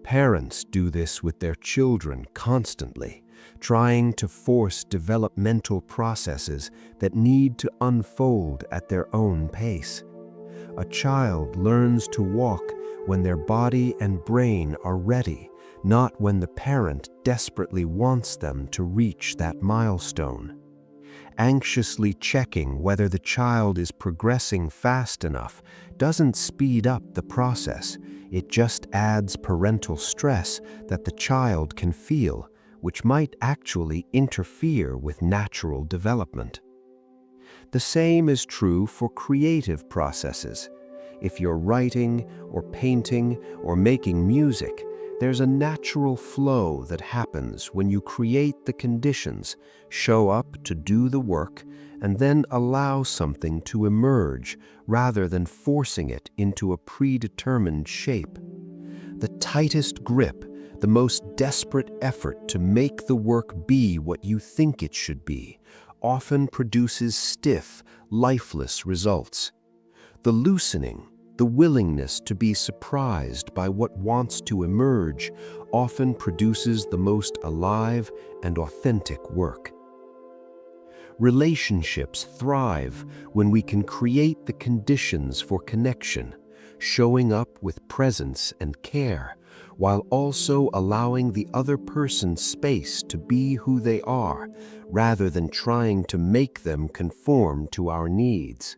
Parents do this with their children constantly, trying to force developmental processes that need to unfold at their own pace. A child learns to walk when their body and brain are ready, not when the parent desperately wants them to reach that milestone. Anxiously checking whether the child is progressing fast enough doesn't speed up the process, it just adds parental stress that the child can feel, which might actually interfere with natural development. The same is true for creative processes. If you're writing or painting or making music, there's a natural flow that happens when you create the conditions, show up to do the work, and then allow something to emerge rather than forcing it into a predetermined shape. The tightest grip, the most desperate effort to make the work be what you think it should be, often produces stiff, lifeless results. The loosening, the willingness to be surprised by what wants to emerge, often produces the most alive and authentic work. Relationships thrive when we can create the conditions for connection, showing up with presence and care, while also allowing the other person space to be who they are, rather than trying to make them conform to our needs.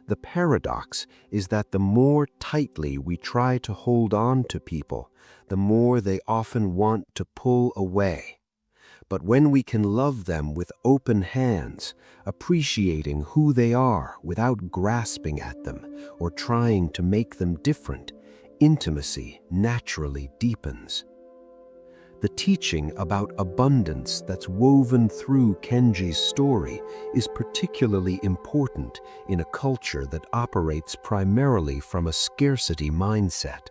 The paradox is that the more tightly we try to hold on to people, the more they often want to pull away. But when we can love them with open hands, appreciating who they are without grasping at them or trying to make them different, intimacy naturally deepens. The teaching about abundance that's woven through Kenji's story is particularly important in a culture that operates primarily from a scarcity mindset.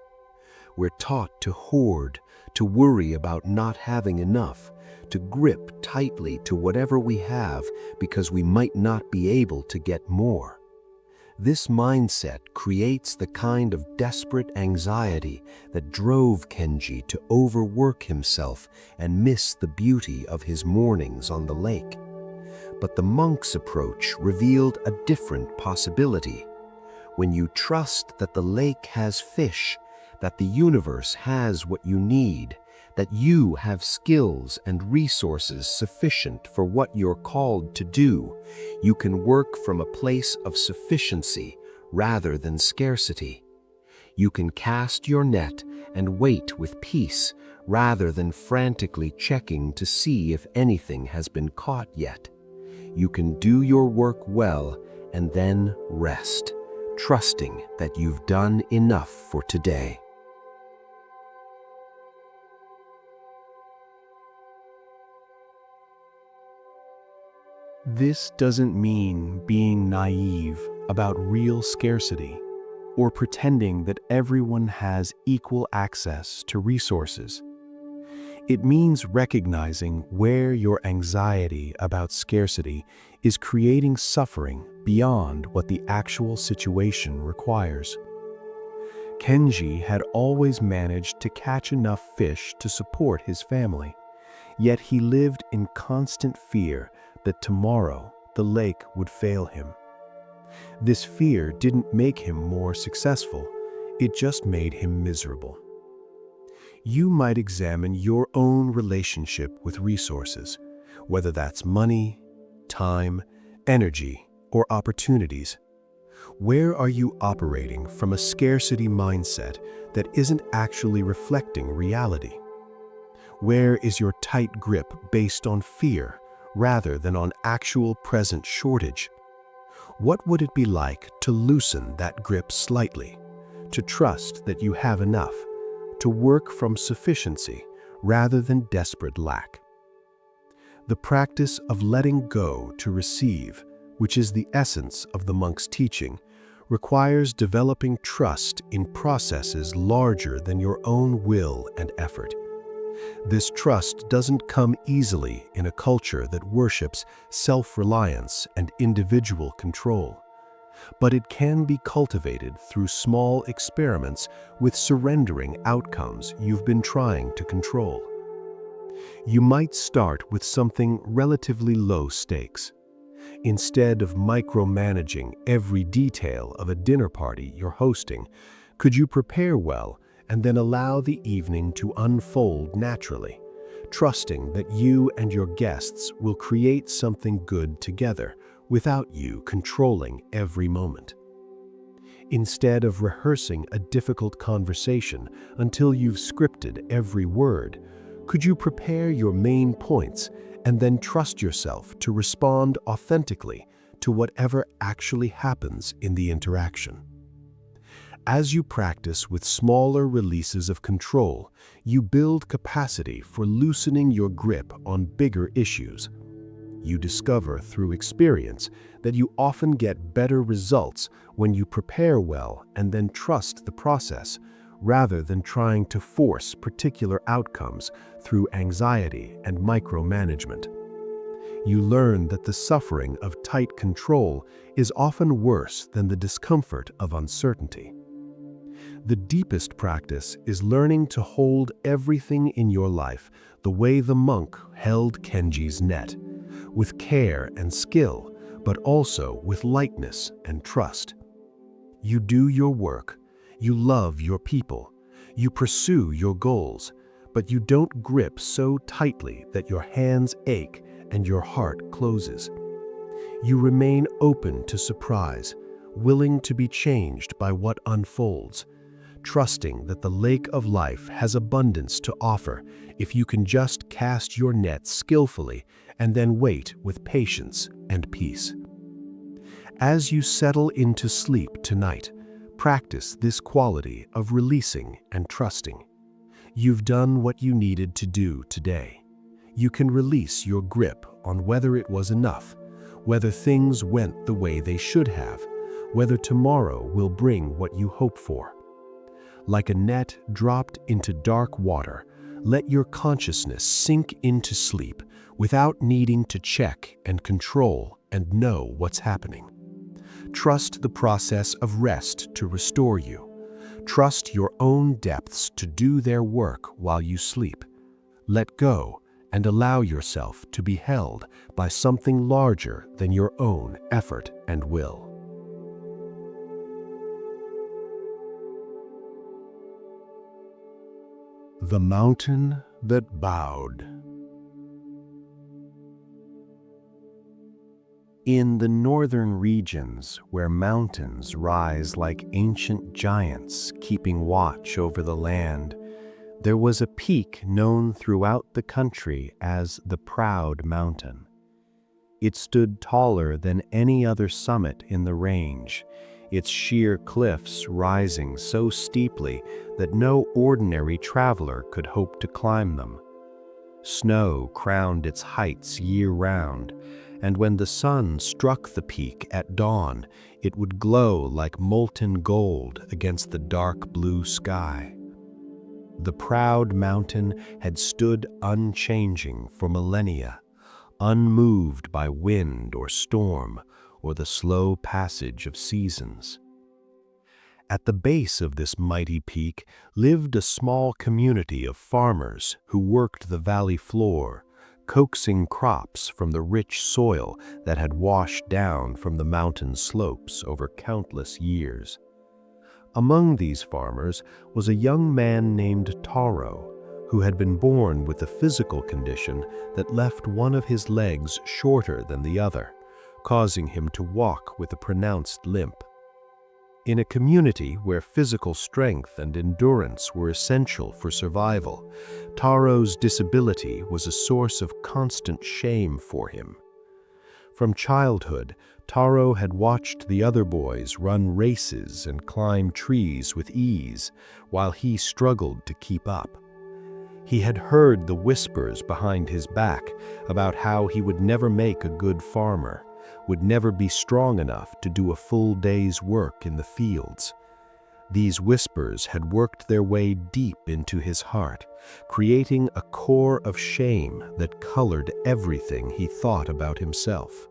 We're taught to hoard, to worry about not having enough, to grip tightly to whatever we have because we might not be able to get more. This mindset creates the kind of desperate anxiety that drove Kenji to overwork himself and miss the beauty of his mornings on the lake. But the monk's approach revealed a different possibility. When you trust that the lake has fish, that the universe has what you need, that you have skills and resources sufficient for what you're called to do, you can work from a place of sufficiency rather than scarcity. You can cast your net and wait with peace rather than frantically checking to see if anything has been caught yet. You can do your work well and then rest, trusting that you've done enough for today. This doesn't mean being naive about real scarcity or pretending that everyone has equal access to resources. It means recognizing where your anxiety about scarcity is creating suffering beyond what the actual situation requires. Kenji had always managed to catch enough fish to support his family, yet he lived in constant fear that tomorrow the lake would fail him. This fear didn't make him more successful, it just made him miserable. You might examine your own relationship with resources. whether that's money, time, energy, or opportunities. Where are you operating from a scarcity mindset that isn't actually reflecting reality? Where is your tight grip based on fear rather than on actual present shortage? What would it be like to loosen that grip slightly, to trust that you have enough, to work from sufficiency rather than desperate lack? The practice of letting go to receive, which is the essence of the monk's teaching, requires developing trust in processes larger than your own will and effort. This trust doesn't come easily in a culture that worships self-reliance and individual control, but it can be cultivated through small experiments with surrendering outcomes you've been trying to control. You might start with something relatively low stakes. Instead of micromanaging every detail of a dinner party you're hosting, could you prepare well and then allow the evening to unfold naturally, trusting that you and your guests will create something good together without you controlling every moment? Instead of rehearsing a difficult conversation until you've scripted every word, could you prepare your main points and then trust yourself to respond authentically to whatever actually happens in the interaction? As you practice with smaller releases of control, you build capacity for loosening your grip on bigger issues. You discover through experience that you often get better results when you prepare well and then trust the process, rather than trying to force particular outcomes through anxiety and micromanagement. You learn that the suffering of tight control is often worse than the discomfort of uncertainty. The deepest practice is learning to hold everything in your life the way the monk held Kenji's net, with care and skill, but also with lightness and trust. You do your work, you love your people, you pursue your goals, but you don't grip so tightly that your hands ache and your heart closes. You remain open to surprise, willing to be changed by what unfolds, trusting that the lake of life has abundance to offer if you can just cast your net skillfully and then wait with patience and peace. As you settle into sleep tonight, practice this quality of releasing and trusting. You've done what you needed to do today. You can release your grip on whether it was enough, whether things went the way they should have, whether tomorrow will bring what you hope for. Like a net dropped into dark water, let your consciousness sink into sleep without needing to check and control and know what's happening. Trust the process of rest to restore you. Trust your own depths to do their work while you sleep. Let go and allow yourself to be held by something larger than your own effort and will. The mountain that bowed. In the northern regions, where mountains rise like ancient giants keeping watch over the land, there was a peak known throughout the country as the Proud Mountain. It stood taller than any other summit in the range, its sheer cliffs rising so steeply that no ordinary traveler could hope to climb them. Snow crowned its heights year-round, and when the sun struck the peak at dawn, it would glow like molten gold against the dark blue sky. The Proud Mountain had stood unchanging for millennia, unmoved by wind or storm, or the slow passage of seasons. At the base of this mighty peak lived a small community of farmers who worked the valley floor, coaxing crops from the rich soil that had washed down from the mountain slopes over countless years. Among these farmers was a young man named Taro, who had been born with a physical condition that left one of his legs shorter than the other, causing him to walk with a pronounced limp. In a community where physical strength and endurance were essential for survival, Taro's disability was a source of constant shame for him. From childhood, Taro had watched the other boys run races and climb trees with ease, while he struggled to keep up. He had heard the whispers behind his back about how he would never make a good farmer, would never be strong enough to do a full day's work in the fields. These whispers had worked their way deep into his heart, creating a core of shame that colored everything he thought about himself.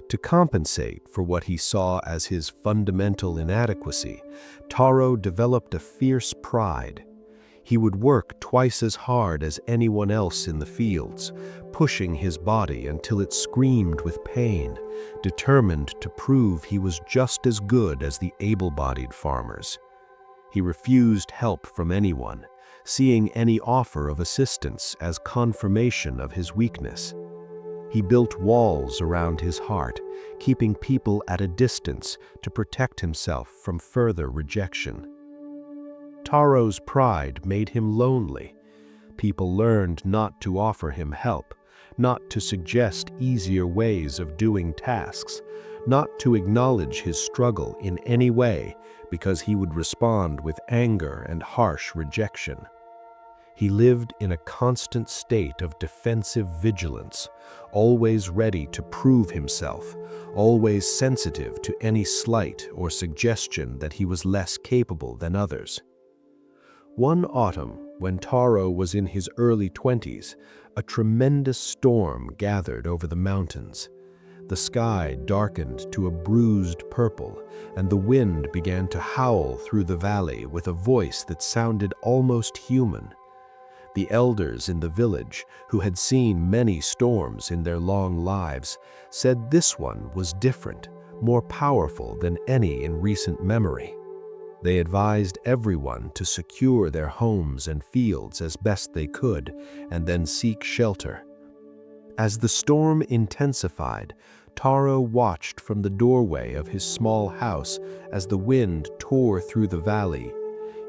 To compensate for what he saw as his fundamental inadequacy, Taro developed a fierce pride. He would work twice as hard as anyone else in the fields, pushing his body until it screamed with pain, determined to prove he was just as good as the able-bodied farmers. He refused help from anyone, seeing any offer of assistance as confirmation of his weakness. He built walls around his heart, keeping people at a distance to protect himself from further rejection. Taro's pride made him lonely. People learned not to offer him help, not to suggest easier ways of doing tasks, not to acknowledge his struggle in any way because he would respond with anger and harsh rejection. He lived in a constant state of defensive vigilance, always ready to prove himself, always sensitive to any slight or suggestion that he was less capable than others. One autumn, when Taro was in his early 20s, a tremendous storm gathered over the mountains. The sky darkened to a bruised purple, and the wind began to howl through the valley with a voice that sounded almost human. The elders in the village, who had seen many storms in their long lives, said this one was different, more powerful than any in recent memory. They advised everyone to secure their homes and fields as best they could, and then seek shelter. As the storm intensified, Taro watched from the doorway of his small house as the wind tore through the valley.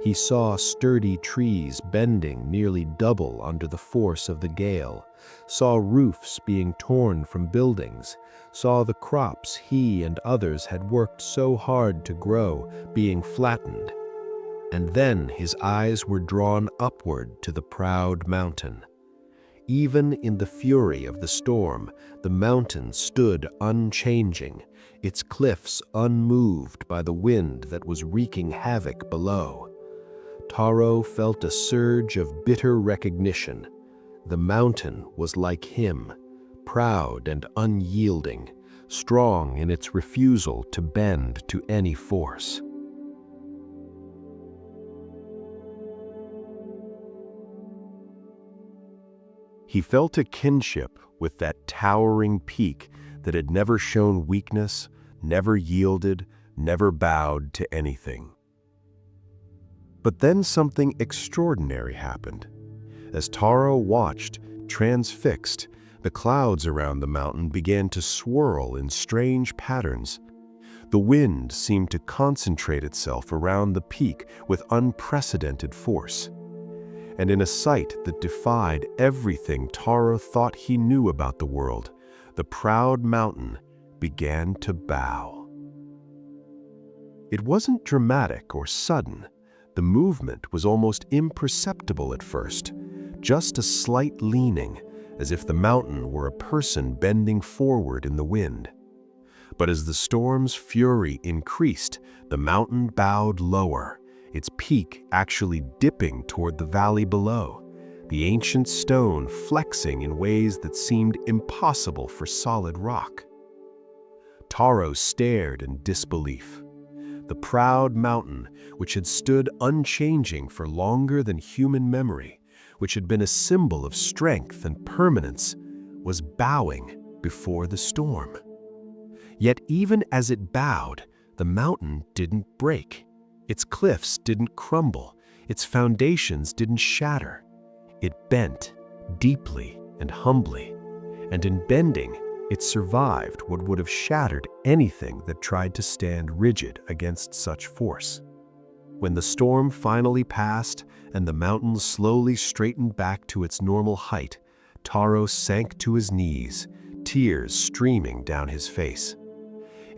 He saw sturdy trees bending nearly double under the force of the gale, saw roofs being torn from buildings, saw the crops he and others had worked so hard to grow being flattened. And then his eyes were drawn upward to the proud mountain. Even in the fury of the storm, the mountain stood unchanging, its cliffs unmoved by the wind that was wreaking havoc below. Taro felt a surge of bitter recognition. The mountain was like him, proud and unyielding, strong in its refusal to bend to any force. He felt a kinship with that towering peak that had never shown weakness, never yielded, never bowed to anything. But then something extraordinary happened. As Taro watched, transfixed, the clouds around the mountain began to swirl in strange patterns. The wind seemed to concentrate itself around the peak with unprecedented force. And in a sight that defied everything Taro thought he knew about the world, the proud mountain began to bow. It wasn't dramatic or sudden. The movement was almost imperceptible at first, just a slight leaning, as if the mountain were a person bending forward in the wind. But as the storm's fury increased, the mountain bowed lower, its peak actually dipping toward the valley below, the ancient stone flexing in ways that seemed impossible for solid rock. Taro stared in disbelief. The proud mountain, which had stood unchanging for longer than human memory, which had been a symbol of strength and permanence, was bowing before the storm. Yet even as it bowed, the mountain didn't break. Its cliffs didn't crumble. Its foundations didn't shatter. It bent deeply and humbly, and in bending, it survived what would have shattered anything that tried to stand rigid against such force. When the storm finally passed and the mountain slowly straightened back to its normal height, Taro sank to his knees, tears streaming down his face.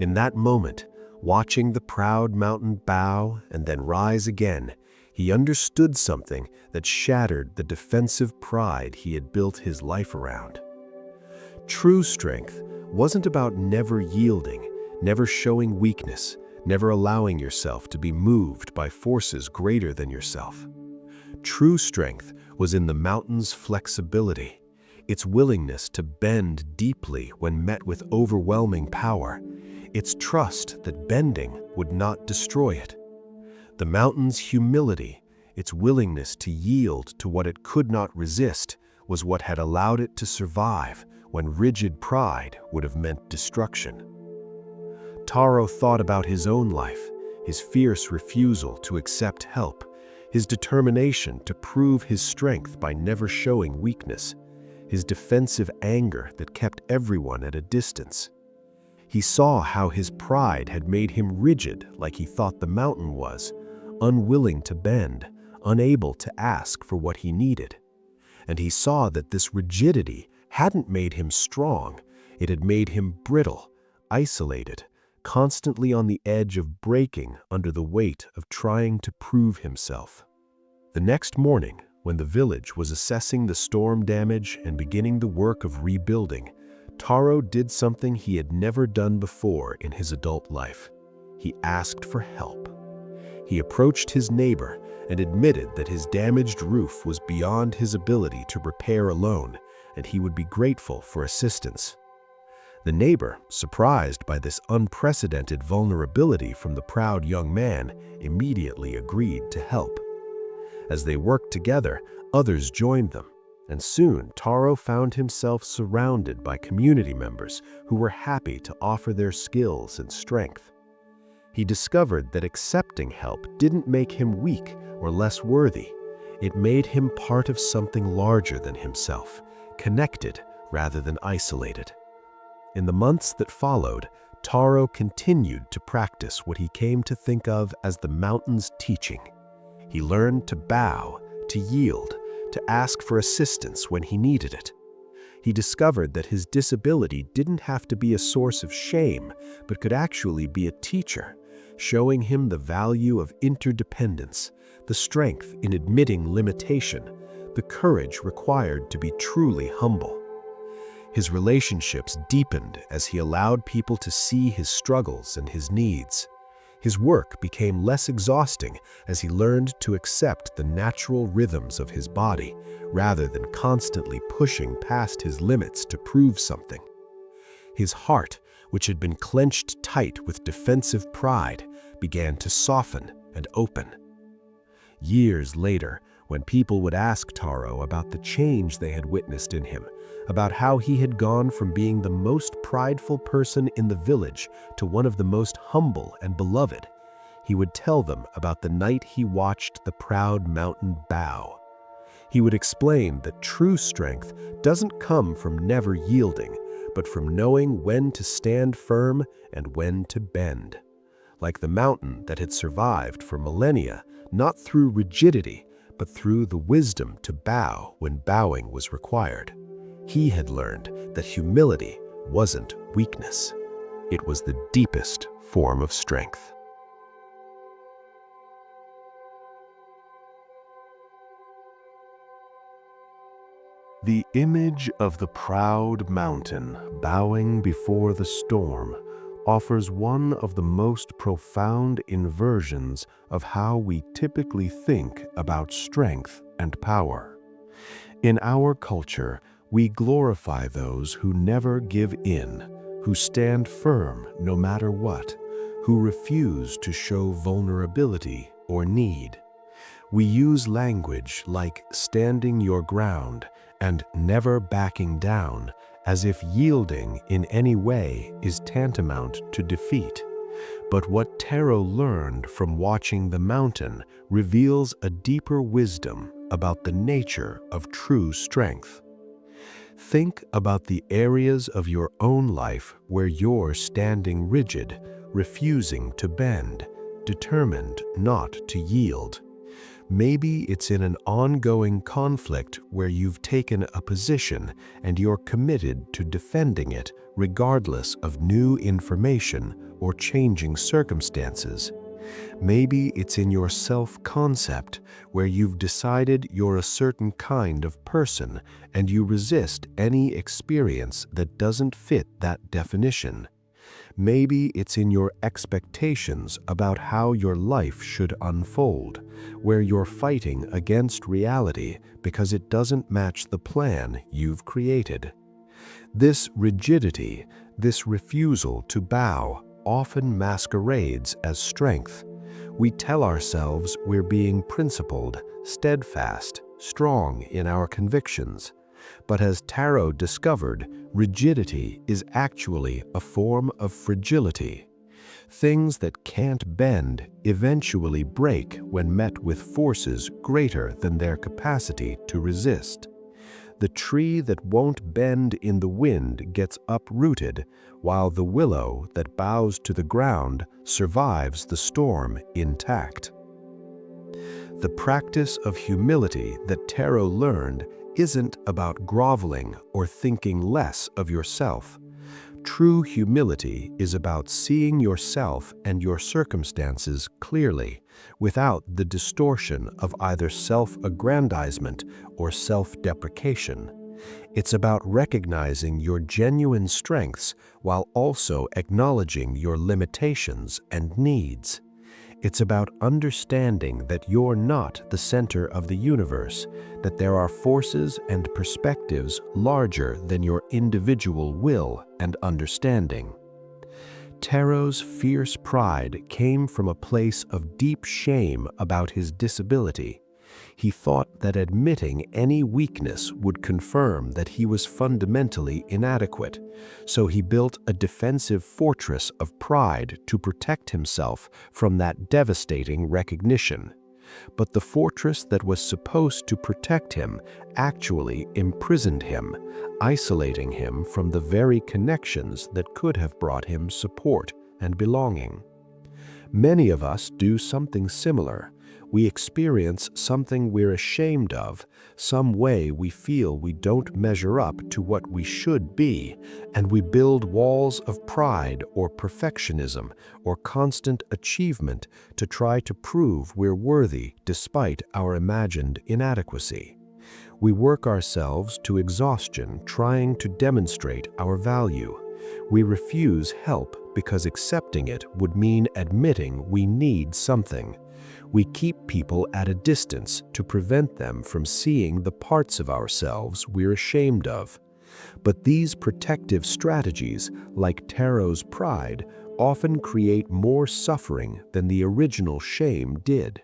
In that moment, watching the proud mountain bow and then rise again, he understood something that shattered the defensive pride he had built his life around. True strength wasn't about never yielding, never showing weakness, never allowing yourself to be moved by forces greater than yourself. True strength was in the mountain's flexibility, its willingness to bend deeply when met with overwhelming power, its trust that bending would not destroy it. The mountain's humility, its willingness to yield to what it could not resist, was what had allowed it to survive when rigid pride would have meant destruction. Taro thought about his own life, his fierce refusal to accept help, his determination to prove his strength by never showing weakness, his defensive anger that kept everyone at a distance. He saw how his pride had made him rigid like he thought the mountain was, unwilling to bend, unable to ask for what he needed. And he saw that this rigidity hadn't made him strong, it had made him brittle, isolated, constantly on the edge of breaking under the weight of trying to prove himself. The next morning, when the village was assessing the storm damage and beginning the work of rebuilding, Taro did something he had never done before in his adult life. He asked for help. He approached his neighbor and admitted that his damaged roof was beyond his ability to repair alone, and he would be grateful for assistance. The neighbor, surprised by this unprecedented vulnerability from the proud young man, immediately agreed to help. As they worked together, others joined them, and soon Taro found himself surrounded by community members who were happy to offer their skills and strength. He discovered that accepting help didn't make him weak or less worthy. It made him part of something larger than himself, connected rather than isolated. In the months that followed, Taro continued to practice what he came to think of as the mountain's teaching. He learned to bow, to yield, to ask for assistance when he needed it. He discovered that his disability didn't have to be a source of shame, but could actually be a teacher, showing him the value of interdependence, the strength in admitting limitation, the courage required to be truly humble. His relationships deepened as he allowed people to see his struggles and his needs. His work became less exhausting as he learned to accept the natural rhythms of his body, rather than constantly pushing past his limits to prove something. His heart, which had been clenched tight with defensive pride, began to soften and open. Years later, when people would ask Taro about the change they had witnessed in him, about how he had gone from being the most prideful person in the village to one of the most humble and beloved, he would tell them about the night he watched the proud mountain bow. He would explain that true strength doesn't come from never yielding, but from knowing when to stand firm and when to bend. Like the mountain that had survived for millennia, not through rigidity, but through the wisdom to bow when bowing was required. He had learned that humility wasn't weakness. It was the deepest form of strength. The image of the proud mountain bowing before the storm offers one of the most profound inversions of how we typically think about strength and power. In our culture, we glorify those who never give in, who stand firm no matter what, who refuse to show vulnerability or need. We use language like standing your ground and never backing down, as if yielding in any way is tantamount to defeat. But what Taro learned from watching the mountain reveals a deeper wisdom about the nature of true strength. Think about the areas of your own life where you're standing rigid, refusing to bend, determined not to yield. Maybe it's in an ongoing conflict where you've taken a position and you're committed to defending it regardless of new information or changing circumstances. Maybe it's in your self-concept where you've decided you're a certain kind of person and you resist any experience that doesn't fit that definition. Maybe it's in your expectations about how your life should unfold, where you're fighting against reality because it doesn't match the plan you've created. This rigidity, this refusal to bow, often masquerades as strength. We tell ourselves we're being principled, steadfast, strong in our convictions. But as Tarot discovered, rigidity is actually a form of fragility. Things that can't bend eventually break when met with forces greater than their capacity to resist. The tree that won't bend in the wind gets uprooted, while the willow that bows to the ground survives the storm intact. The practice of humility that Tarot learned isn't about groveling or thinking less of yourself. True humility is about seeing yourself and your circumstances clearly, without the distortion of either self-aggrandizement or self-deprecation. It's about recognizing your genuine strengths while also acknowledging your limitations and needs. It's about understanding that you're not the center of the universe, that there are forces and perspectives larger than your individual will and understanding. Tarot's fierce pride came from a place of deep shame about his disability. He thought that admitting any weakness would confirm that he was fundamentally inadequate, so he built a defensive fortress of pride to protect himself from that devastating recognition. But the fortress that was supposed to protect him actually imprisoned him, isolating him from the very connections that could have brought him support and belonging. Many of us do something similar. We experience something we're ashamed of, some way we feel we don't measure up to what we should be, and we build walls of pride or perfectionism or constant achievement to try to prove we're worthy despite our imagined inadequacy. We work ourselves to exhaustion trying to demonstrate our value. We refuse help because accepting it would mean admitting we need something. We keep people at a distance to prevent them from seeing the parts of ourselves we're ashamed of. But these protective strategies, like Tarot's pride, often create more suffering than the original shame did.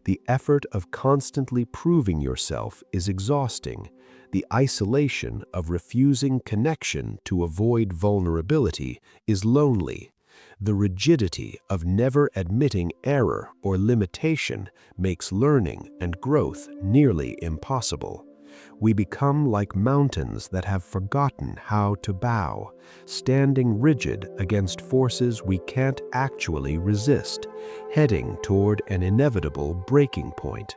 The effort of constantly proving yourself is exhausting. The isolation of refusing connection to avoid vulnerability is lonely. The rigidity of never admitting error or limitation makes learning and growth nearly impossible. We become like mountains that have forgotten how to bow, standing rigid against forces we can't actually resist, heading toward an inevitable breaking point.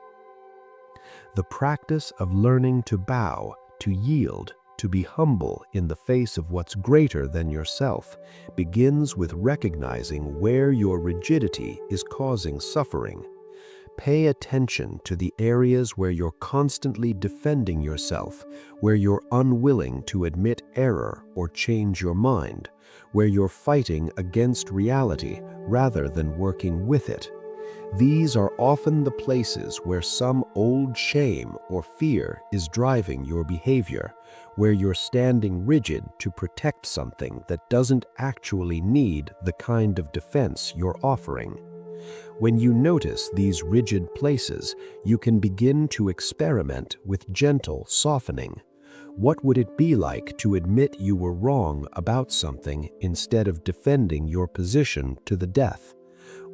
The practice of learning to bow, to yield, to be humble in the face of what's greater than yourself begins with recognizing where your rigidity is causing suffering. Pay attention to the areas where you're constantly defending yourself, where you're unwilling to admit error or change your mind, where you're fighting against reality rather than working with it. These are often the places where some old shame or fear is driving your behavior, where you're standing rigid to protect something that doesn't actually need the kind of defense you're offering. When you notice these rigid places, you can begin to experiment with gentle softening. What would it be like to admit you were wrong about something instead of defending your position to the death?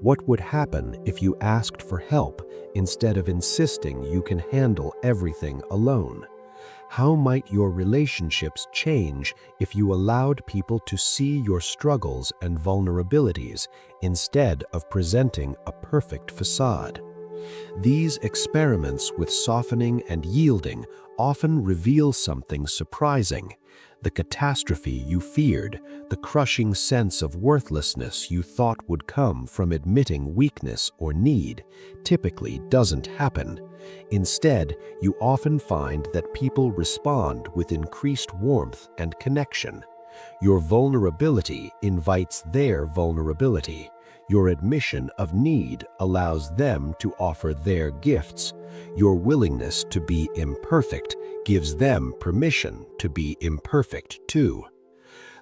What would happen if you asked for help instead of insisting you can handle everything alone? How might your relationships change if you allowed people to see your struggles and vulnerabilities instead of presenting a perfect facade? These experiments with softening and yielding often reveal something surprising. The catastrophe you feared, the crushing sense of worthlessness you thought would come from admitting weakness or need, typically doesn't happen. Instead, you often find that people respond with increased warmth and connection. Your vulnerability invites their vulnerability. Your admission of need allows them to offer their gifts. Your willingness to be imperfect gives them permission to be imperfect too.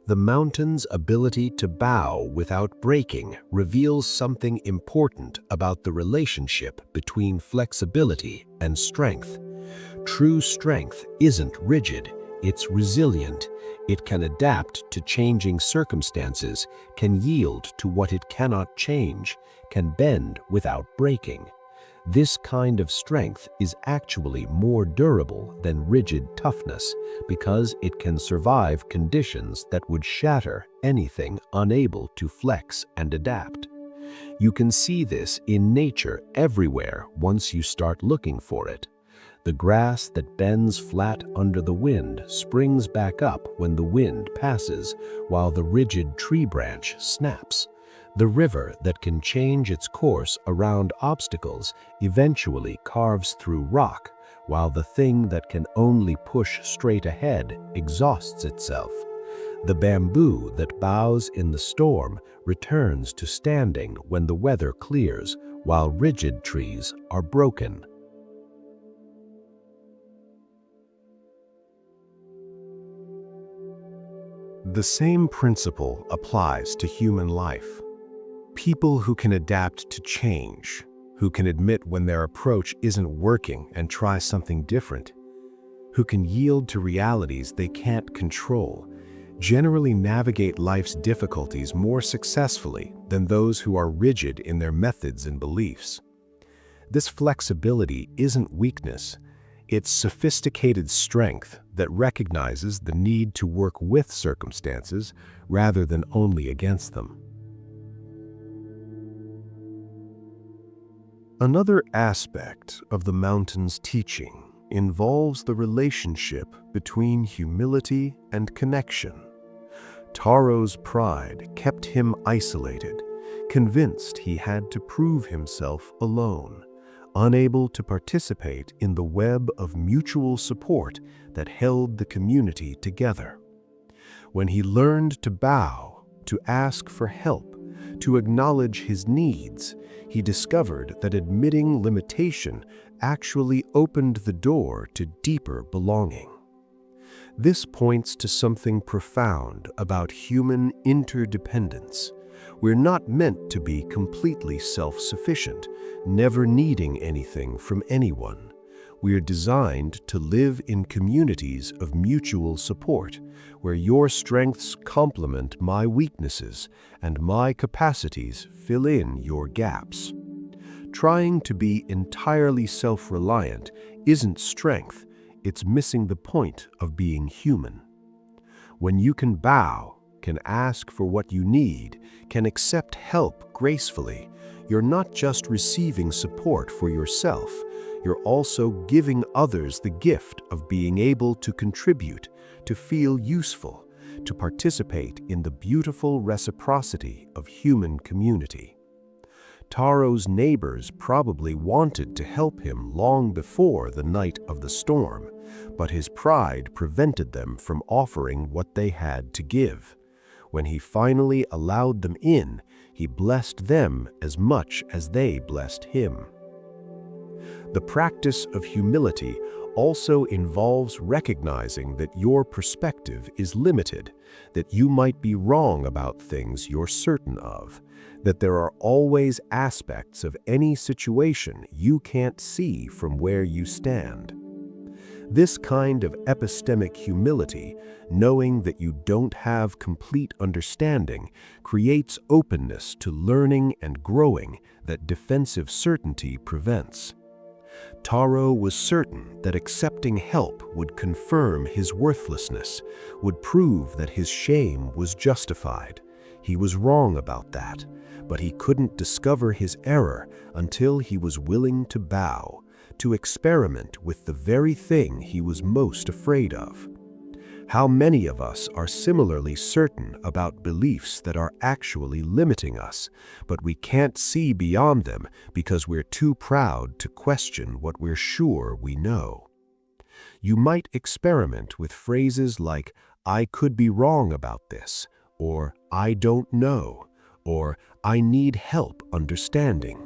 The mountain's ability to bow without breaking reveals something important about the relationship between flexibility and strength. True strength isn't rigid, it's resilient. It can adapt to changing circumstances, can yield to what it cannot change, can bend without breaking. This kind of strength is actually more durable than rigid toughness because it can survive conditions that would shatter anything unable to flex and adapt. You can see this in nature everywhere once you start looking for it. The grass that bends flat under the wind springs back up when the wind passes, while the rigid tree branch snaps. The river that can change its course around obstacles eventually carves through rock, while the thing that can only push straight ahead exhausts itself. The bamboo that bows in the storm returns to standing when the weather clears, while rigid trees are broken. The same principle applies to human life. People who can adapt to change, who can admit when their approach isn't working and try something different, who can yield to realities they can't control, generally navigate life's difficulties more successfully than those who are rigid in their methods and beliefs. This flexibility isn't weakness. It's sophisticated strength that recognizes the need to work with circumstances rather than only against them. Another aspect of the mountain's teaching involves the relationship between humility and connection. Taro's pride kept him isolated, convinced he had to prove himself alone, unable to participate in the web of mutual support that held the community together. When he learned to bow, to ask for help, to acknowledge his needs, he discovered that admitting limitation actually opened the door to deeper belonging. This points to something profound about human interdependence. We're not meant to be completely self-sufficient, never needing anything from anyone. We are designed to live in communities of mutual support, where your strengths complement my weaknesses and my capacities fill in your gaps. Trying to be entirely self-reliant isn't strength, it's missing the point of being human. When you can bow, can ask for what you need, can accept help gracefully, you're not just receiving support for yourself, you're also giving others the gift of being able to contribute, to feel useful, to participate in the beautiful reciprocity of human community. Taro's neighbors probably wanted to help him long before the night of the storm, but his pride prevented them from offering what they had to give. When he finally allowed them in, he blessed them as much as they blessed him. The practice of humility also involves recognizing that your perspective is limited, that you might be wrong about things you're certain of, that there are always aspects of any situation you can't see from where you stand. This kind of epistemic humility, knowing that you don't have complete understanding, creates openness to learning and growing that defensive certainty prevents. Taro was certain that accepting help would confirm his worthlessness, would prove that his shame was justified. He was wrong about that, but he couldn't discover his error until he was willing to bow, to experiment with the very thing he was most afraid of. How many of us are similarly certain about beliefs that are actually limiting us, but we can't see beyond them because we're too proud to question what we're sure we know? You might experiment with phrases like, "I could be wrong about this," or "I don't know," or "I need help understanding."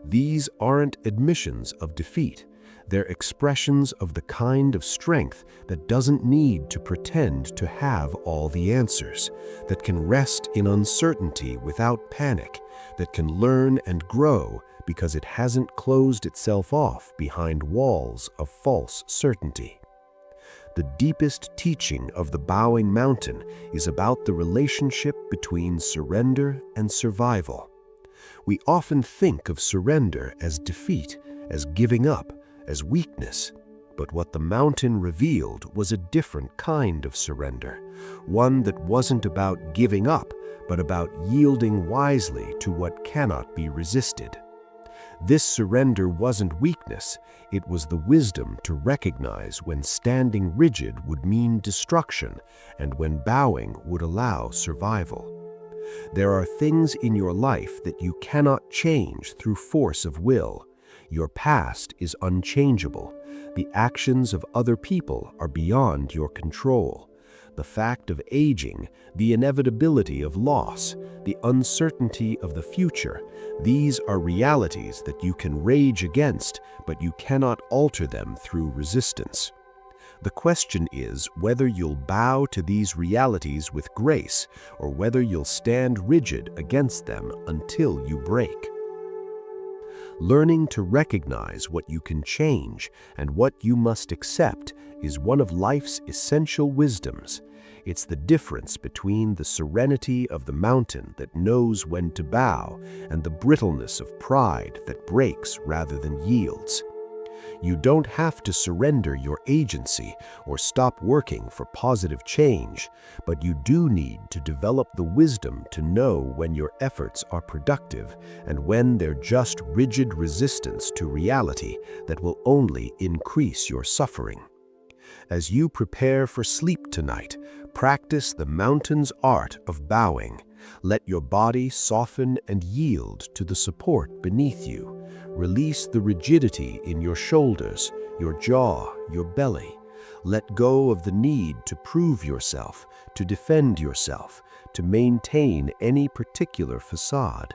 These aren't admissions of defeat. They're expressions of the kind of strength that doesn't need to pretend to have all the answers, that can rest in uncertainty without panic, that can learn and grow because it hasn't closed itself off behind walls of false certainty. The deepest teaching of the Bowing Mountain is about the relationship between surrender and survival. We often think of surrender as defeat, as giving up, as weakness, but what the mountain revealed was a different kind of surrender, one that wasn't about giving up, but about yielding wisely to what cannot be resisted. This surrender wasn't weakness, it was the wisdom to recognize when standing rigid would mean destruction and when bowing would allow survival. There are things in your life that you cannot change through force of will. Your past is unchangeable. The actions of other people are beyond your control. The fact of aging, the inevitability of loss, the uncertainty of the future, these are realities that you can rage against, but you cannot alter them through resistance. The question is whether you'll bow to these realities with grace or whether you'll stand rigid against them until you break. Learning to recognize what you can change and what you must accept is one of life's essential wisdoms. It's the difference between the serenity of the mountain that knows when to bow and the brittleness of pride that breaks rather than yields. You don't have to surrender your agency or stop working for positive change, but you do need to develop the wisdom to know when your efforts are productive and when they're just rigid resistance to reality that will only increase your suffering. As you prepare for sleep tonight, practice the mountain's art of bowing. Let your body soften and yield to the support beneath you. Release the rigidity in your shoulders, your jaw, your belly. Let go of the need to prove yourself, to defend yourself, to maintain any particular facade.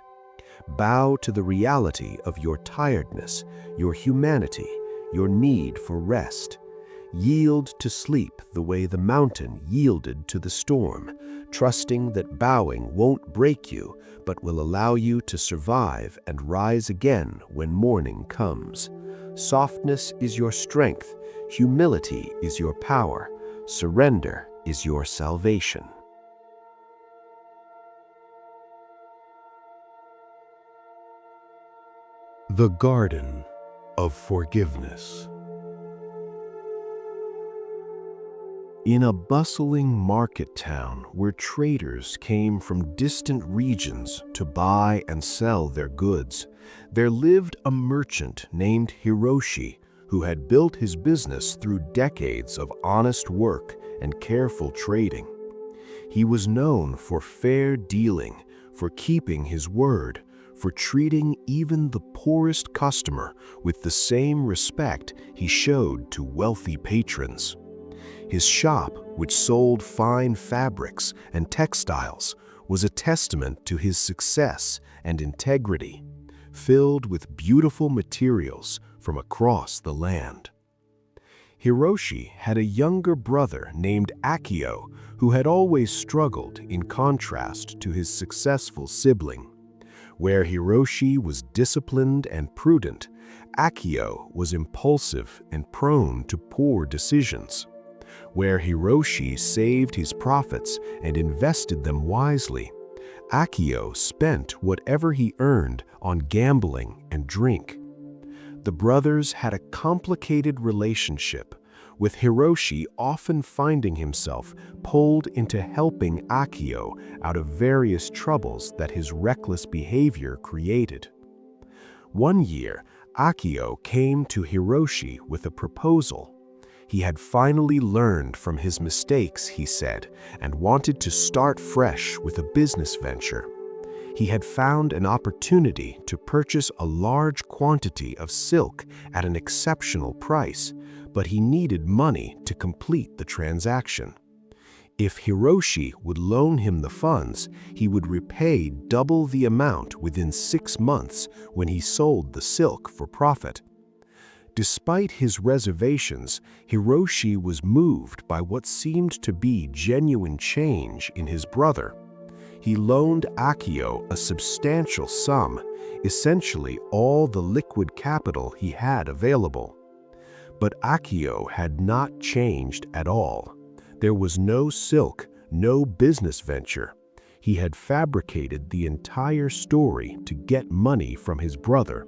Bow to the reality of your tiredness, your humanity, your need for rest. Yield to sleep the way the mountain yielded to the storm, trusting that bowing won't break you, but will allow you to survive and rise again when morning comes. Softness is your strength, humility is your power, surrender is your salvation. The Garden of Forgiveness. In a bustling market town where traders came from distant regions to buy and sell their goods, there lived a merchant named Hiroshi who had built his business through decades of honest work and careful trading. He was known for fair dealing, for keeping his word, for treating even the poorest customer with the same respect he showed to wealthy patrons. His shop, which sold fine fabrics and textiles, was a testament to his success and integrity, filled with beautiful materials from across the land. Hiroshi had a younger brother named Akio who had always struggled in contrast to his successful sibling. Where Hiroshi was disciplined and prudent, Akio was impulsive and prone to poor decisions. Where Hiroshi saved his profits and invested them wisely, Akio spent whatever he earned on gambling and drink. The brothers had a complicated relationship, with Hiroshi often finding himself pulled into helping Akio out of various troubles that his reckless behavior created. One year, Akio came to Hiroshi with a proposal. He had finally learned from his mistakes, he said, and wanted to start fresh with a business venture. He had found an opportunity to purchase a large quantity of silk at an exceptional price, but he needed money to complete the transaction. If Hiroshi would loan him the funds, he would repay double the amount within 6 months when he sold the silk for profit. Despite his reservations, Hiroshi was moved by what seemed to be genuine change in his brother. He loaned Akio a substantial sum, essentially all the liquid capital he had available. But Akio had not changed at all. There was no silk, no business venture. He had fabricated the entire story to get money from his brother,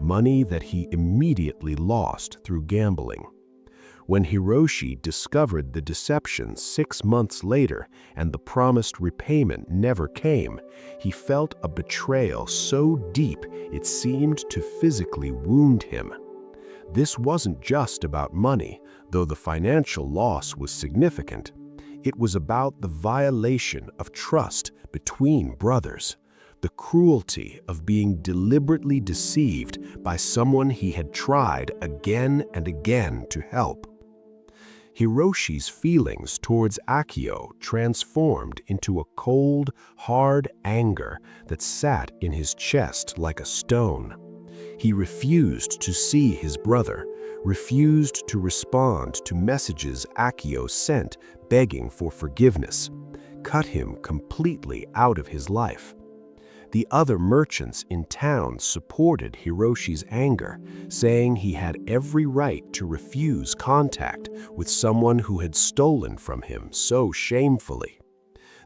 money that he immediately lost through gambling. When Hiroshi discovered the deception 6 months later and the promised repayment never came, he felt a betrayal so deep it seemed to physically wound him. This wasn't just about money, though the financial loss was significant. It was about the violation of trust between brothers, the cruelty of being deliberately deceived by someone he had tried again and again to help. Hiroshi's feelings towards Akio transformed into a cold, hard anger that sat in his chest like a stone. He refused to see his brother, refused to respond to messages Akio sent begging for forgiveness, cut him completely out of his life. The other merchants in town supported Hiroshi's anger, saying he had every right to refuse contact with someone who had stolen from him so shamefully.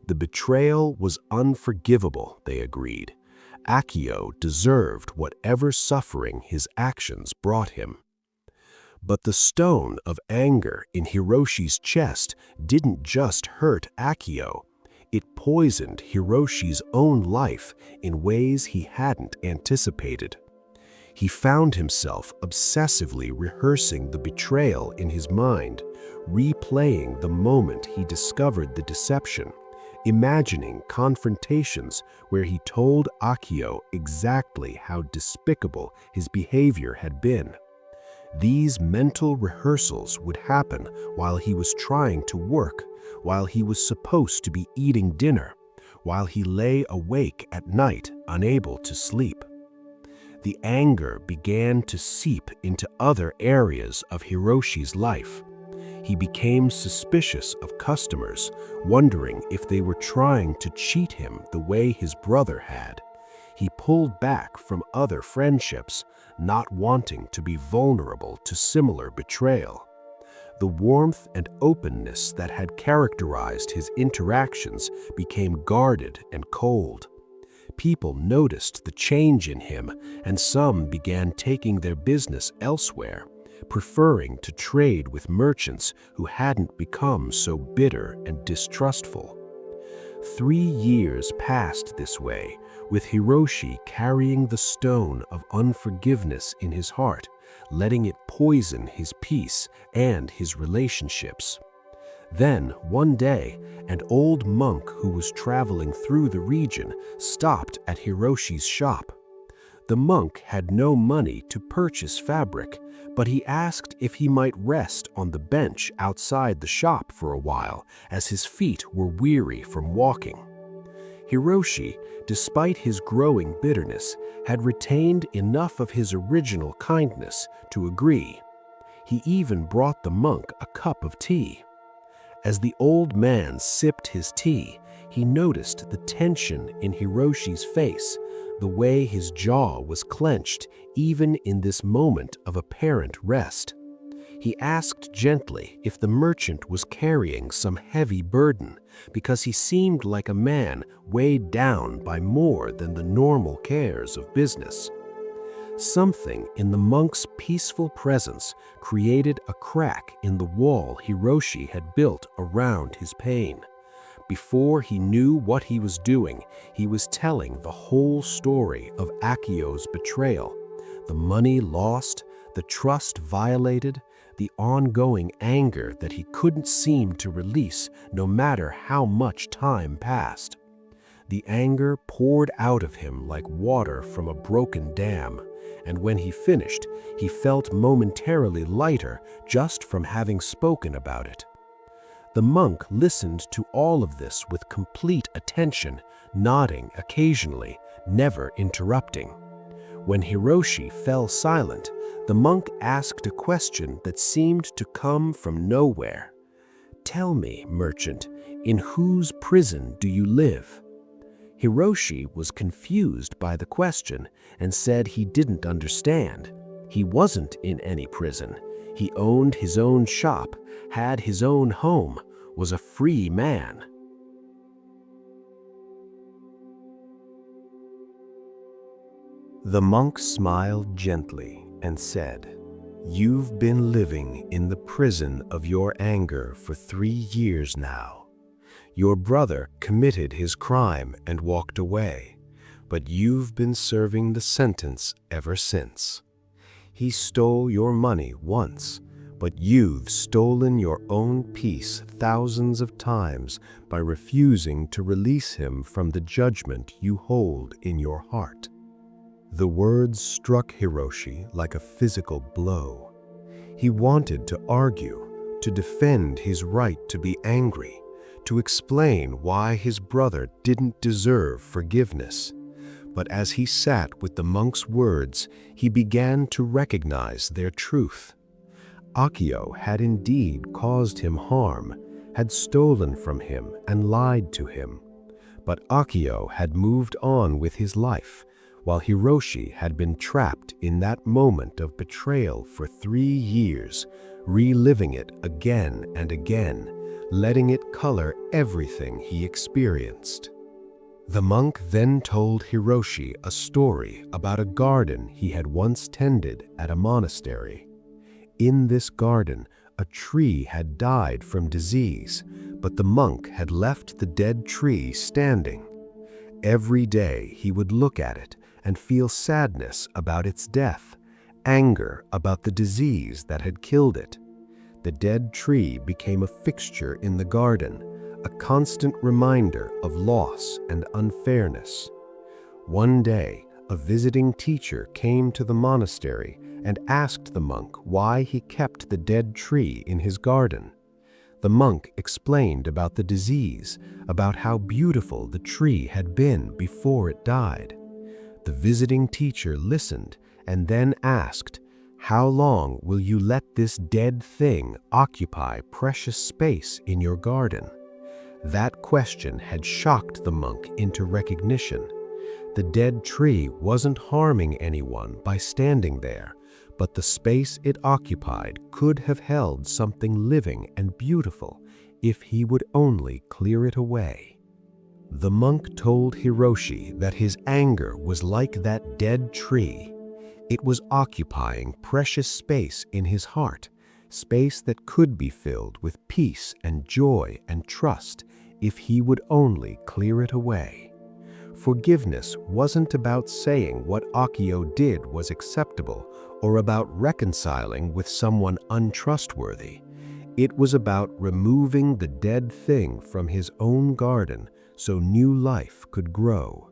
The betrayal was unforgivable, they agreed. Akio deserved whatever suffering his actions brought him. But the stone of anger in Hiroshi's chest didn't just hurt Akio. It poisoned Hiroshi's own life in ways he hadn't anticipated. He found himself obsessively rehearsing the betrayal in his mind, replaying the moment he discovered the deception, imagining confrontations where he told Akio exactly how despicable his behavior had been. These mental rehearsals would happen while he was trying to work, while he was supposed to be eating dinner, while he lay awake at night, unable to sleep. The anger began to seep into other areas of Hiroshi's life. He became suspicious of customers, wondering if they were trying to cheat him the way his brother had. He pulled back from other friendships, not wanting to be vulnerable to similar betrayal. The warmth and openness that had characterized his interactions became guarded and cold. People noticed the change in him, and some began taking their business elsewhere, preferring to trade with merchants who hadn't become so bitter and distrustful. 3 years passed this way, with Hiroshi carrying the stone of unforgiveness in his heart, letting it poison his peace and his relationships. Then, one day, an old monk who was traveling through the region stopped at Hiroshi's shop. The monk had no money to purchase fabric, but he asked if he might rest on the bench outside the shop for a while, as his feet were weary from walking. Hiroshi, despite his growing bitterness, had retained enough of his original kindness to agree. He even brought the monk a cup of tea. As the old man sipped his tea, he noticed the tension in Hiroshi's face, the way his jaw was clenched even in this moment of apparent rest. He asked gently if the merchant was carrying some heavy burden, because he seemed like a man weighed down by more than the normal cares of business. Something in the monk's peaceful presence created a crack in the wall Hiroshi had built around his pain. Before he knew what he was doing, he was telling the whole story of Akio's betrayal, the money lost, the trust violated, the ongoing anger that he couldn't seem to release no matter how much time passed. The anger poured out of him like water from a broken dam, and when he finished, he felt momentarily lighter just from having spoken about it. The monk listened to all of this with complete attention, nodding occasionally, never interrupting. When Hiroshi fell silent, the monk asked a question that seemed to come from nowhere. "Tell me, merchant, in whose prison do you live?" Hiroshi was confused by the question and said he didn't understand. He wasn't in any prison. He owned his own shop, had his own home, was a free man. The monk smiled gently and said, "You've been living in the prison of your anger for 3 years now. Your brother committed his crime and walked away, but you've been serving the sentence ever since. He stole your money once, but you've stolen your own peace thousands of times by refusing to release him from the judgment you hold in your heart." The words struck Hiroshi like a physical blow. He wanted to argue, to defend his right to be angry, to explain why his brother didn't deserve forgiveness. But as he sat with the monk's words, he began to recognize their truth. Akio had indeed caused him harm, had stolen from him and lied to him. But Akio had moved on with his life, while Hiroshi had been trapped in that moment of betrayal for 3 years, reliving it again and again, letting it color everything he experienced. The monk then told Hiroshi a story about a garden he had once tended at a monastery. In this garden, a tree had died from disease, but the monk had left the dead tree standing. Every day he would look at it and feel sadness about its death, anger about the disease that had killed it. The dead tree became a fixture in the garden, a constant reminder of loss and unfairness. One day, a visiting teacher came to the monastery and asked the monk why he kept the dead tree in his garden. The monk explained about the disease, about how beautiful the tree had been before it died. The visiting teacher listened and then asked, "How long will you let this dead thing occupy precious space in your garden?" That question had shocked the monk into recognition. The dead tree wasn't harming anyone by standing there, but the space it occupied could have held something living and beautiful if he would only clear it away. The monk told Hiroshi that his anger was like that dead tree. It was occupying precious space in his heart, space that could be filled with peace and joy and trust if he would only clear it away. Forgiveness wasn't about saying what Akio did was acceptable or about reconciling with someone untrustworthy. It was about removing the dead thing from his own garden so new life could grow.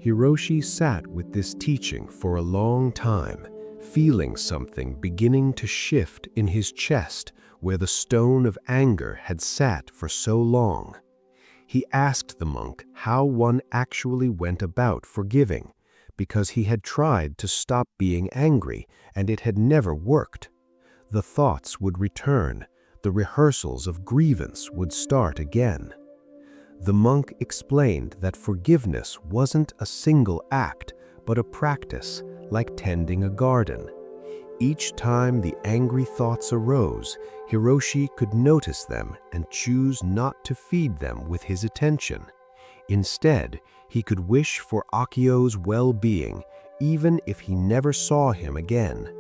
Hiroshi sat with this teaching for a long time, feeling something beginning to shift in his chest where the stone of anger had sat for so long. He asked the monk how one actually went about forgiving, because he had tried to stop being angry and it had never worked. The thoughts would return, the rehearsals of grievance would start again. The monk explained that forgiveness wasn't a single act, but a practice, like tending a garden. Each time the angry thoughts arose, Hiroshi could notice them and choose not to feed them with his attention. Instead, he could wish for Akio's well-being, even if he never saw him again.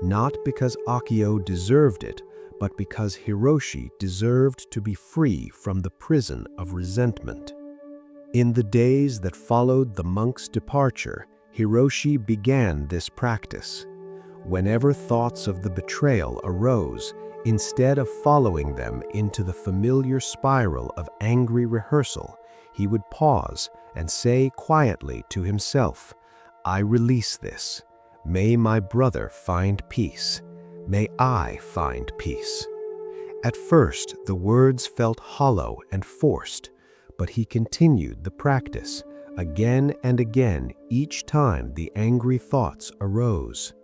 Not because Akio deserved it, but because Hiroshi deserved to be free from the prison of resentment. In the days that followed the monk's departure, Hiroshi began this practice. Whenever thoughts of the betrayal arose, instead of following them into the familiar spiral of angry rehearsal, he would pause and say quietly to himself, "I release this. May my brother find peace. May I find peace." At first, the words felt hollow and forced, but he continued the practice, again and again each time the angry thoughts arose.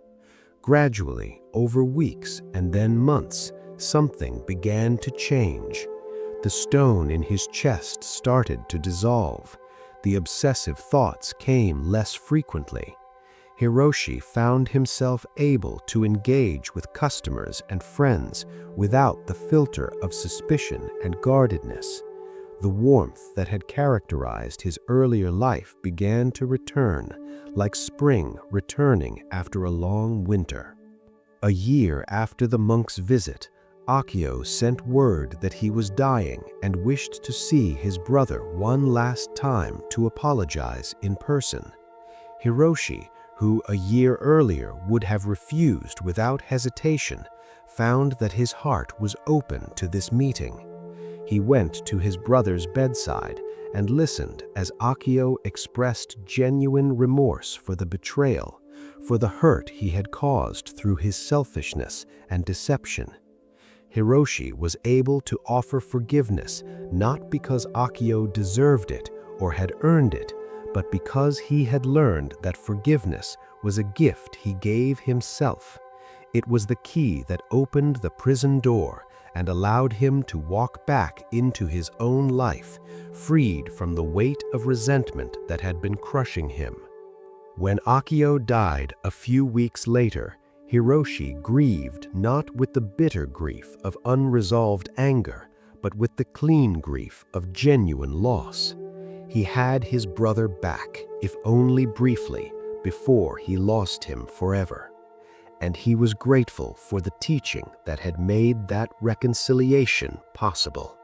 Gradually, over weeks and then months, something began to change. The stone in his chest started to dissolve. The obsessive thoughts came less frequently. Hiroshi found himself able to engage with customers and friends without the filter of suspicion and guardedness. The warmth that had characterized his earlier life began to return, like spring returning after a long winter. A year after the monk's visit, Akio sent word that he was dying and wished to see his brother one last time to apologize in person. Hiroshi, who a year earlier would have refused without hesitation, found that his heart was open to this meeting. He went to his brother's bedside and listened as Akio expressed genuine remorse for the betrayal, for the hurt he had caused through his selfishness and deception. Hiroshi was able to offer forgiveness not because Akio deserved it or had earned it, but because he had learned that forgiveness was a gift he gave himself. It was the key that opened the prison door and allowed him to walk back into his own life, freed from the weight of resentment that had been crushing him. When Akio died a few weeks later, Hiroshi grieved not with the bitter grief of unresolved anger, but with the clean grief of genuine loss. He had his brother back, if only briefly, before he lost him forever. And he was grateful for the teaching that had made that reconciliation possible.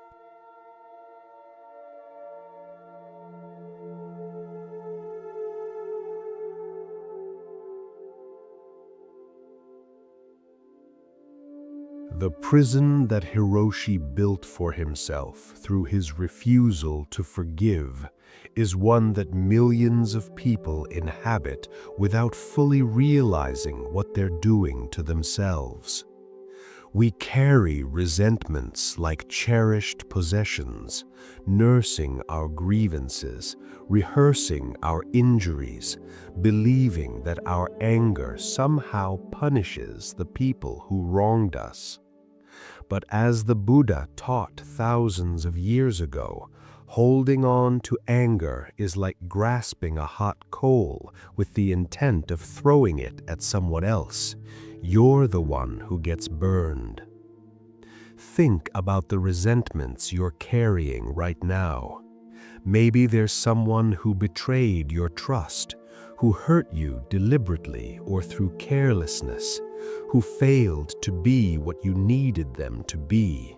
The prison that Hiroshi built for himself through his refusal to forgive is one that millions of people inhabit without fully realizing what they're doing to themselves. We carry resentments like cherished possessions, nursing our grievances, rehearsing our injuries, believing that our anger somehow punishes the people who wronged us. But as the Buddha taught thousands of years ago, holding on to anger is like grasping a hot coal with the intent of throwing it at someone else. You're the one who gets burned. Think about the resentments you're carrying right now. Maybe there's someone who betrayed your trust, who hurt you deliberately or through carelessness, who failed to be what you needed them to be.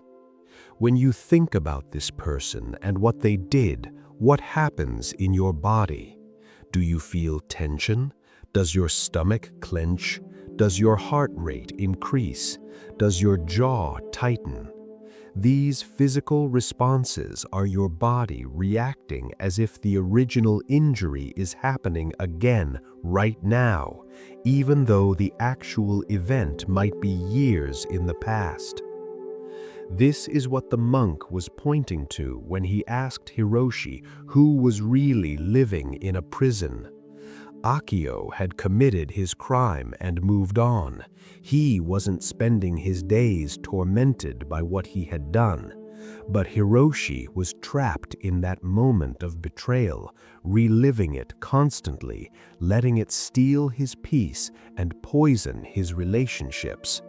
When you think about this person and what they did, what happens in your body? Do you feel tension? Does your stomach clench? Does your heart rate increase? Does your jaw tighten? These physical responses are your body reacting as if the original injury is happening again right now, even though the actual event might be years in the past. This is what the monk was pointing to when he asked Hiroshi who was really living in a prison. Akio had committed his crime and moved on. He wasn't spending his days tormented by what he had done. But Hiroshi was trapped in that moment of betrayal, reliving it constantly, letting it steal his peace and poison his relationships.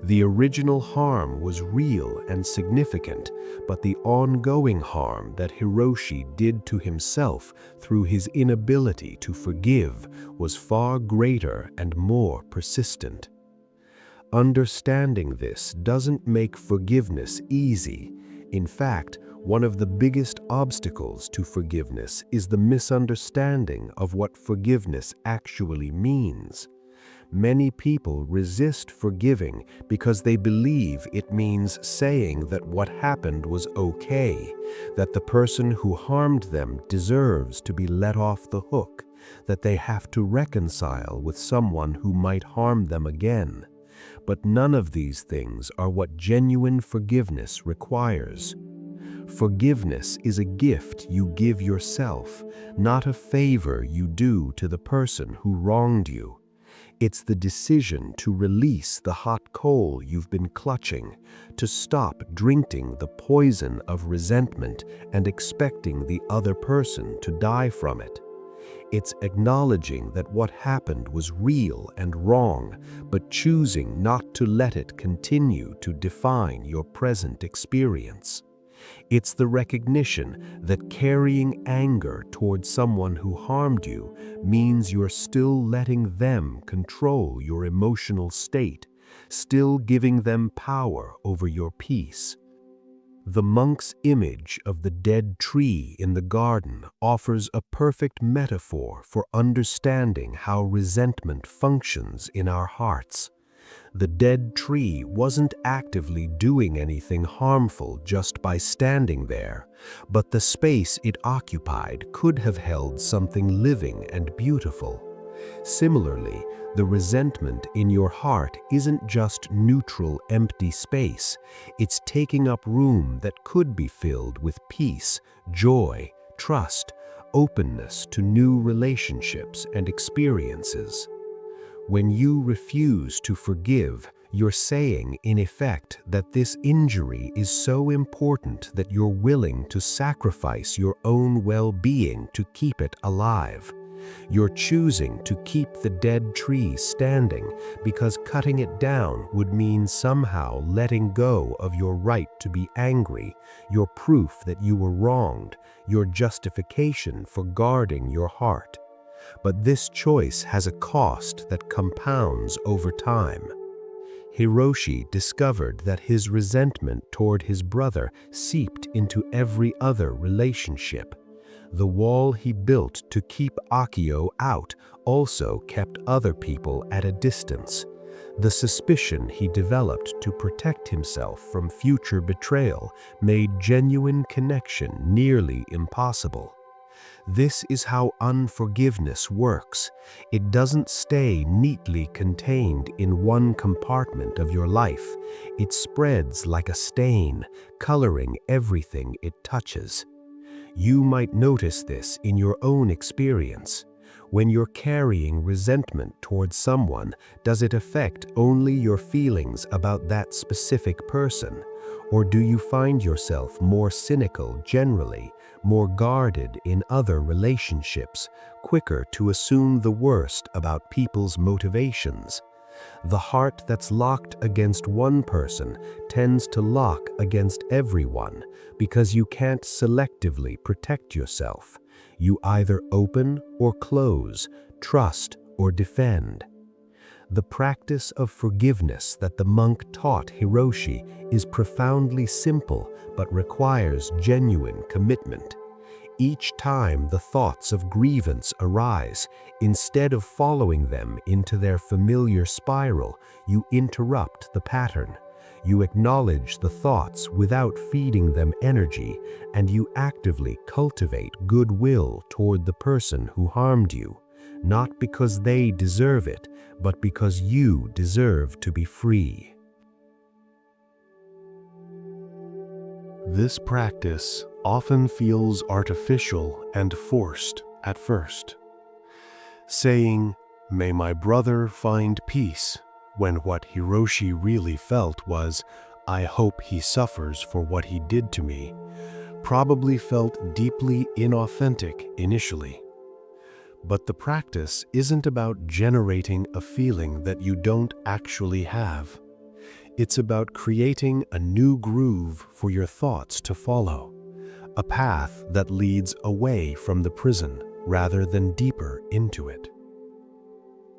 The original harm was real and significant, but the ongoing harm that Hiroshi did to himself through his inability to forgive was far greater and more persistent. Understanding this doesn't make forgiveness easy. In fact, one of the biggest obstacles to forgiveness is the misunderstanding of what forgiveness actually means. Many people resist forgiving because they believe it means saying that what happened was okay, that the person who harmed them deserves to be let off the hook, that they have to reconcile with someone who might harm them again. But none of these things are what genuine forgiveness requires. Forgiveness is a gift you give yourself, not a favor you do to the person who wronged you. It's the decision to release the hot coal you've been clutching, to stop drinking the poison of resentment and expecting the other person to die from it. It's acknowledging that what happened was real and wrong, but choosing not to let it continue to define your present experience. It's the recognition that carrying anger towards someone who harmed you means you're still letting them control your emotional state, still giving them power over your peace. The monk's image of the dead tree in the garden offers a perfect metaphor for understanding how resentment functions in our hearts. The dead tree wasn't actively doing anything harmful just by standing there, but the space it occupied could have held something living and beautiful. Similarly, the resentment in your heart isn't just neutral, empty space. It's taking up room that could be filled with peace, joy, trust, openness to new relationships and experiences. When you refuse to forgive, you're saying, in effect, that this injury is so important that you're willing to sacrifice your own well-being to keep it alive. You're choosing to keep the dead tree standing because cutting it down would mean somehow letting go of your right to be angry, your proof that you were wronged, your justification for guarding your heart. But this choice has a cost that compounds over time. Hiroshi discovered that his resentment toward his brother seeped into every other relationship. The wall he built to keep Akio out also kept other people at a distance. The suspicion he developed to protect himself from future betrayal made genuine connection nearly impossible. This is how unforgiveness works. It doesn't stay neatly contained in one compartment of your life. It spreads like a stain, coloring everything it touches. You might notice this in your own experience. When you're carrying resentment towards someone, does it affect only your feelings about that specific person? Or do you find yourself more cynical generally, more guarded in other relationships, quicker to assume the worst about people's motivations? The heart that's locked against one person tends to lock against everyone because you can't selectively protect yourself. You either open or close, trust or defend. The practice of forgiveness that the monk taught Hiroshi is profoundly simple but requires genuine commitment. Each time the thoughts of grievance arise, instead of following them into their familiar spiral, you interrupt the pattern. You acknowledge the thoughts without feeding them energy, and you actively cultivate goodwill toward the person who harmed you, not because they deserve it, but because you deserve to be free. This practice often feels artificial and forced at first. Saying, "May my brother find peace," when what Hiroshi really felt was, "I hope he suffers for what he did to me," probably felt deeply inauthentic initially. But the practice isn't about generating a feeling that you don't actually have. It's about creating a new groove for your thoughts to follow, a path that leads away from the prison rather than deeper into it.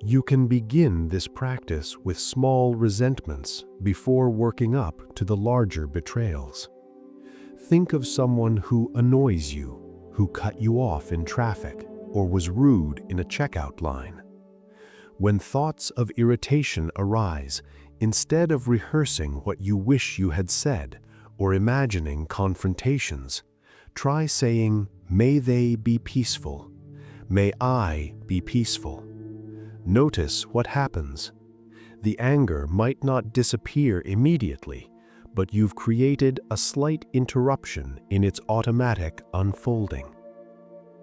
You can begin this practice with small resentments before working up to the larger betrayals. Think of someone who annoys you, who cut you off in traffic, or was rude in a checkout line. When thoughts of irritation arise, instead of rehearsing what you wish you had said or imagining confrontations, try saying, "May they be peaceful. May I be peaceful." Notice what happens. The anger might not disappear immediately, but you've created a slight interruption in its automatic unfolding.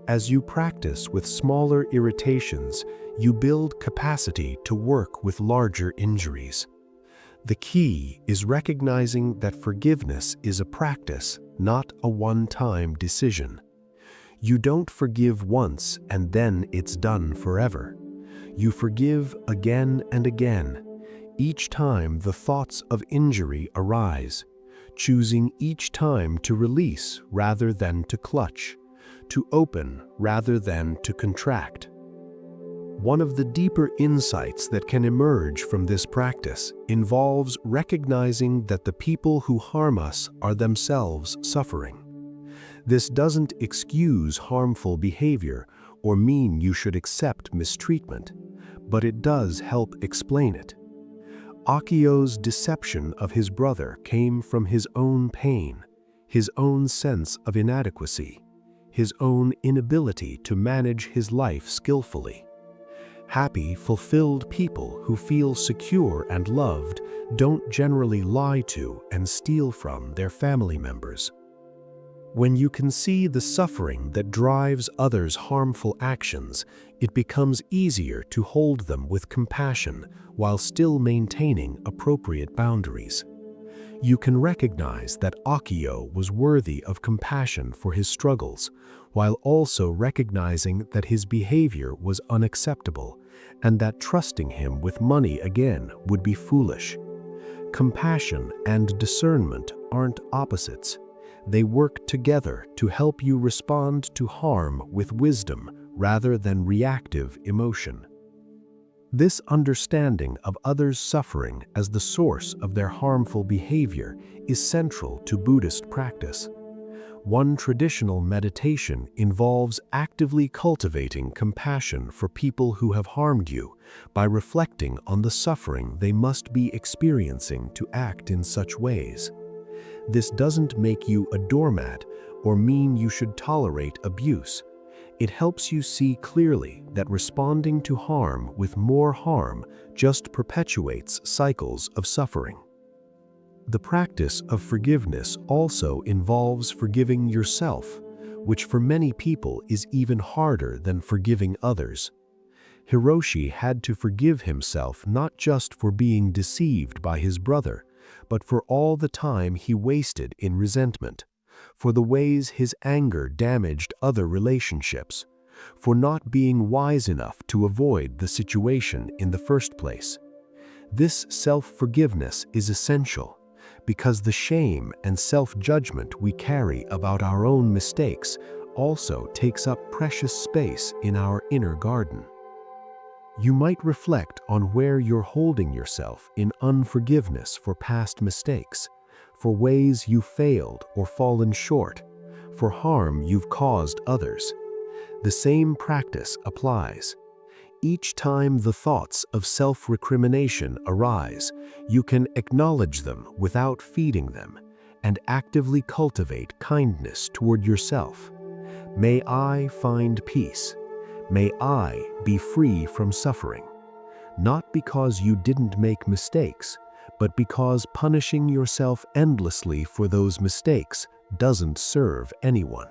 As you practice with smaller irritations, you build capacity to work with larger injuries. The key is recognizing that forgiveness is a practice, not a one-time decision. You don't forgive once and then it's done forever. You forgive again and again, each time the thoughts of injury arise, choosing each time to release rather than to clutch, to open rather than to contract. One of the deeper insights that can emerge from this practice involves recognizing that the people who harm us are themselves suffering. This doesn't excuse harmful behavior or mean you should accept mistreatment, but it does help explain it. Akio's deception of his brother came from his own pain, his own sense of inadequacy, his own inability to manage his life skillfully. Happy, fulfilled people who feel secure and loved don't generally lie to and steal from their family members. When you can see the suffering that drives others' harmful actions, it becomes easier to hold them with compassion while still maintaining appropriate boundaries. You can recognize that Akio was worthy of compassion for his struggles, while also recognizing that his behavior was unacceptable and that trusting him with money again would be foolish. Compassion and discernment aren't opposites. They work together to help you respond to harm with wisdom rather than reactive emotion. This understanding of others' suffering as the source of their harmful behavior is central to Buddhist practice. One traditional meditation involves actively cultivating compassion for people who have harmed you by reflecting on the suffering they must be experiencing to act in such ways. This doesn't make you a doormat or mean you should tolerate abuse. It helps you see clearly that responding to harm with more harm just perpetuates cycles of suffering. The practice of forgiveness also involves forgiving yourself, which for many people is even harder than forgiving others. Hiroshi had to forgive himself not just for being deceived by his brother, but for all the time he wasted in resentment, for the ways his anger damaged other relationships, for not being wise enough to avoid the situation in the first place. This self-forgiveness is essential because the shame and self-judgment we carry about our own mistakes also takes up precious space in our inner garden. You might reflect on where you're holding yourself in unforgiveness for past mistakes, for ways you failed or fallen short, for harm you've caused others. The same practice applies. Each time the thoughts of self-recrimination arise, you can acknowledge them without feeding them and actively cultivate kindness toward yourself. May I find peace. May I be free from suffering. Not because you didn't make mistakes, but because punishing yourself endlessly for those mistakes doesn't serve anyone.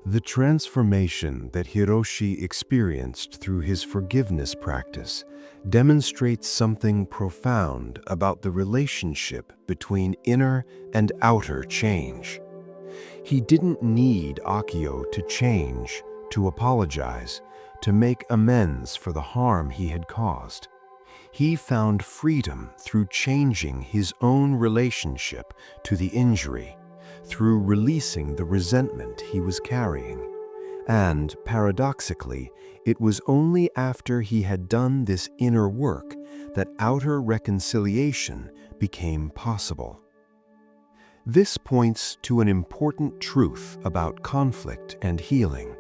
The transformation that Hiroshi experienced through his forgiveness practice demonstrates something profound about the relationship between inner and outer change. He didn't need Akio to change, to apologize, to make amends for the harm he had caused. He found freedom through changing his own relationship to the injury, through releasing the resentment he was carrying. And, paradoxically, it was only after he had done this inner work that outer reconciliation became possible. This points to an important truth about conflict and healing.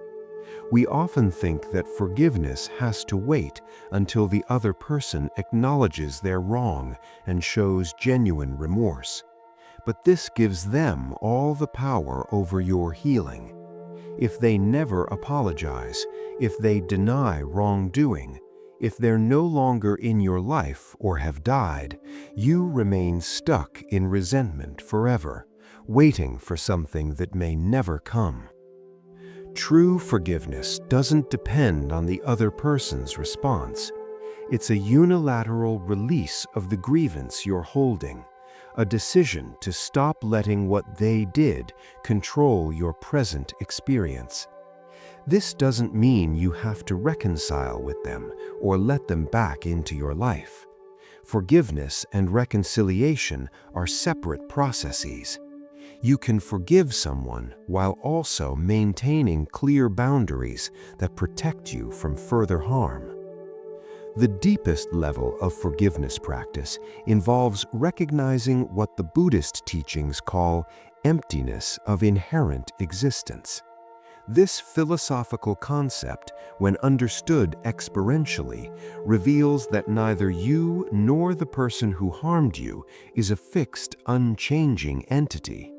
We often think that forgiveness has to wait until the other person acknowledges their wrong and shows genuine remorse. But this gives them all the power over your healing. If they never apologize, if they deny wrongdoing, if they're no longer in your life or have died, you remain stuck in resentment forever, waiting for something that may never come. True forgiveness doesn't depend on the other person's response. It's a unilateral release of the grievance you're holding, a decision to stop letting what they did control your present experience. This doesn't mean you have to reconcile with them or let them back into your life. Forgiveness and reconciliation are separate processes. You can forgive someone while also maintaining clear boundaries that protect you from further harm. The deepest level of forgiveness practice involves recognizing what the Buddhist teachings call emptiness of inherent existence. This philosophical concept, when understood experientially, reveals that neither you nor the person who harmed you is a fixed, unchanging entity.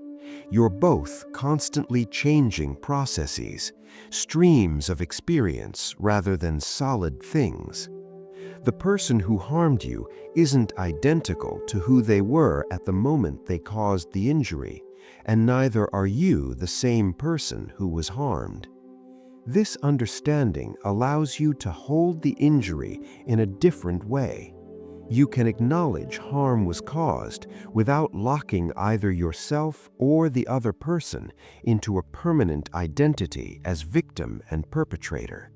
You're both constantly changing processes, streams of experience rather than solid things. The person who harmed you isn't identical to who they were at the moment they caused the injury, and neither are you the same person who was harmed. This understanding allows you to hold the injury in a different way. You can acknowledge harm was caused without locking either yourself or the other person into a permanent identity as victim and perpetrator.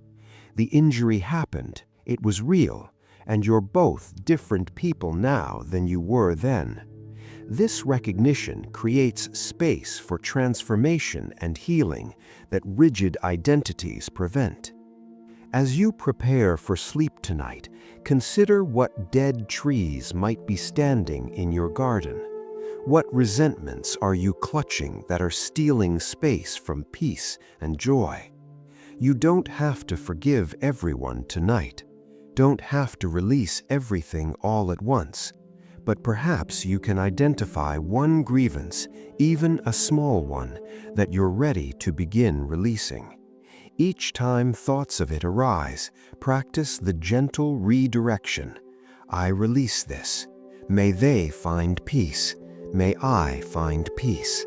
The injury happened, it was real, and you're both different people now than you were then. This recognition creates space for transformation and healing that rigid identities prevent. As you prepare for sleep tonight, consider what dead trees might be standing in your garden. What resentments are you clutching that are stealing space from peace and joy? You don't have to forgive everyone tonight. Don't have to release everything all at once. But perhaps you can identify one grievance, even a small one, that you're ready to begin releasing. Each time thoughts of it arise, practice the gentle redirection. I release this. May they find peace. May I find peace.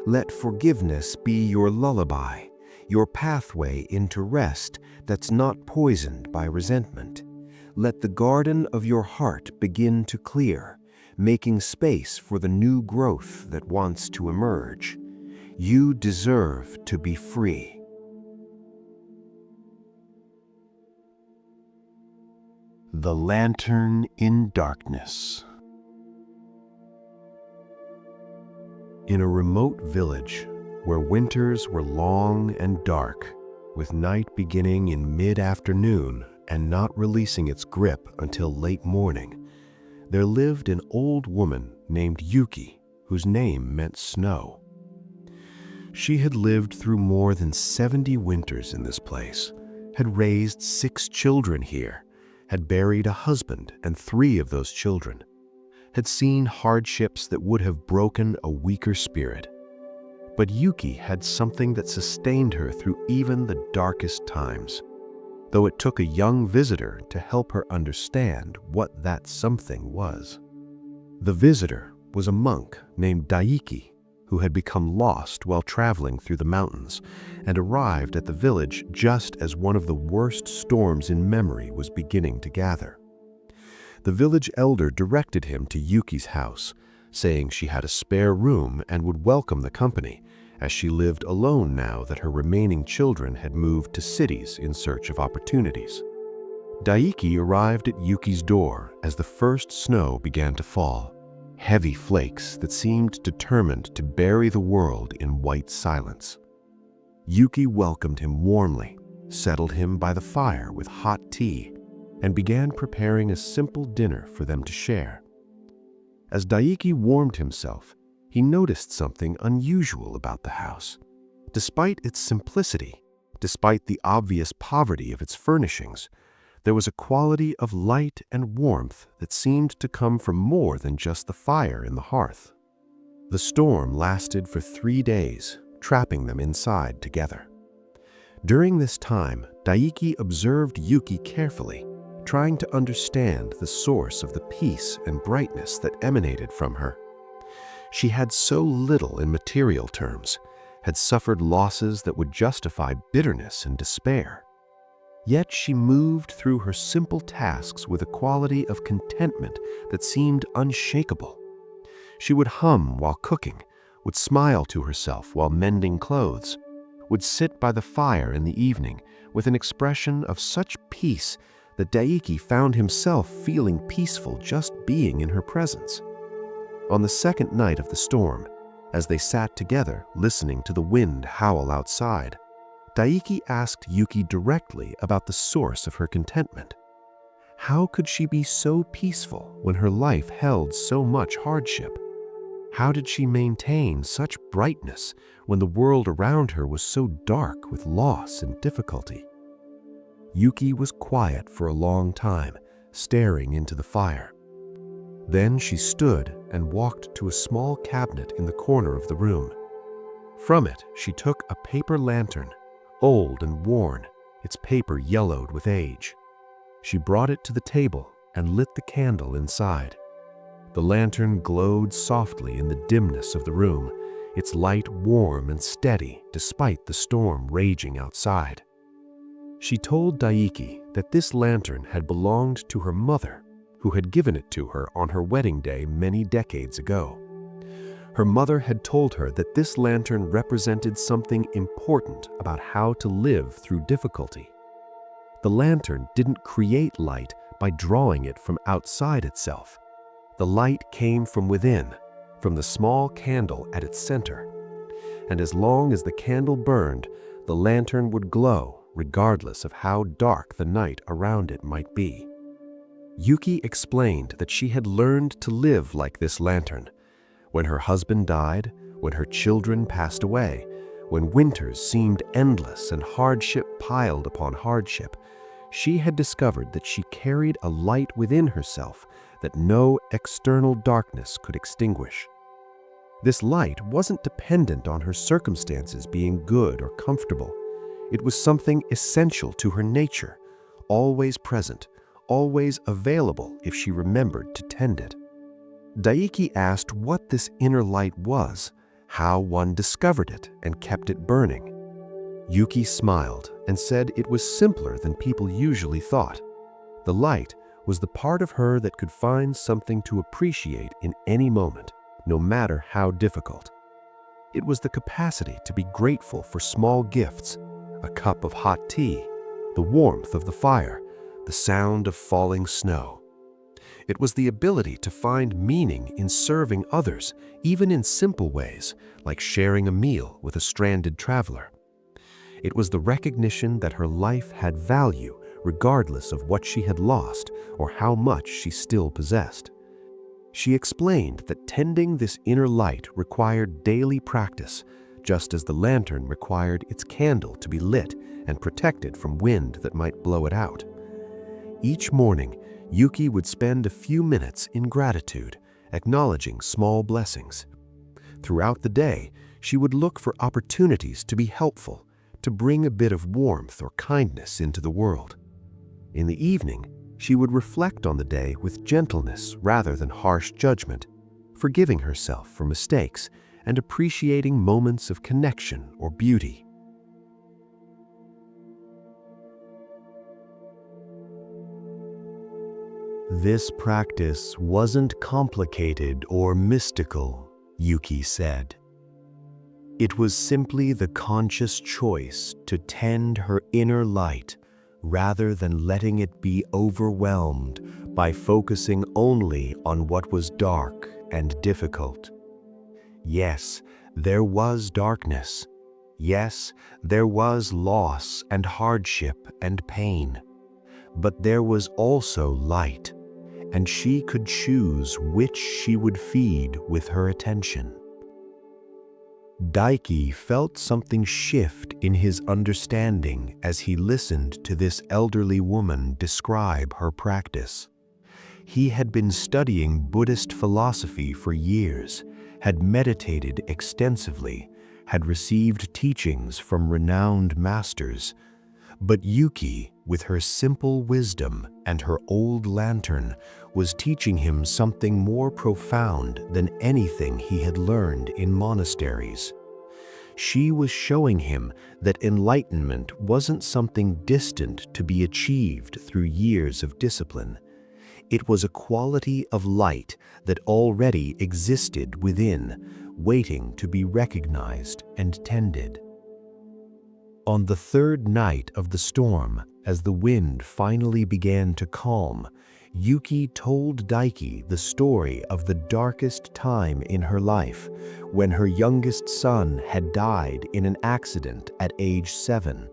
Let forgiveness be your lullaby, your pathway into rest that's not poisoned by resentment. Let the garden of your heart begin to clear, making space for the new growth that wants to emerge. You deserve to be free. The Lantern in Darkness. In a remote village where winters were long and dark, with night beginning in mid-afternoon and not releasing its grip until late morning, there lived an old woman named Yuki, whose name meant snow. She had lived through more than 70 winters in this place, had raised 6 children here, had buried a husband and 3 of those children, had seen hardships that would have broken a weaker spirit. But Yuki had something that sustained her through even the darkest times, though it took a young visitor to help her understand what that something was. The visitor was a monk named Daiki, who had become lost while traveling through the mountains and arrived at the village just as one of the worst storms in memory was beginning to gather. The village elder directed him to Yuki's house, saying she had a spare room and would welcome the company, as she lived alone now that her remaining children had moved to cities in search of opportunities. Daiki arrived at Yuki's door as the first snow began to fall, heavy flakes that seemed determined to bury the world in white silence. Yuki welcomed him warmly, settled him by the fire with hot tea, and began preparing a simple dinner for them to share. As Daiki warmed himself, he noticed something unusual about the house. Despite its simplicity, despite the obvious poverty of its furnishings, there was a quality of light and warmth that seemed to come from more than just the fire in the hearth. The storm lasted for 3 days, trapping them inside together. During this time, Daiki observed Yuki carefully, trying to understand the source of the peace and brightness that emanated from her. She had so little in material terms, had suffered losses that would justify bitterness and despair. Yet she moved through her simple tasks with a quality of contentment that seemed unshakable. She would hum while cooking, would smile to herself while mending clothes, would sit by the fire in the evening with an expression of such peace that Daiki found himself feeling peaceful just being in her presence. On the second night of the storm, as they sat together listening to the wind howl outside, Daiki asked Yuki directly about the source of her contentment. How could she be so peaceful when her life held so much hardship? How did she maintain such brightness when the world around her was so dark with loss and difficulty? Yuki was quiet for a long time, staring into the fire. Then she stood and walked to a small cabinet in the corner of the room. From it, she took a paper lantern, old and worn, its paper yellowed with age. She brought it to the table and lit the candle inside. The lantern glowed softly in the dimness of the room, its light warm and steady despite the storm raging outside. She told Daiki that this lantern had belonged to her mother, who had given it to her on her wedding day many decades ago. Her mother had told her that this lantern represented something important about how to live through difficulty. The lantern didn't create light by drawing it from outside itself. The light came from within, from the small candle at its center. And as long as the candle burned, the lantern would glow regardless of how dark the night around it might be. Yuki explained that she had learned to live like this lantern. When her husband died, when her children passed away, when winters seemed endless and hardship piled upon hardship, she had discovered that she carried a light within herself that no external darkness could extinguish. This light wasn't dependent on her circumstances being good or comfortable. It was something essential to her nature, always present, always available if she remembered to tend it. Daiki asked what this inner light was, how one discovered it and kept it burning. Yuki smiled and said it was simpler than people usually thought. The light was the part of her that could find something to appreciate in any moment, no matter how difficult. It was the capacity to be grateful for small gifts, a cup of hot tea, the warmth of the fire, the sound of falling snow. It was the ability to find meaning in serving others, even in simple ways, like sharing a meal with a stranded traveler. It was the recognition that her life had value regardless of what she had lost or how much she still possessed. She explained that tending this inner light required daily practice, just as the lantern required its candle to be lit and protected from wind that might blow it out. Each morning, Yuki would spend a few minutes in gratitude, acknowledging small blessings. Throughout the day, she would look for opportunities to be helpful, to bring a bit of warmth or kindness into the world. In the evening, she would reflect on the day with gentleness rather than harsh judgment, forgiving herself for mistakes and appreciating moments of connection or beauty. This practice wasn't complicated or mystical, Yuki said. It was simply the conscious choice to tend her inner light rather than letting it be overwhelmed by focusing only on what was dark and difficult. Yes, there was darkness. Yes, there was loss and hardship and pain. But there was also light, and she could choose which she would feed with her attention. Daiki felt something shift in his understanding as he listened to this elderly woman describe her practice. He had been studying Buddhist philosophy for years, had meditated extensively, had received teachings from renowned masters. But Yuki, with her simple wisdom and her old lantern, was teaching him something more profound than anything he had learned in monasteries. She was showing him that enlightenment wasn't something distant to be achieved through years of discipline. It was a quality of light that already existed within, waiting to be recognized and tended. On the third night of the storm, as the wind finally began to calm, Yuki told Daiki the story of the darkest time in her life, when her youngest son had died in an accident at age 7.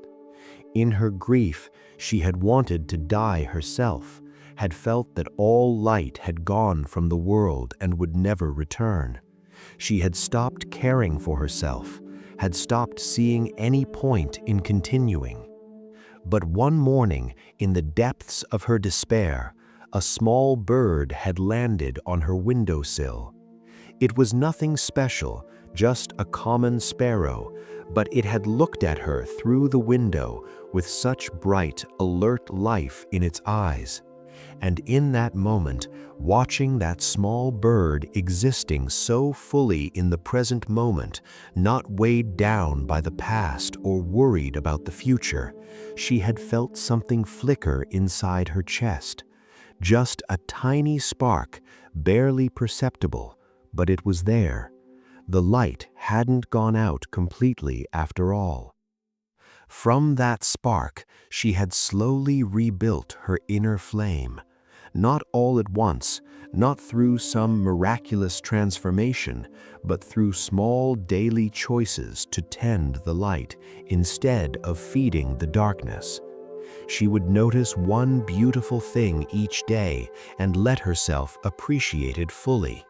In her grief, she had wanted to die herself, had felt that all light had gone from the world and would never return. She had stopped caring for herself, had stopped seeing any point in continuing. But one morning, in the depths of her despair, a small bird had landed on her windowsill. It was nothing special, just a common sparrow, but it had looked at her through the window with such bright, alert life in its eyes. And in that moment, watching that small bird existing so fully in the present moment, not weighed down by the past or worried about the future, she had felt something flicker inside her chest. Just a tiny spark, barely perceptible, but it was there. The light hadn't gone out completely after all. From that spark, she had slowly rebuilt her inner flame. Not all at once, not through some miraculous transformation, but through small daily choices to tend the light instead of feeding the darkness. She would notice one beautiful thing each day and let herself appreciate it fully.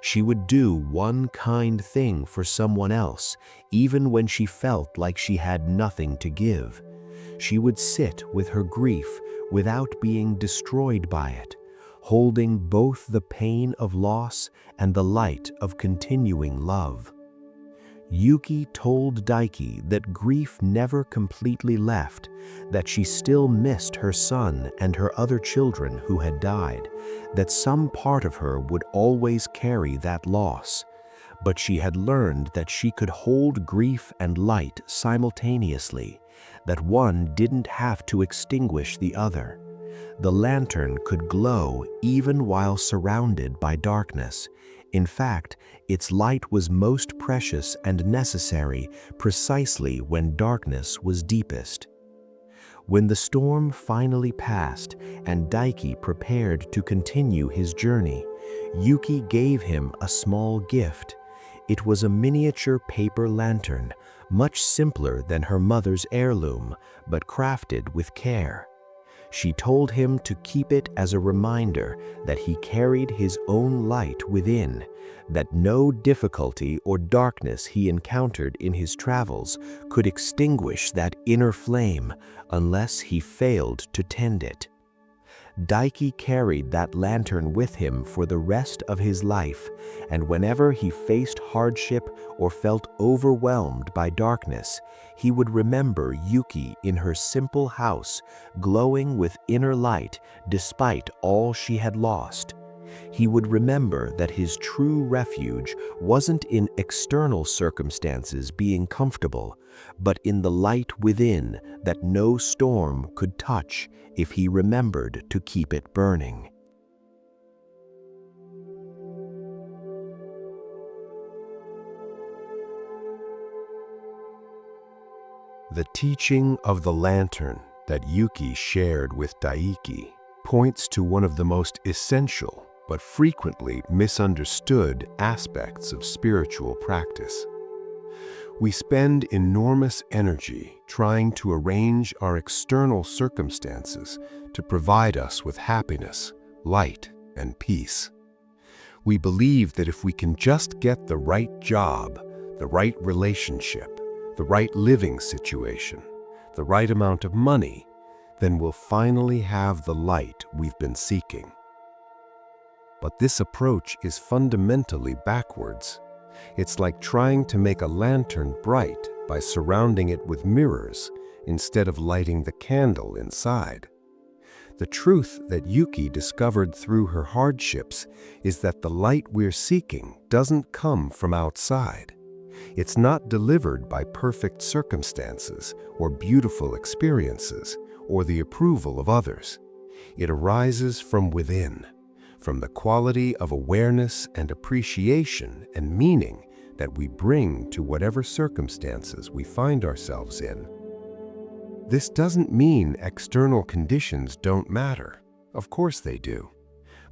She would do one kind thing for someone else, even when she felt like she had nothing to give. She would sit with her grief without being destroyed by it, holding both the pain of loss and the light of continuing love. Yuki told Daiki that grief never completely left, that she still missed her son and her other children who had died, that some part of her would always carry that loss. But she had learned that she could hold grief and light simultaneously, that one didn't have to extinguish the other. The lantern could glow even while surrounded by darkness. In fact, its light was most precious and necessary precisely when darkness was deepest. When the storm finally passed and Daiki prepared to continue his journey, Yuki gave him a small gift. It was a miniature paper lantern, much simpler than her mother's heirloom, but crafted with care. She told him to keep it as a reminder that he carried his own light within, that no difficulty or darkness he encountered in his travels could extinguish that inner flame unless he failed to tend it. Daiki carried that lantern with him for the rest of his life, and whenever he faced hardship or felt overwhelmed by darkness, he would remember Yuki in her simple house, glowing with inner light despite all she had lost. He would remember that his true refuge wasn't in external circumstances being comfortable, but in the light within that no storm could touch if he remembered to keep it burning. The teaching of the lantern that Yuki shared with Daiki points to one of the most essential but frequently misunderstood aspects of spiritual practice. We spend enormous energy trying to arrange our external circumstances to provide us with happiness, light, and peace. We believe that if we can just get the right job, the right relationship, the right living situation, the right amount of money, then we'll finally have the light we've been seeking. But this approach is fundamentally backwards. It's like trying to make a lantern bright by surrounding it with mirrors instead of lighting the candle inside. The truth that Yuki discovered through her hardships is that the light we're seeking doesn't come from outside. It's not delivered by perfect circumstances or beautiful experiences or the approval of others. It arises from within, from the quality of awareness and appreciation and meaning that we bring to whatever circumstances we find ourselves in. This doesn't mean external conditions don't matter. Of course they do.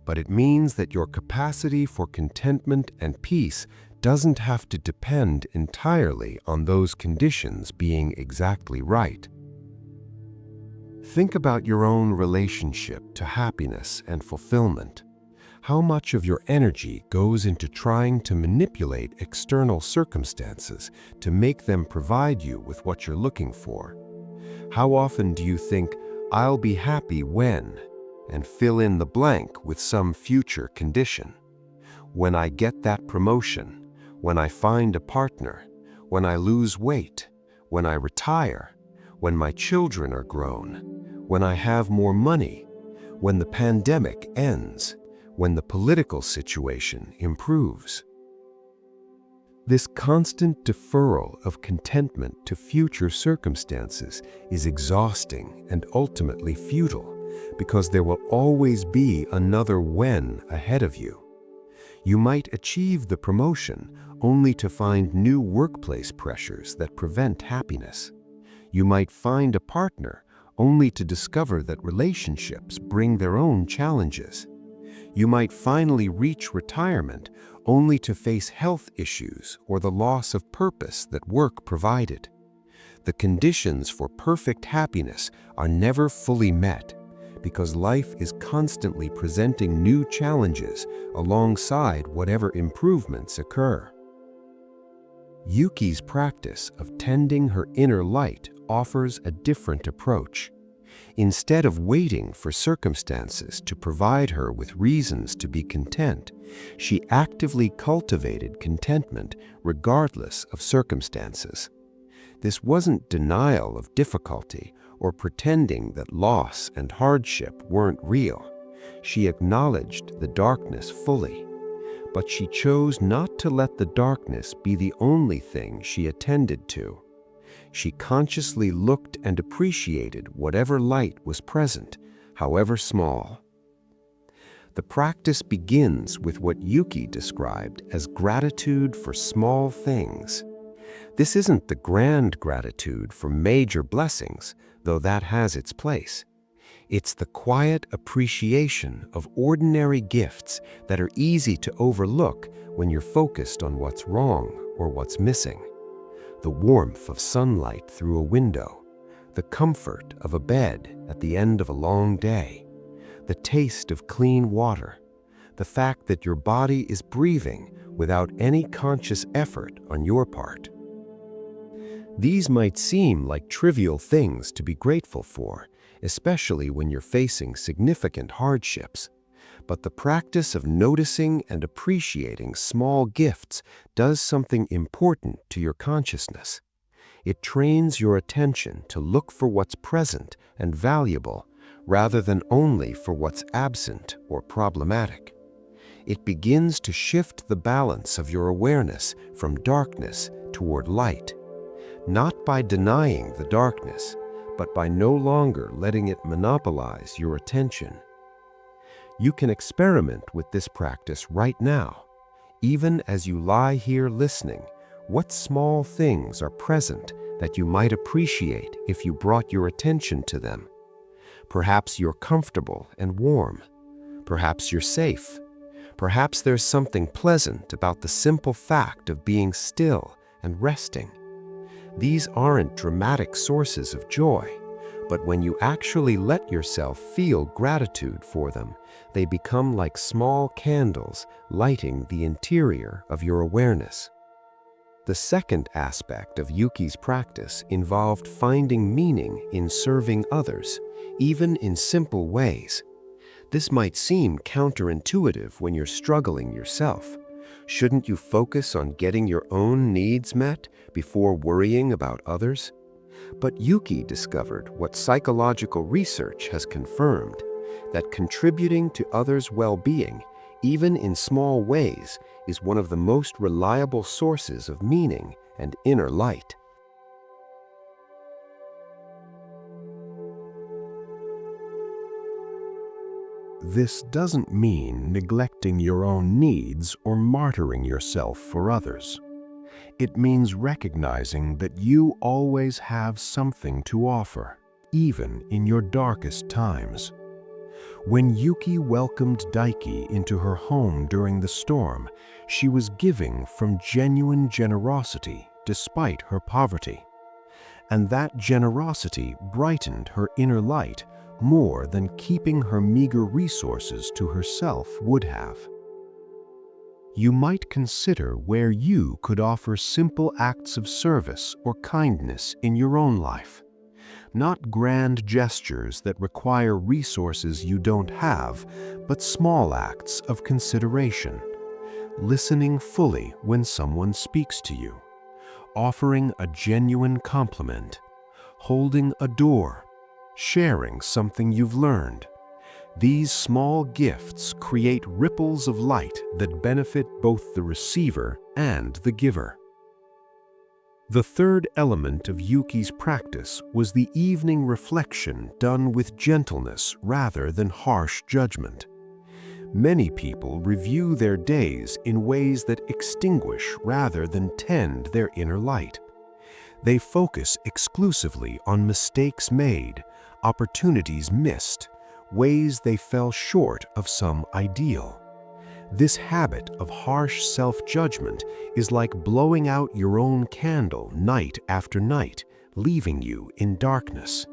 But it means that your capacity for contentment and peace doesn't have to depend entirely on those conditions being exactly right. Think about your own relationship to happiness and fulfillment. How much of your energy goes into trying to manipulate external circumstances to make them provide you with what you're looking for? How often do you think, "I'll be happy when," and fill in the blank with some future condition? When I get that promotion, when I find a partner, when I lose weight, when I retire, when my children are grown, when I have more money, when the pandemic ends, when the political situation improves. This constant deferral of contentment to future circumstances is exhausting and ultimately futile, because there will always be another when ahead of you. You might achieve the promotion only to find new workplace pressures that prevent happiness. You might find a partner only to discover that relationships bring their own challenges. You might finally reach retirement only to face health issues or the loss of purpose that work provided. The conditions for perfect happiness are never fully met because life is constantly presenting new challenges alongside whatever improvements occur. Yuki's practice of tending her inner light offers a different approach. Instead of waiting for circumstances to provide her with reasons to be content, she actively cultivated contentment regardless of circumstances. This wasn't denial of difficulty or pretending that loss and hardship weren't real. She acknowledged the darkness fully, but she chose not to let the darkness be the only thing she attended to. She consciously looked and appreciated whatever light was present, however small. The practice begins with what Yuki described as gratitude for small things. This isn't the grand gratitude for major blessings, though that has its place. It's the quiet appreciation of ordinary gifts that are easy to overlook when you're focused on what's wrong or what's missing. The warmth of sunlight through a window, the comfort of a bed at the end of a long day, the taste of clean water, the fact that your body is breathing without any conscious effort on your part. These might seem like trivial things to be grateful for, especially when you're facing significant hardships. But the practice of noticing and appreciating small gifts does something important to your consciousness. It trains your attention to look for what's present and valuable rather than only for what's absent or problematic. It begins to shift the balance of your awareness from darkness toward light, not by denying the darkness, but by no longer letting it monopolize your attention. You can experiment with this practice right now. Even as you lie here listening, what small things are present that you might appreciate if you brought your attention to them? Perhaps you're comfortable and warm. Perhaps you're safe. Perhaps there's something pleasant about the simple fact of being still and resting. These aren't dramatic sources of joy, but when you actually let yourself feel gratitude for them, they become like small candles lighting the interior of your awareness. The second aspect of Yuki's practice involved finding meaning in serving others, even in simple ways. This might seem counterintuitive when you're struggling yourself. Shouldn't you focus on getting your own needs met before worrying about others? But Yuki discovered what psychological research has confirmed, that contributing to others' well-being, even in small ways, is one of the most reliable sources of meaning and inner light. This doesn't mean neglecting your own needs or martyring yourself for others. It means recognizing that you always have something to offer, even in your darkest times. When Yuki welcomed Daiki into her home during the storm, she was giving from genuine generosity despite her poverty. And that generosity brightened her inner light more than keeping her meager resources to herself would have. You might consider where you could offer simple acts of service or kindness in your own life. Not grand gestures that require resources you don't have, but small acts of consideration. Listening fully when someone speaks to you. Offering a genuine compliment. Holding a door. Sharing something you've learned. These small gifts create ripples of light that benefit both the receiver and the giver. The third element of Yuki's practice was the evening reflection done with gentleness rather than harsh judgment. Many people review their days in ways that extinguish rather than tend their inner light. They focus exclusively on mistakes made, opportunities missed, ways they fell short of some ideal. This habit of harsh self-judgment is like blowing out your own candle night after night, leaving you in darkness.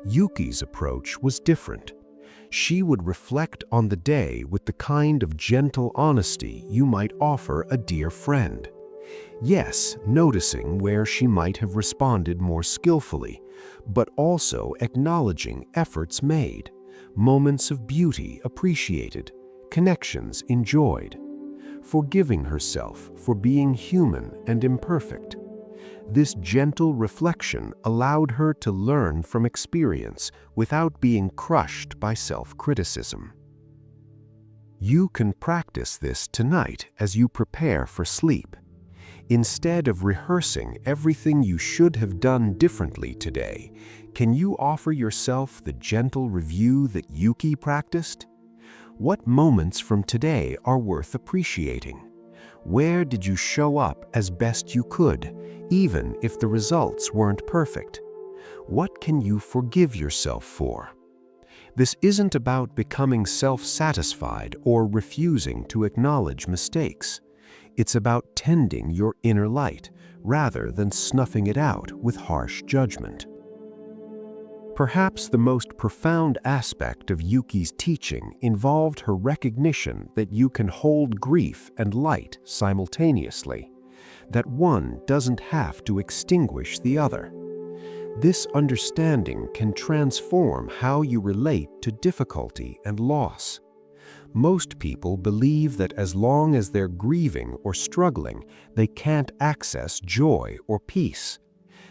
Yuki's approach was different. She would reflect on the day with the kind of gentle honesty you might offer a dear friend. Yes, noticing where she might have responded more skillfully, but also acknowledging efforts made, moments of beauty appreciated, connections enjoyed, forgiving herself for being human and imperfect. This gentle reflection allowed her to learn from experience without being crushed by self-criticism. You can practice this tonight as you prepare for sleep. Instead of rehearsing everything you should have done differently today, can you offer yourself the gentle review that Yuki practiced? What moments from today are worth appreciating? Where did you show up as best you could, even if the results weren't perfect? What can you forgive yourself for? This isn't about becoming self-satisfied or refusing to acknowledge mistakes. It's about tending your inner light rather than snuffing it out with harsh judgment. Perhaps the most profound aspect of Yuki's teaching involved her recognition that you can hold grief and light simultaneously, that one doesn't have to extinguish the other. This understanding can transform how you relate to difficulty and loss. Most people believe that as long as they're grieving or struggling, they can't access joy or peace.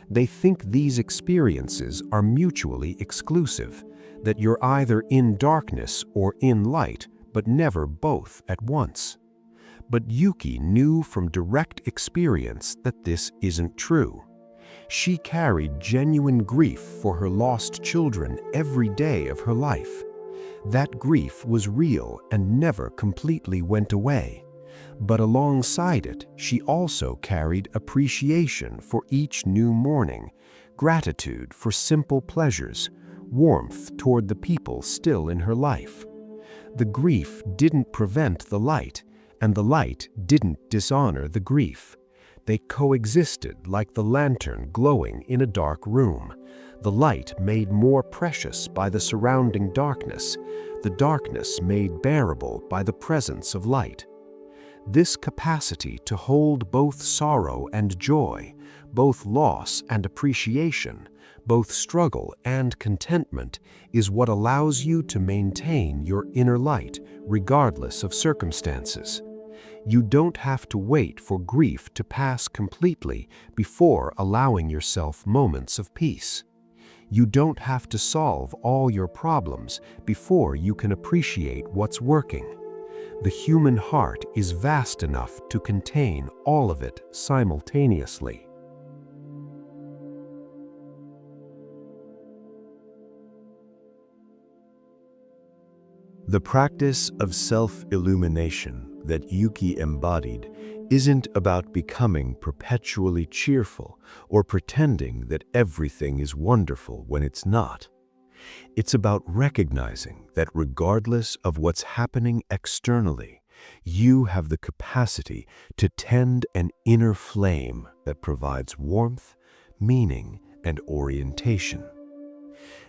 They think these experiences are mutually exclusive, that you're either in darkness or in light, but never both at once. But Yuki knew from direct experience that this isn't true. She carried genuine grief for her lost children every day of her life. That grief was real and never completely went away. But alongside it, she also carried appreciation for each new morning, gratitude for simple pleasures, warmth toward the people still in her life. The grief didn't prevent the light, and the light didn't dishonor the grief. They coexisted like the lantern glowing in a dark room. The light made more precious by the surrounding darkness, the darkness made bearable by the presence of light. This capacity to hold both sorrow and joy, both loss and appreciation, both struggle and contentment, is what allows you to maintain your inner light regardless of circumstances. You don't have to wait for grief to pass completely before allowing yourself moments of peace. You don't have to solve all your problems before you can appreciate what's working. The human heart is vast enough to contain all of it simultaneously. The practice of self-illumination that Yuki embodied isn't about becoming perpetually cheerful or pretending that everything is wonderful when it's not. It's about recognizing that regardless of what's happening externally, you have the capacity to tend an inner flame that provides warmth, meaning, and orientation.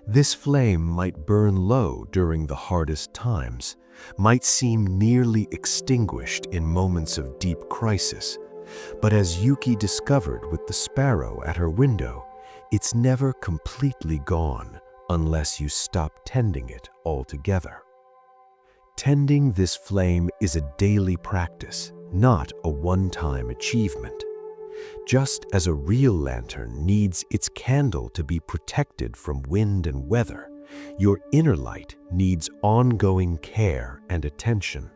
This flame might burn low during the hardest times, might seem nearly extinguished in moments of deep crisis, but as Yuki discovered with the sparrow at her window, it's never completely gone unless you stop tending it altogether. Tending this flame is a daily practice, not a one-time achievement. Just as a real lantern needs its candle to be protected from wind and weather, your inner light needs ongoing care and attention.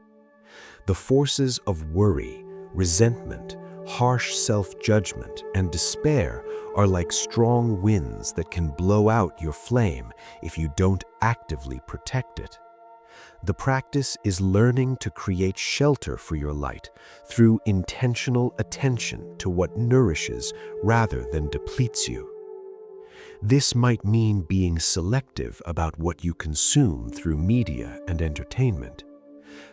The forces of worry, resentment, harsh self-judgment, and despair are like strong winds that can blow out your flame if you don't actively protect it. The practice is learning to create shelter for your light through intentional attention to what nourishes rather than depletes you. This might mean being selective about what you consume through media and entertainment.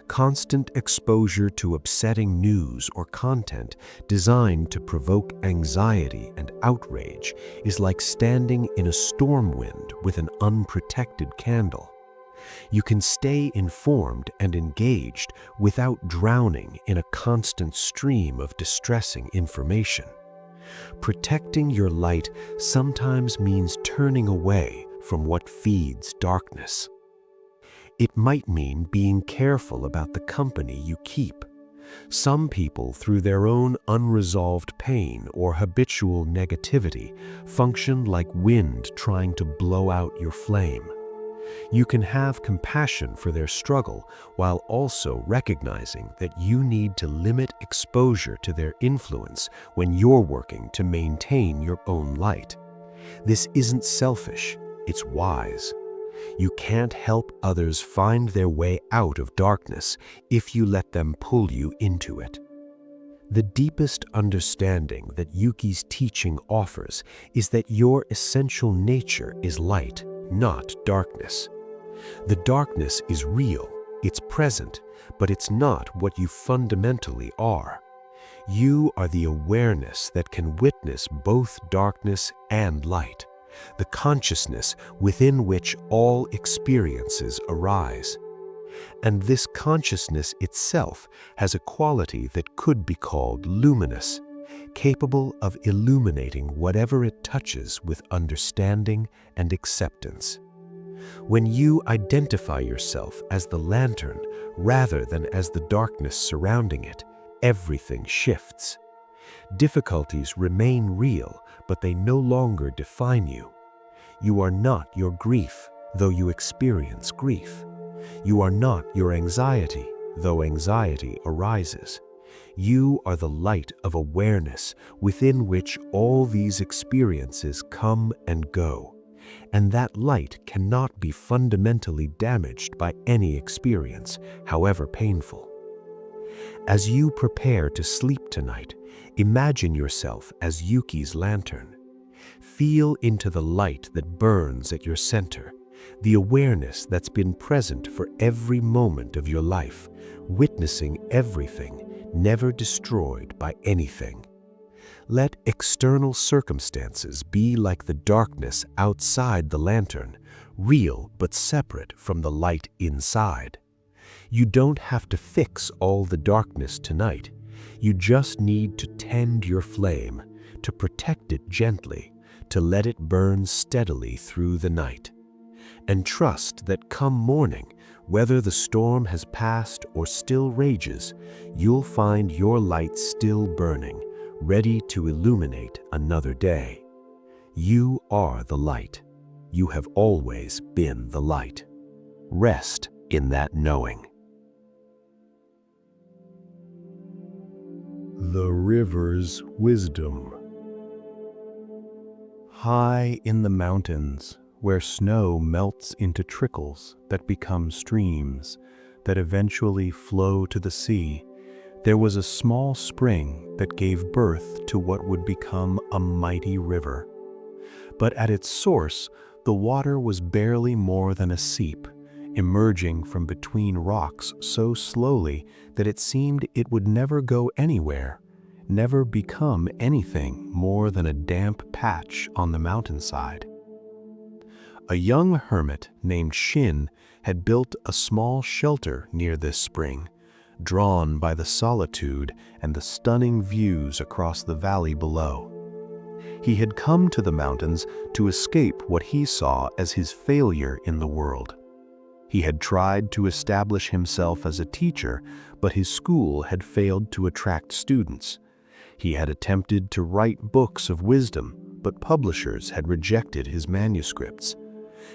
Constant exposure to upsetting news or content designed to provoke anxiety and outrage is like standing in a storm wind with an unprotected candle. You can stay informed and engaged without drowning in a constant stream of distressing information. Protecting your light sometimes means turning away from what feeds darkness. It might mean being careful about the company you keep. Some people, through their own unresolved pain or habitual negativity, function like wind trying to blow out your flame. You can have compassion for their struggle while also recognizing that you need to limit exposure to their influence when you're working to maintain your own light. This isn't selfish, it's wise. You can't help others find their way out of darkness if you let them pull you into it. The deepest understanding that Yuki's teaching offers is that your essential nature is light, not darkness. The darkness is real, it's present, but it's not what you fundamentally are. You are the awareness that can witness both darkness and light, the consciousness within which all experiences arise. And this consciousness itself has a quality that could be called luminous, capable of illuminating whatever it touches with understanding and acceptance. When you identify yourself as the lantern rather than as the darkness surrounding it, everything shifts. Difficulties remain real, but they no longer define you. You are not your grief, though you experience grief. You are not your anxiety, though anxiety arises. You are the light of awareness within which all these experiences come and go, and that light cannot be fundamentally damaged by any experience, however painful. As you prepare to sleep tonight, imagine yourself as Yuki's lantern. Feel into the light that burns at your center, the awareness that's been present for every moment of your life, witnessing everything, never destroyed by anything. Let external circumstances be like the darkness outside the lantern, real but separate from the light inside. You don't have to fix all the darkness tonight. You just need to tend your flame, to protect it gently, to let it burn steadily through the night. And trust that come morning, whether the storm has passed or still rages, you'll find your light still burning, ready to illuminate another day. You are the light. You have always been the light. Rest in that knowing. The river's wisdom. High in the mountains, where snow melts into trickles that become streams, that eventually flow to the sea, there was a small spring that gave birth to what would become a mighty river. But at its source, the water was barely more than a seep, emerging from between rocks so slowly that it seemed it would never go anywhere, never become anything more than a damp patch on the mountainside. A young hermit named Shin had built a small shelter near this spring, drawn by the solitude and the stunning views across the valley below. He had come to the mountains to escape what he saw as his failure in the world. He had tried to establish himself as a teacher, but his school had failed to attract students. He had attempted to write books of wisdom, but publishers had rejected his manuscripts.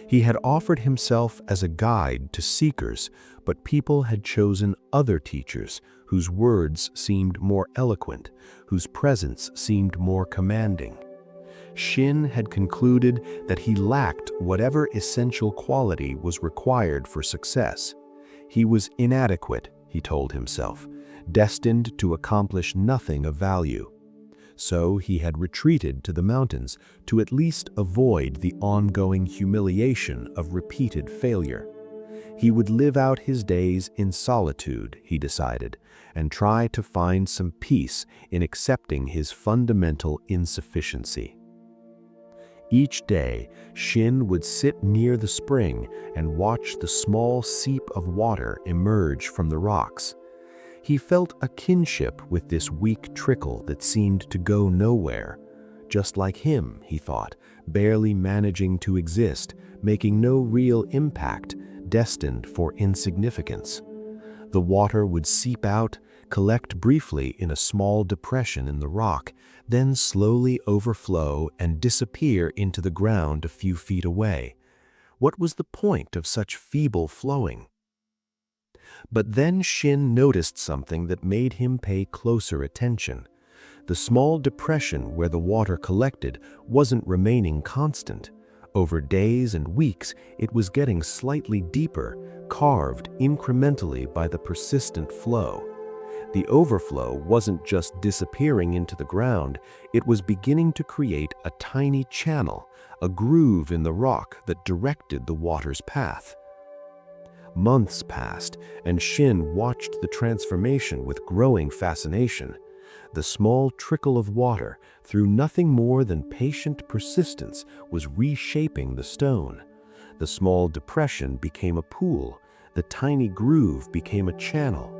He had offered himself as a guide to seekers, but people had chosen other teachers whose words seemed more eloquent, whose presence seemed more commanding. Shin had concluded that he lacked whatever essential quality was required for success. He was inadequate, he told himself, destined to accomplish nothing of value. So he had retreated to the mountains to at least avoid the ongoing humiliation of repeated failure. He would live out his days in solitude, he decided, and try to find some peace in accepting his fundamental insufficiency. Each day, Shin would sit near the spring and watch the small seep of water emerge from the rocks. He felt a kinship with this weak trickle that seemed to go nowhere. Just like him, he thought, barely managing to exist, making no real impact, destined for insignificance. The water would seep out, collect briefly in a small depression in the rock, then slowly overflow and disappear into the ground a few feet away. What was the point of such feeble flowing? But then Shin noticed something that made him pay closer attention. The small depression where the water collected wasn't remaining constant. Over days and weeks, it was getting slightly deeper, carved incrementally by the persistent flow. The overflow wasn't just disappearing into the ground, it was beginning to create a tiny channel, a groove in the rock that directed the water's path. Months passed, and Shin watched the transformation with growing fascination. The small trickle of water, through nothing more than patient persistence, was reshaping the stone. The small depression became a pool. The tiny groove became a channel.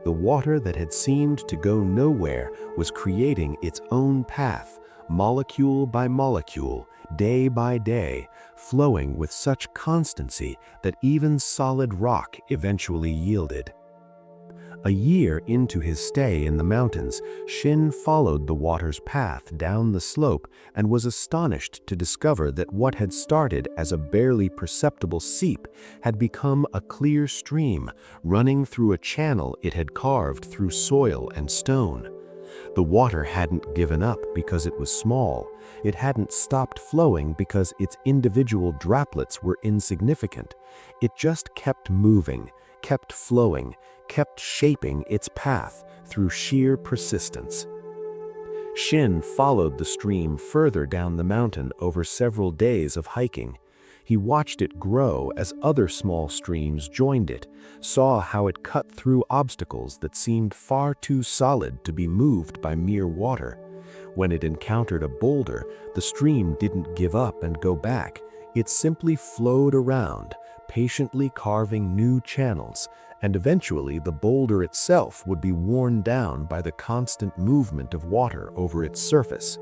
The water that had seemed to go nowhere was creating its own path, molecule by molecule, day by day, flowing with such constancy that even solid rock eventually yielded. A year into his stay in the mountains, Shin followed the water's path down the slope and was astonished to discover that what had started as a barely perceptible seep had become a clear stream running through a channel it had carved through soil and stone. The water hadn't given up because it was small. It hadn't stopped flowing because its individual droplets were insignificant. It just kept moving, kept flowing, kept shaping its path through sheer persistence. Shin followed the stream further down the mountain over several days of hiking. He watched it grow as other small streams joined it, saw how it cut through obstacles that seemed far too solid to be moved by mere water. When it encountered a boulder, the stream didn't give up and go back. It simply flowed around, patiently carving new channels, and eventually the boulder itself would be worn down by the constant movement of water over its surface.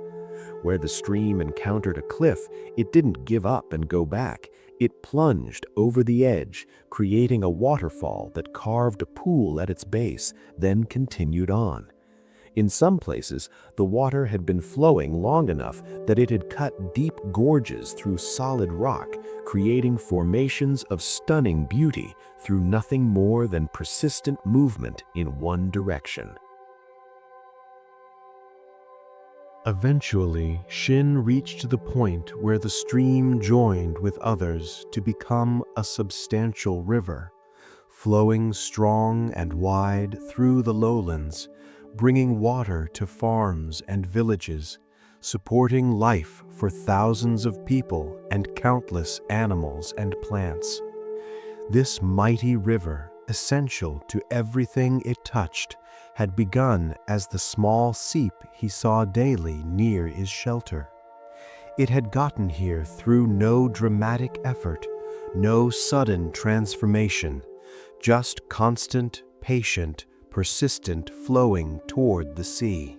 Where the stream encountered a cliff, it didn't give up and go back. It plunged over the edge, creating a waterfall that carved a pool at its base, then continued on. In some places, the water had been flowing long enough that it had cut deep gorges through solid rock, creating formations of stunning beauty through nothing more than persistent movement in one direction. Eventually, Shin reached the point where the stream joined with others to become a substantial river, flowing strong and wide through the lowlands, bringing water to farms and villages, supporting life for thousands of people and countless animals and plants. This mighty river, essential to everything it touched, had begun as the small seep he saw daily near his shelter. It had gotten here through no dramatic effort, no sudden transformation, just constant, patient, persistent flowing toward the sea.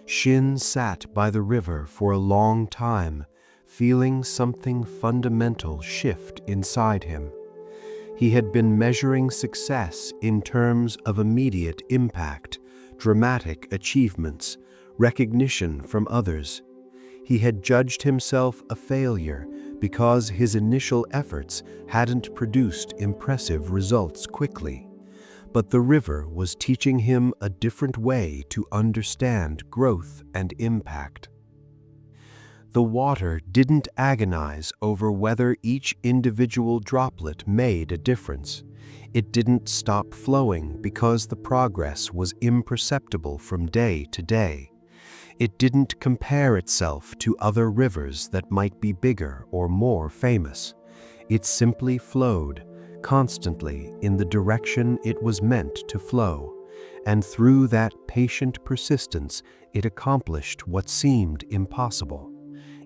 Shin sat by the river for a long time, feeling something fundamental shift inside him. He had been measuring success in terms of immediate impact, dramatic achievements, recognition from others. He had judged himself a failure because his initial efforts hadn't produced impressive results quickly. But the river was teaching him a different way to understand growth and impact. The water didn't agonize over whether each individual droplet made a difference. It didn't stop flowing because the progress was imperceptible from day to day. It didn't compare itself to other rivers that might be bigger or more famous. It simply flowed, constantly in the direction it was meant to flow, and through that patient persistence it accomplished what seemed impossible.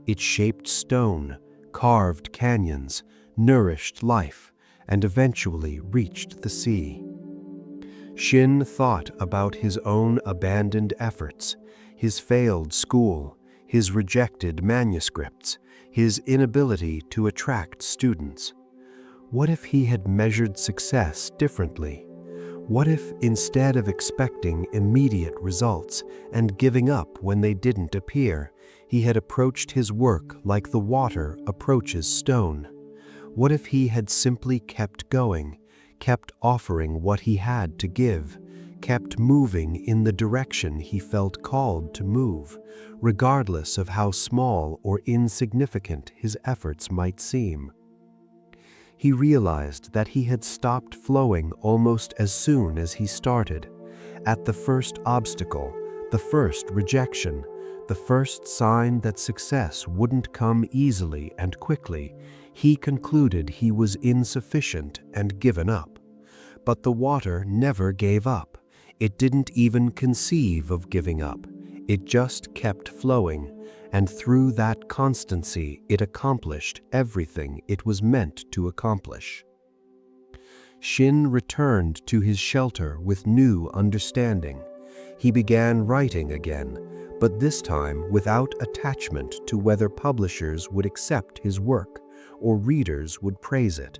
It shaped stone, carved canyons, nourished life, and eventually reached the sea. Shin thought about his own abandoned efforts, his failed school, his rejected manuscripts, his inability to attract students. What if he had measured success differently? What if, instead of expecting immediate results and giving up when they didn't appear, he had approached his work like the water approaches stone? What if he had simply kept going, kept offering what he had to give, kept moving in the direction he felt called to move, regardless of how small or insignificant his efforts might seem? He realized that he had stopped flowing almost as soon as he started. At the first obstacle, the first rejection, the first sign that success wouldn't come easily and quickly, he concluded he was insufficient and given up. But the water never gave up. It didn't even conceive of giving up. It just kept flowing, and through that constancy it accomplished everything it was meant to accomplish. Shin returned to his shelter with new understanding. He began writing again, but this time without attachment to whether publishers would accept his work or readers would praise it.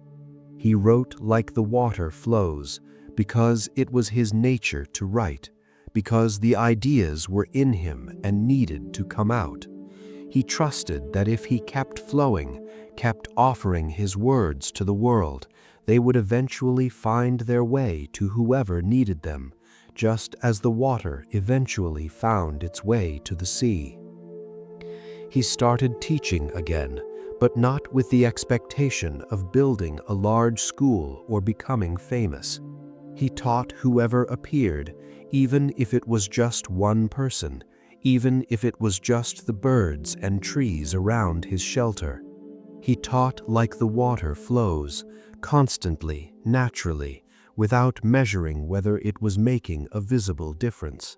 He wrote like the water flows, because it was his nature to write, because the ideas were in him and needed to come out. He trusted that if he kept flowing, kept offering his words to the world, they would eventually find their way to whoever needed them, just as the water eventually found its way to the sea. He started teaching again, but not with the expectation of building a large school or becoming famous. He taught whoever appeared, even if it was just one person, even if it was just the birds and trees around his shelter. He taught like the water flows, constantly, naturally, without measuring whether it was making a visible difference.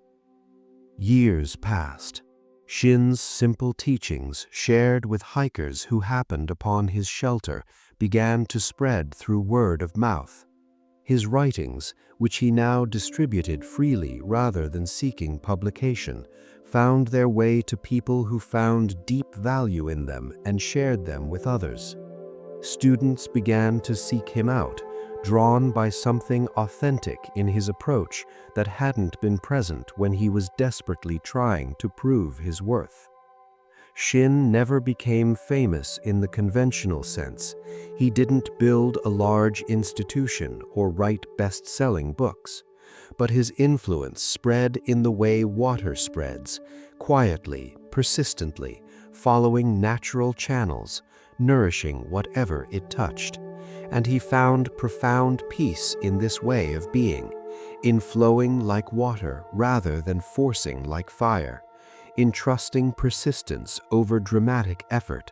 Years passed. Shin's simple teachings, shared with hikers who happened upon his shelter, began to spread through word of mouth. His writings, which he now distributed freely rather than seeking publication, found their way to people who found deep value in them and shared them with others. Students began to seek him out, drawn by something authentic in his approach that hadn't been present when he was desperately trying to prove his worth. Shin never became famous in the conventional sense. He didn't build a large institution or write best-selling books, but his influence spread in the way water spreads, quietly, persistently, following natural channels, nourishing whatever it touched. And he found profound peace in this way of being, in flowing like water rather than forcing like fire, in trusting persistence over dramatic effort,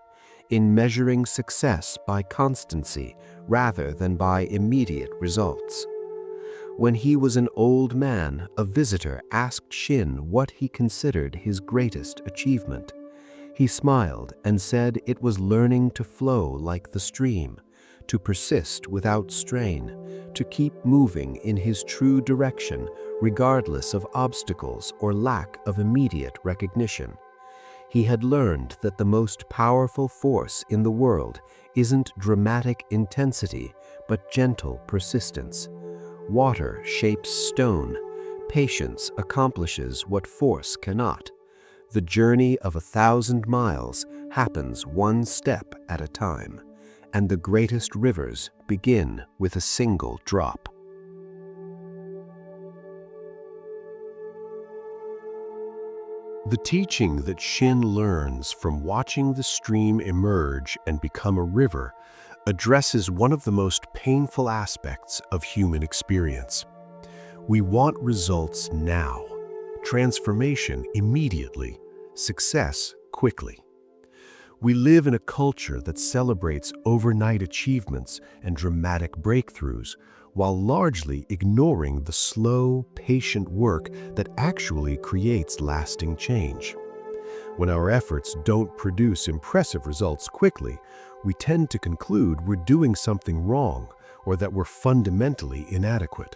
in measuring success by constancy rather than by immediate results. When he was an old man, a visitor asked Shin what he considered his greatest achievement. He smiled and said it was learning to flow like the stream, to persist without strain, to keep moving in his true direction regardless of obstacles or lack of immediate recognition. He had learned that the most powerful force in the world isn't dramatic intensity, but gentle persistence. Water shapes stone. Patience accomplishes what force cannot. The journey of 1,000 miles happens one step at a time, and the greatest rivers begin with a single drop. The teaching that Shin learns from watching the stream emerge and become a river addresses one of the most painful aspects of human experience. We want results now, transformation immediately, success quickly. We live in a culture that celebrates overnight achievements and dramatic breakthroughs, while largely ignoring the slow, patient work that actually creates lasting change. When our efforts don't produce impressive results quickly, we tend to conclude we're doing something wrong or that we're fundamentally inadequate.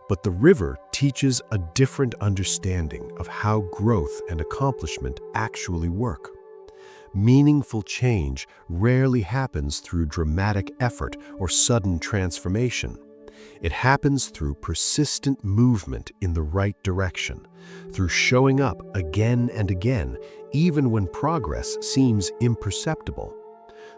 But the river teaches a different understanding of how growth and accomplishment actually work. Meaningful change rarely happens through dramatic effort or sudden transformation. It happens through persistent movement in the right direction, through showing up again and again, even when progress seems imperceptible,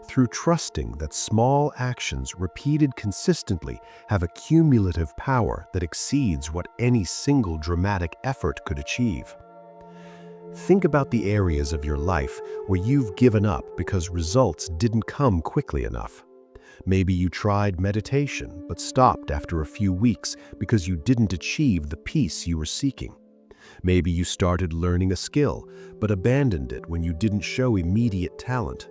through trusting that small actions repeated consistently have a cumulative power that exceeds what any single dramatic effort could achieve. Think about the areas of your life where you've given up because results didn't come quickly enough. Maybe you tried meditation but stopped after a few weeks because you didn't achieve the peace you were seeking. Maybe you started learning a skill but abandoned it when you didn't show immediate talent.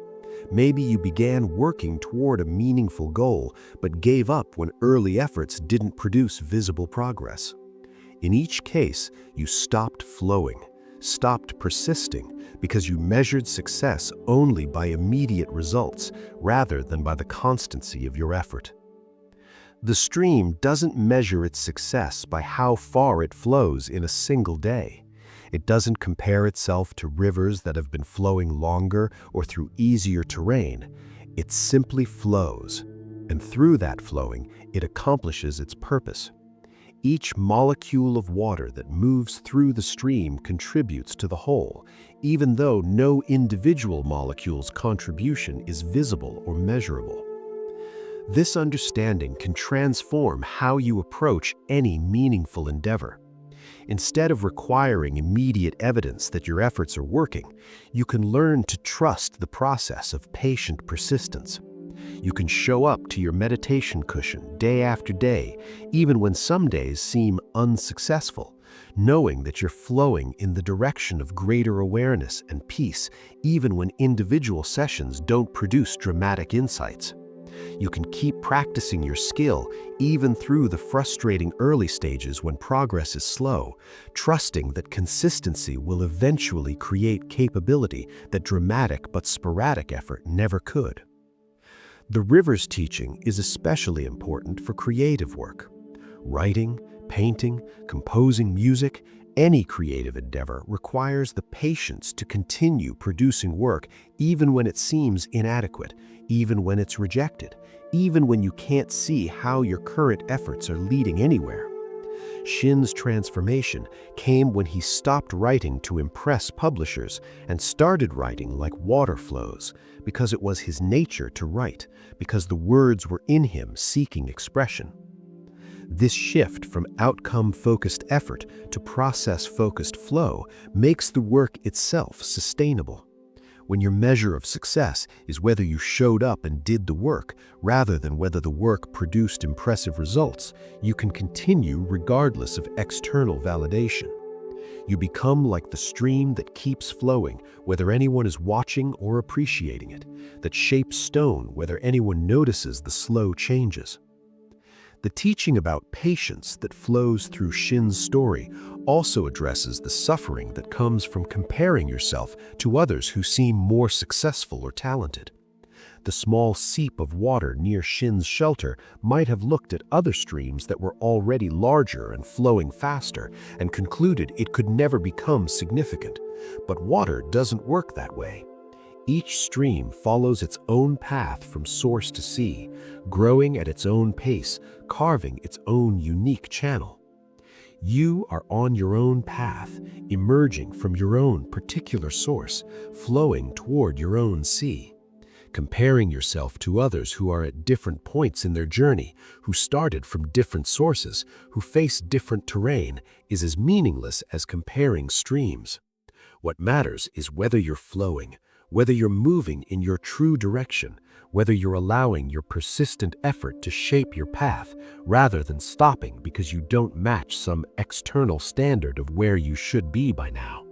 Maybe you began working toward a meaningful goal but gave up when early efforts didn't produce visible progress. In each case, you stopped flowing, stopped persisting, because you measured success only by immediate results rather than by the constancy of your effort. The stream doesn't measure its success by how far it flows in a single day. It doesn't compare itself to rivers that have been flowing longer or through easier terrain. It simply flows. and through that flowing, it accomplishes its purpose. Each molecule of water that moves through the stream contributes to the whole, even though no individual molecule's contribution is visible or measurable. This understanding can transform how you approach any meaningful endeavor. Instead of requiring immediate evidence that your efforts are working, you can learn to trust the process of patient persistence. You can show up to your meditation cushion day after day, even when some days seem unsuccessful, knowing that you're flowing in the direction of greater awareness and peace, even when individual sessions don't produce dramatic insights. You can keep practicing your skill even through the frustrating early stages when progress is slow, trusting that consistency will eventually create capability that dramatic but sporadic effort never could. The river's teaching is especially important for creative work. Writing, painting, composing music, any creative endeavor requires the patience to continue producing work even when it seems inadequate, even when it's rejected, even when you can't see how your current efforts are leading anywhere. Shin's transformation came when he stopped writing to impress publishers and started writing like water flows, because it was his nature to write, because the words were in him seeking expression. This shift from outcome-focused effort to process-focused flow makes the work itself sustainable. When your measure of success is whether you showed up and did the work, rather than whether the work produced impressive results, you can continue regardless of external validation. You become like the stream that keeps flowing, whether anyone is watching or appreciating it, that shapes stone, whether anyone notices the slow changes. The teaching about patience that flows through Shin's story also addresses the suffering that comes from comparing yourself to others who seem more successful or talented. The small seep of water near Shin's shelter might have looked at other streams that were already larger and flowing faster and concluded it could never become significant. But water doesn't work that way. Each stream follows its own path from source to sea, growing at its own pace, carving its own unique channel. You are on your own path, emerging from your own particular source, flowing toward your own sea. Comparing yourself to others who are at different points in their journey, who started from different sources, who face different terrain, is as meaningless as comparing streams. What matters is whether you're flowing, whether you're moving in your true direction, whether you're allowing your persistent effort to shape your path, rather than stopping because you don't match some external standard of where you should be by now.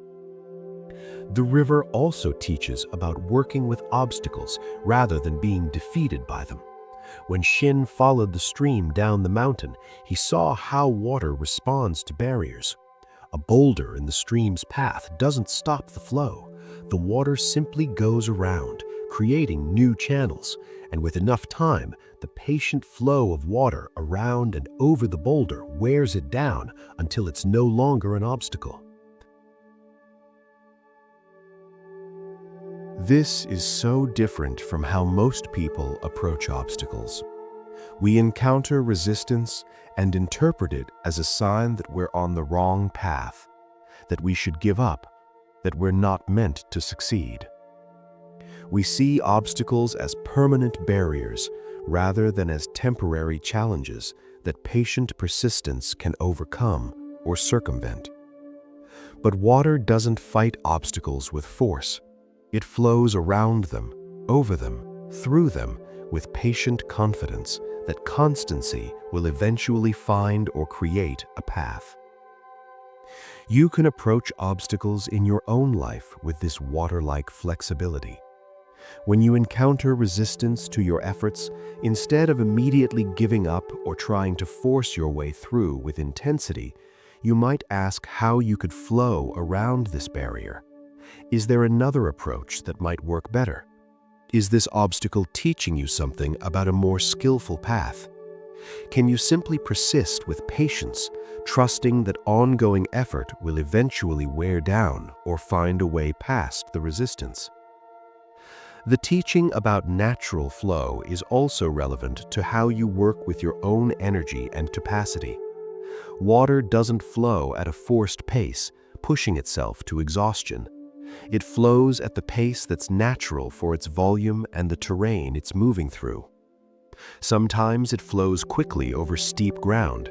The river also teaches about working with obstacles rather than being defeated by them. When Shin followed the stream down the mountain, he saw how water responds to barriers. A boulder in the stream's path doesn't stop the flow. The water simply goes around, creating new channels, and with enough time, the patient flow of water around and over the boulder wears it down until it's no longer an obstacle. This is so different from how most people approach obstacles. We encounter resistance and interpret it as a sign that we're on the wrong path, that we should give up, that we're not meant to succeed. We see obstacles as permanent barriers rather than as temporary challenges that patient persistence can overcome or circumvent. But water doesn't fight obstacles with force. It flows around them, over them, through them, with patient confidence that constancy will eventually find or create a path. You can approach obstacles in your own life with this water-like flexibility. When you encounter resistance to your efforts, instead of immediately giving up or trying to force your way through with intensity, you might ask how you could flow around this barrier. Is there another approach that might work better? Is this obstacle teaching you something about a more skillful path? Can you simply persist with patience, trusting that ongoing effort will eventually wear down or find a way past the resistance? The teaching about natural flow is also relevant to how you work with your own energy and capacity. Water doesn't flow at a forced pace, pushing itself to exhaustion. It flows at the pace that's natural for its volume and the terrain it's moving through. Sometimes it flows quickly over steep ground.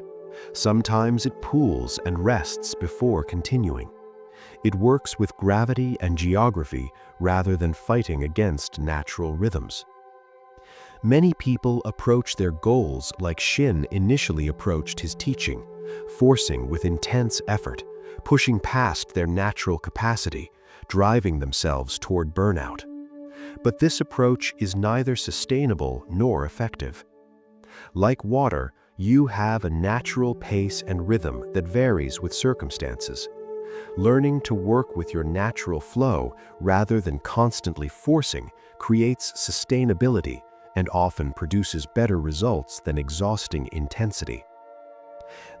Sometimes it pools and rests before continuing. It works with gravity and geography rather than fighting against natural rhythms. Many people approach their goals like Shin initially approached his teaching, forcing with intense effort, pushing past their natural capacity, driving themselves toward burnout. But this approach is neither sustainable nor effective. Like water, you have a natural pace and rhythm that varies with circumstances. Learning to work with your natural flow rather than constantly forcing creates sustainability and often produces better results than exhausting intensity.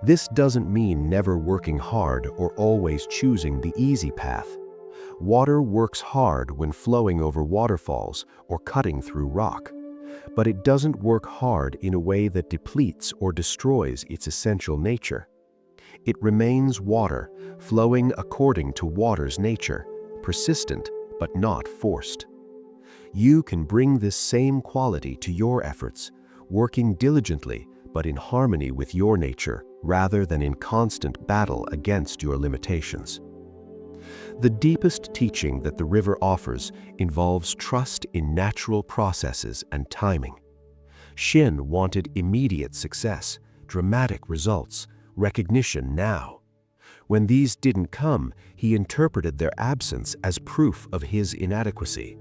This doesn't mean never working hard or always choosing the easy path. Water works hard when flowing over waterfalls or cutting through rock, but it doesn't work hard in a way that depletes or destroys its essential nature. It remains water, flowing according to water's nature, persistent but not forced. You can bring this same quality to your efforts, working diligently but in harmony with your nature rather than in constant battle against your limitations. The deepest teaching that the river offers involves trust in natural processes and timing. Shin wanted immediate success, dramatic results, recognition now. When these didn't come, he interpreted their absence as proof of his inadequacy.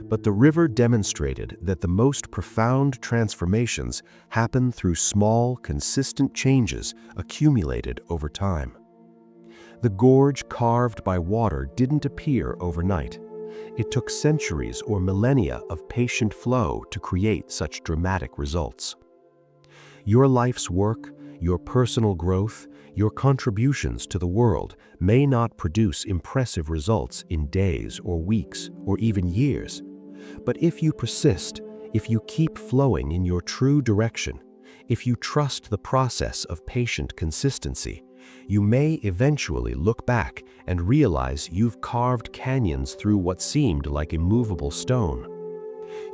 But the river demonstrated that the most profound transformations happen through small, consistent changes accumulated over time. The gorge carved by water didn't appear overnight. It took centuries or millennia of patient flow to create such dramatic results. Your life's work, your personal growth, your contributions to the world may not produce impressive results in days or weeks or even years. But if you persist, if you keep flowing in your true direction, if you trust the process of patient consistency, you may eventually look back and realize you've carved canyons through what seemed like immovable stone.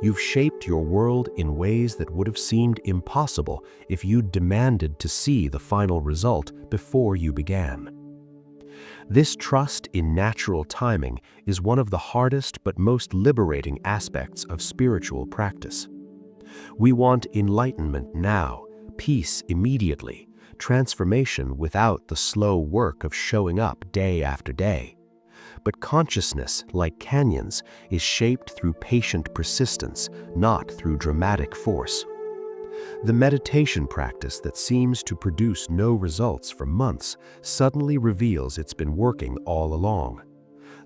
You've shaped your world in ways that would have seemed impossible if you'd demanded to see the final result before you began. This trust in natural timing is one of the hardest but most liberating aspects of spiritual practice. We want enlightenment now, peace immediately, transformation without the slow work of showing up day after day. But consciousness, like canyons, is shaped through patient persistence, not through dramatic force. The meditation practice that seems to produce no results for months suddenly reveals it's been working all along.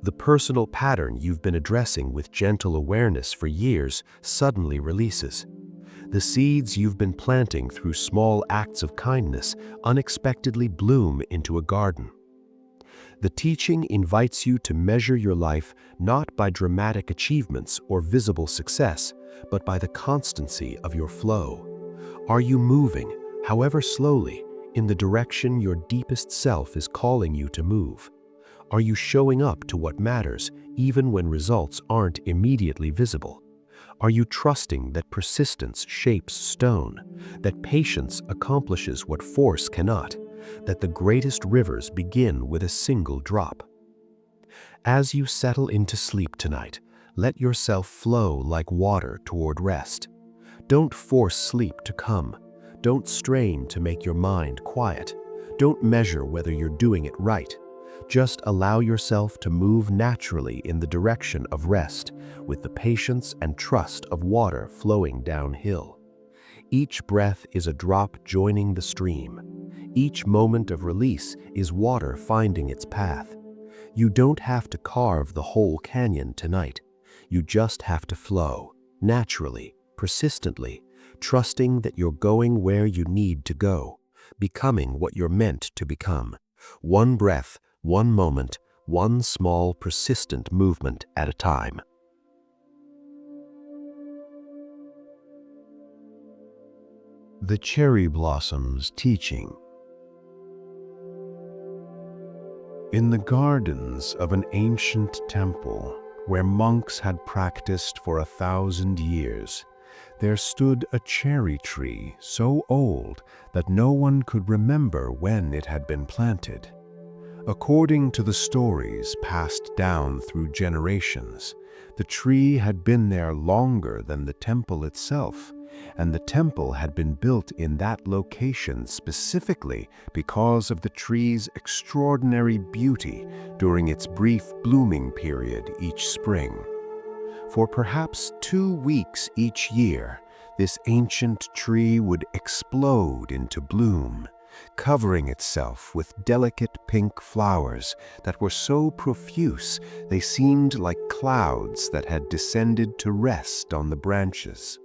The personal pattern you've been addressing with gentle awareness for years suddenly releases. The seeds you've been planting through small acts of kindness unexpectedly bloom into a garden. The teaching invites you to measure your life not by dramatic achievements or visible success, but by the constancy of your flow. Are you moving, however slowly, in the direction your deepest self is calling you to move? Are you showing up to what matters, even when results aren't immediately visible? Are you trusting that persistence shapes stone, that patience accomplishes what force cannot, that the greatest rivers begin with a single drop? As you settle into sleep tonight, let yourself flow like water toward rest. Don't force sleep to come. Don't strain to make your mind quiet. Don't measure whether you're doing it right. Just allow yourself to move naturally in the direction of rest, with the patience and trust of water flowing downhill. Each breath is a drop joining the stream. Each moment of release is water finding its path. You don't have to carve the whole canyon tonight. You just have to flow, naturally, persistently, trusting that you're going where you need to go, becoming what you're meant to become. One breath, one moment, one small, persistent movement at a time. The Cherry Blossom's Teaching. In the gardens of an ancient temple, where monks had practiced for 1,000 years, there stood a cherry tree so old that no one could remember when it had been planted. According to the stories passed down through generations, the tree had been there longer than the temple itself, and the temple had been built in that location specifically because of the tree's extraordinary beauty during its brief blooming period each spring. For perhaps 2 weeks each year, this ancient tree would explode into bloom, covering itself with delicate pink flowers that were so profuse they seemed like clouds that had descended to rest on the branches.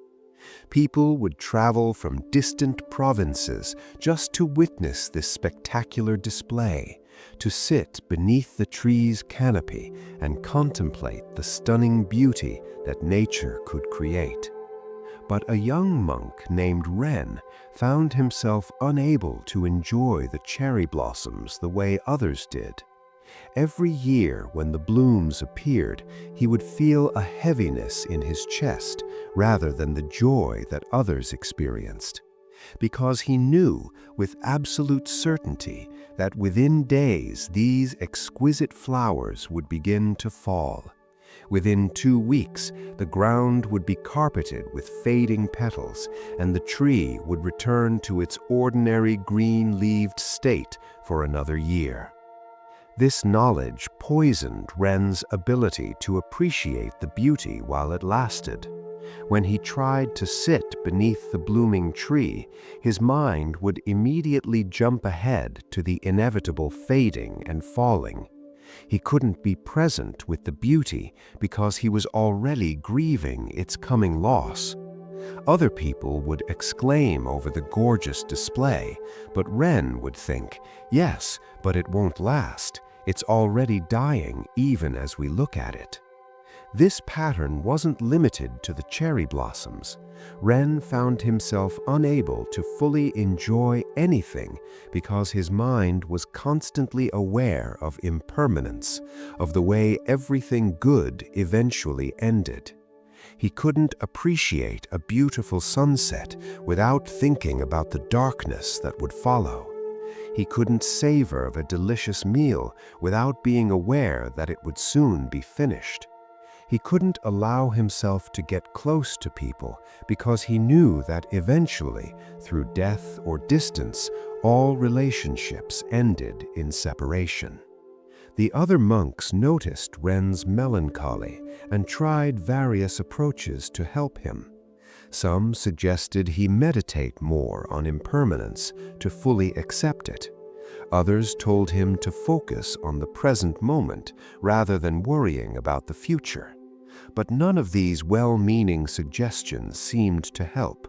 People would travel from distant provinces just to witness this spectacular display, to sit beneath the tree's canopy and contemplate the stunning beauty that nature could create. But a young monk named Ren found himself unable to enjoy the cherry blossoms the way others did. Every year when the blooms appeared, he would feel a heaviness in his chest rather than the joy that others experienced, because he knew with absolute certainty that within days these exquisite flowers would begin to fall. Within 2 weeks, the ground would be carpeted with fading petals, and the tree would return to its ordinary green-leaved state for another year. This knowledge poisoned Ren's ability to appreciate the beauty while it lasted. When he tried to sit beneath the blooming tree, his mind would immediately jump ahead to the inevitable fading and falling. He couldn't be present with the beauty because he was already grieving its coming loss. Other people would exclaim over the gorgeous display, but Ren would think, "Yes, but it won't last. It's already dying even as we look at it." This pattern wasn't limited to the cherry blossoms. Ren found himself unable to fully enjoy anything because his mind was constantly aware of impermanence, of the way everything good eventually ended. He couldn't appreciate a beautiful sunset without thinking about the darkness that would follow. He couldn't savor a delicious meal without being aware that it would soon be finished. He couldn't allow himself to get close to people because he knew that eventually, through death or distance, all relationships ended in separation. The other monks noticed Ren's melancholy and tried various approaches to help him. Some suggested he meditate more on impermanence to fully accept it. Others told him to focus on the present moment rather than worrying about the future. But none of these well-meaning suggestions seemed to help.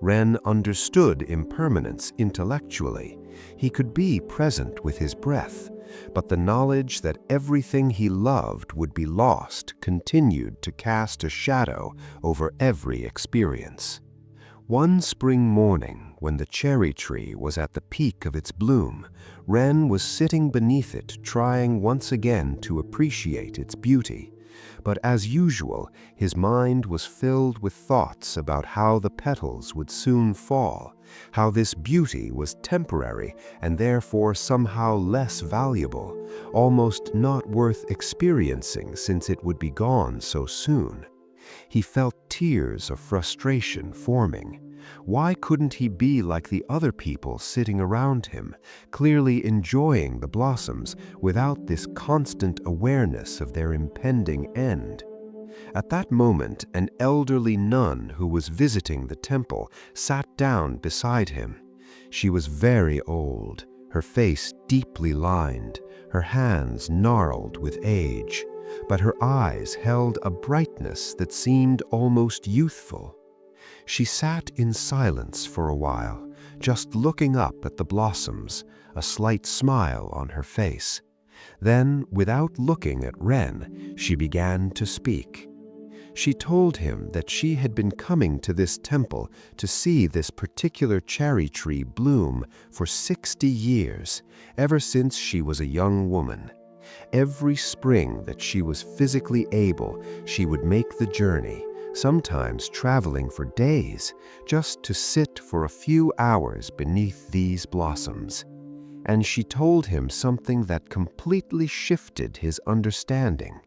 Ren understood impermanence intellectually. He could be present with his breath, but the knowledge that everything he loved would be lost continued to cast a shadow over every experience. One spring morning, when the cherry tree was at the peak of its bloom, Ren was sitting beneath it, trying once again to appreciate its beauty. But as usual, his mind was filled with thoughts about how the petals would soon fall, how this beauty was temporary and therefore somehow less valuable, almost not worth experiencing since it would be gone so soon. He felt tears of frustration forming. Why couldn't he be like the other people sitting around him, clearly enjoying the blossoms without this constant awareness of their impending end? At that moment, an elderly nun who was visiting the temple sat down beside him. She was very old, her face deeply lined, her hands gnarled with age, but her eyes held a brightness that seemed almost youthful. She sat in silence for a while, just looking up at the blossoms, a slight smile on her face. Then, without looking at Ren, she began to speak. She told him that she had been coming to this temple to see this particular cherry tree bloom for 60 years, ever since she was a young woman. Every spring that she was physically able, she would make the journey, sometimes traveling for days, just to sit for a few hours beneath these blossoms. And she told him something that completely shifted his understanding.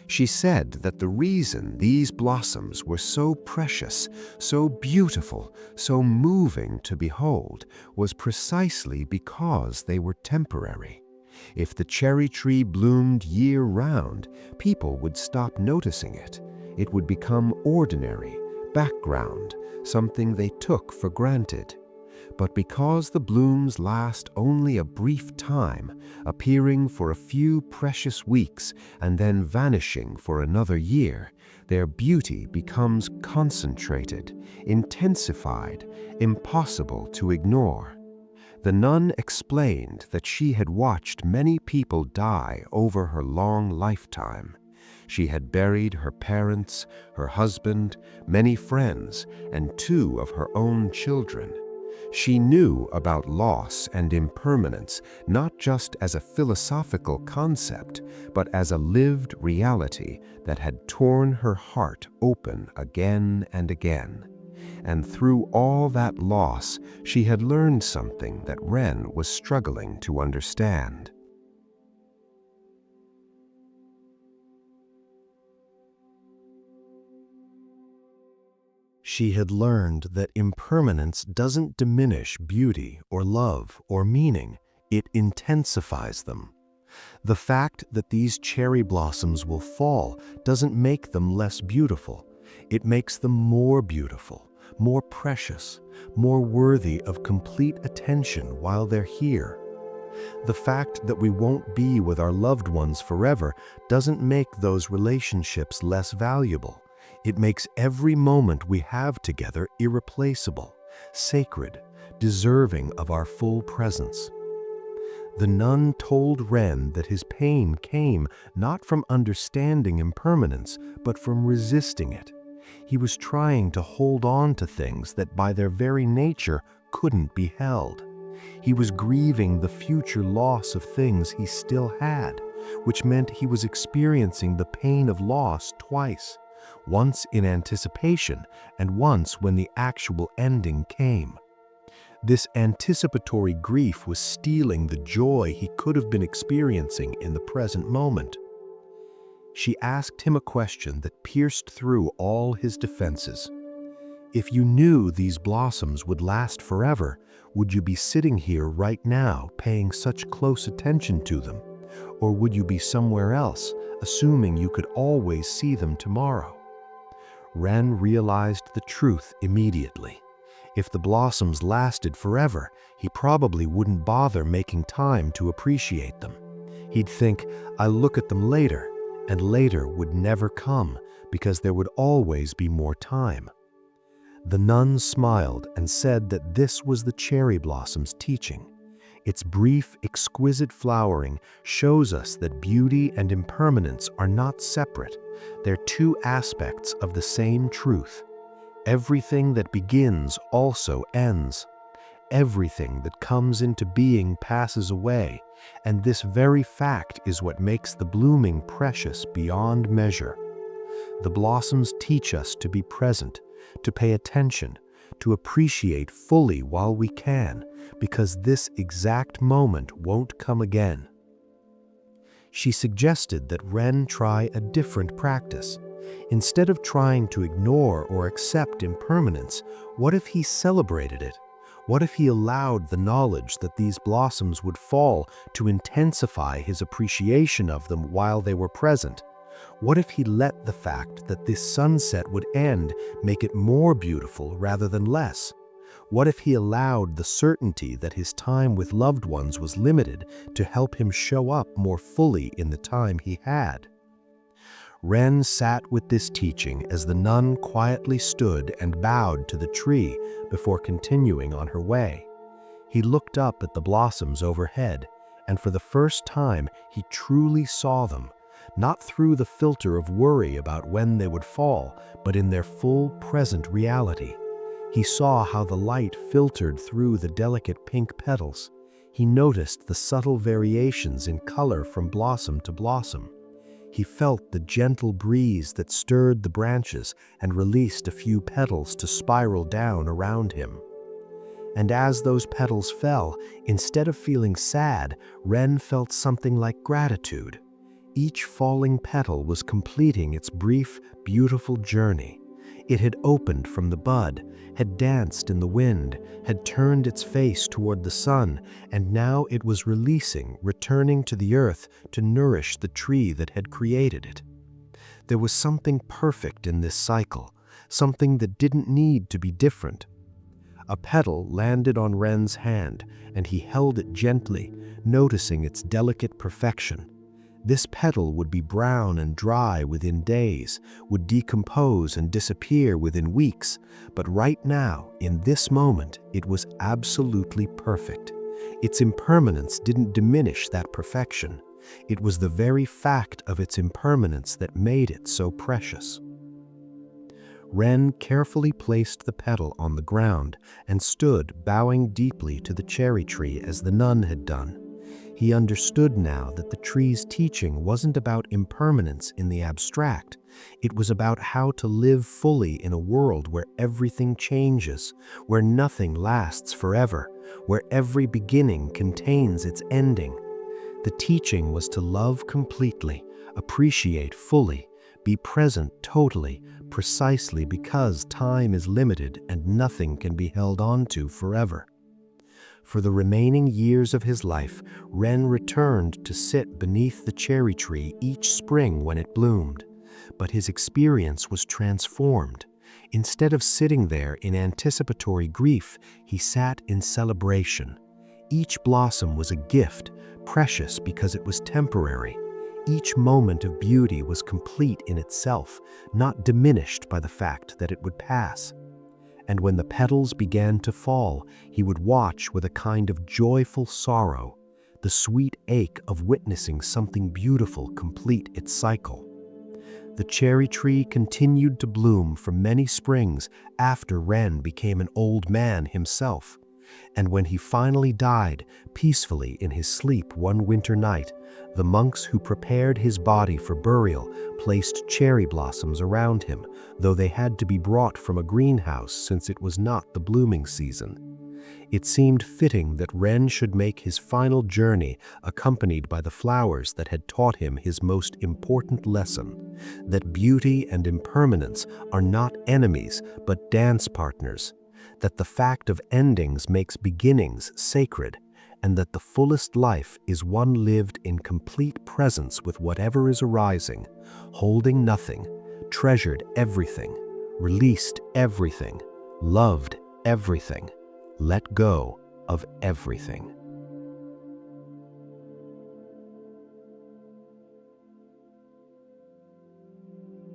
She said that the reason these blossoms were so precious, so beautiful, so moving to behold was precisely because they were temporary. If the cherry tree bloomed year-round, people would stop noticing it. It would become ordinary, background, something they took for granted. But because the blooms last only a brief time, appearing for a few precious weeks and then vanishing for another year, their beauty becomes concentrated, intensified, impossible to ignore. The nun explained that she had watched many people die over her long lifetime. She had buried her parents, her husband, many friends, and 2 of her own children. She knew about loss and impermanence not just as a philosophical concept, but as a lived reality that had torn her heart open again and again. And through all that loss, she had learned something that Ren was struggling to understand. She had learned that impermanence doesn't diminish beauty or love or meaning, it intensifies them. The fact that these cherry blossoms will fall doesn't make them less beautiful. It makes them more beautiful, more precious, more worthy of complete attention while they're here. The fact that we won't be with our loved ones forever doesn't make those relationships less valuable. It makes every moment we have together irreplaceable, sacred, deserving of our full presence. The nun told Ren that his pain came not from understanding impermanence, but from resisting it. He was trying to hold on to things that by their very nature couldn't be held. He was grieving the future loss of things he still had, which meant he was experiencing the pain of loss twice. Once in anticipation and once when the actual ending came. This anticipatory grief was stealing the joy he could have been experiencing in the present moment. She asked him a question that pierced through all his defenses. If you knew these blossoms would last forever, would you be sitting here right now paying such close attention to them? Or would you be somewhere else, assuming you could always see them tomorrow? Ren realized the truth immediately. If the blossoms lasted forever, he probably wouldn't bother making time to appreciate them. He'd think, I'll look at them later, and later would never come because there would always be more time. The nun smiled and said that this was the cherry blossom's teaching. Its brief, exquisite flowering shows us that beauty and impermanence are not separate. They're 2 aspects of the same truth. Everything that begins also ends. Everything that comes into being passes away, and this very fact is what makes the blooming precious beyond measure. The blossoms teach us to be present, to pay attention, to appreciate fully while we can, because this exact moment won't come again. She suggested that Ren try a different practice. Instead of trying to ignore or accept impermanence, what if he celebrated it? What if he allowed the knowledge that these blossoms would fall to intensify his appreciation of them while they were present? What if he let the fact that this sunset would end make it more beautiful rather than less? What if he allowed the certainty that his time with loved ones was limited to help him show up more fully in the time he had? Ren sat with this teaching as the nun quietly stood and bowed to the tree before continuing on her way. He looked up at the blossoms overhead, and for the first time he truly saw them, not through the filter of worry about when they would fall, but in their full present reality. He saw how the light filtered through the delicate pink petals. He noticed the subtle variations in color from blossom to blossom. He felt the gentle breeze that stirred the branches and released a few petals to spiral down around him. And as those petals fell, instead of feeling sad, Ren felt something like gratitude. Each falling petal was completing its brief, beautiful journey. It had opened from the bud, had danced in the wind, had turned its face toward the sun, and now it was releasing, returning to the earth to nourish the tree that had created it. There was something perfect in this cycle, something that didn't need to be different. A petal landed on Ren's hand, and he held it gently, noticing its delicate perfection. This petal would be brown and dry within days, would decompose and disappear within weeks, but right now, in this moment, it was absolutely perfect. Its impermanence didn't diminish that perfection. It was the very fact of its impermanence that made it so precious. Ren carefully placed the petal on the ground and stood bowing deeply to the cherry tree as the nun had done. He understood now that the tree's teaching wasn't about impermanence in the abstract. It was about how to live fully in a world where everything changes, where nothing lasts forever, where every beginning contains its ending. The teaching was to love completely, appreciate fully, be present totally, precisely because time is limited and nothing can be held on to forever. For the remaining years of his life, Ren returned to sit beneath the cherry tree each spring when it bloomed. But his experience was transformed. Instead of sitting there in anticipatory grief, he sat in celebration. Each blossom was a gift, precious because it was temporary. Each moment of beauty was complete in itself, not diminished by the fact that it would pass. And when the petals began to fall, he would watch with a kind of joyful sorrow, the sweet ache of witnessing something beautiful complete its cycle. The cherry tree continued to bloom for many springs after Ren became an old man himself. And when he finally died peacefully in his sleep one winter night, the monks who prepared his body for burial placed cherry blossoms around him, though they had to be brought from a greenhouse since it was not the blooming season. It seemed fitting that Ren should make his final journey accompanied by the flowers that had taught him his most important lesson, that beauty and impermanence are not enemies but dance partners, that the fact of endings makes beginnings sacred, and that the fullest life is one lived in complete presence with whatever is arising, holding nothing, treasured everything, released everything, loved everything, let go of everything.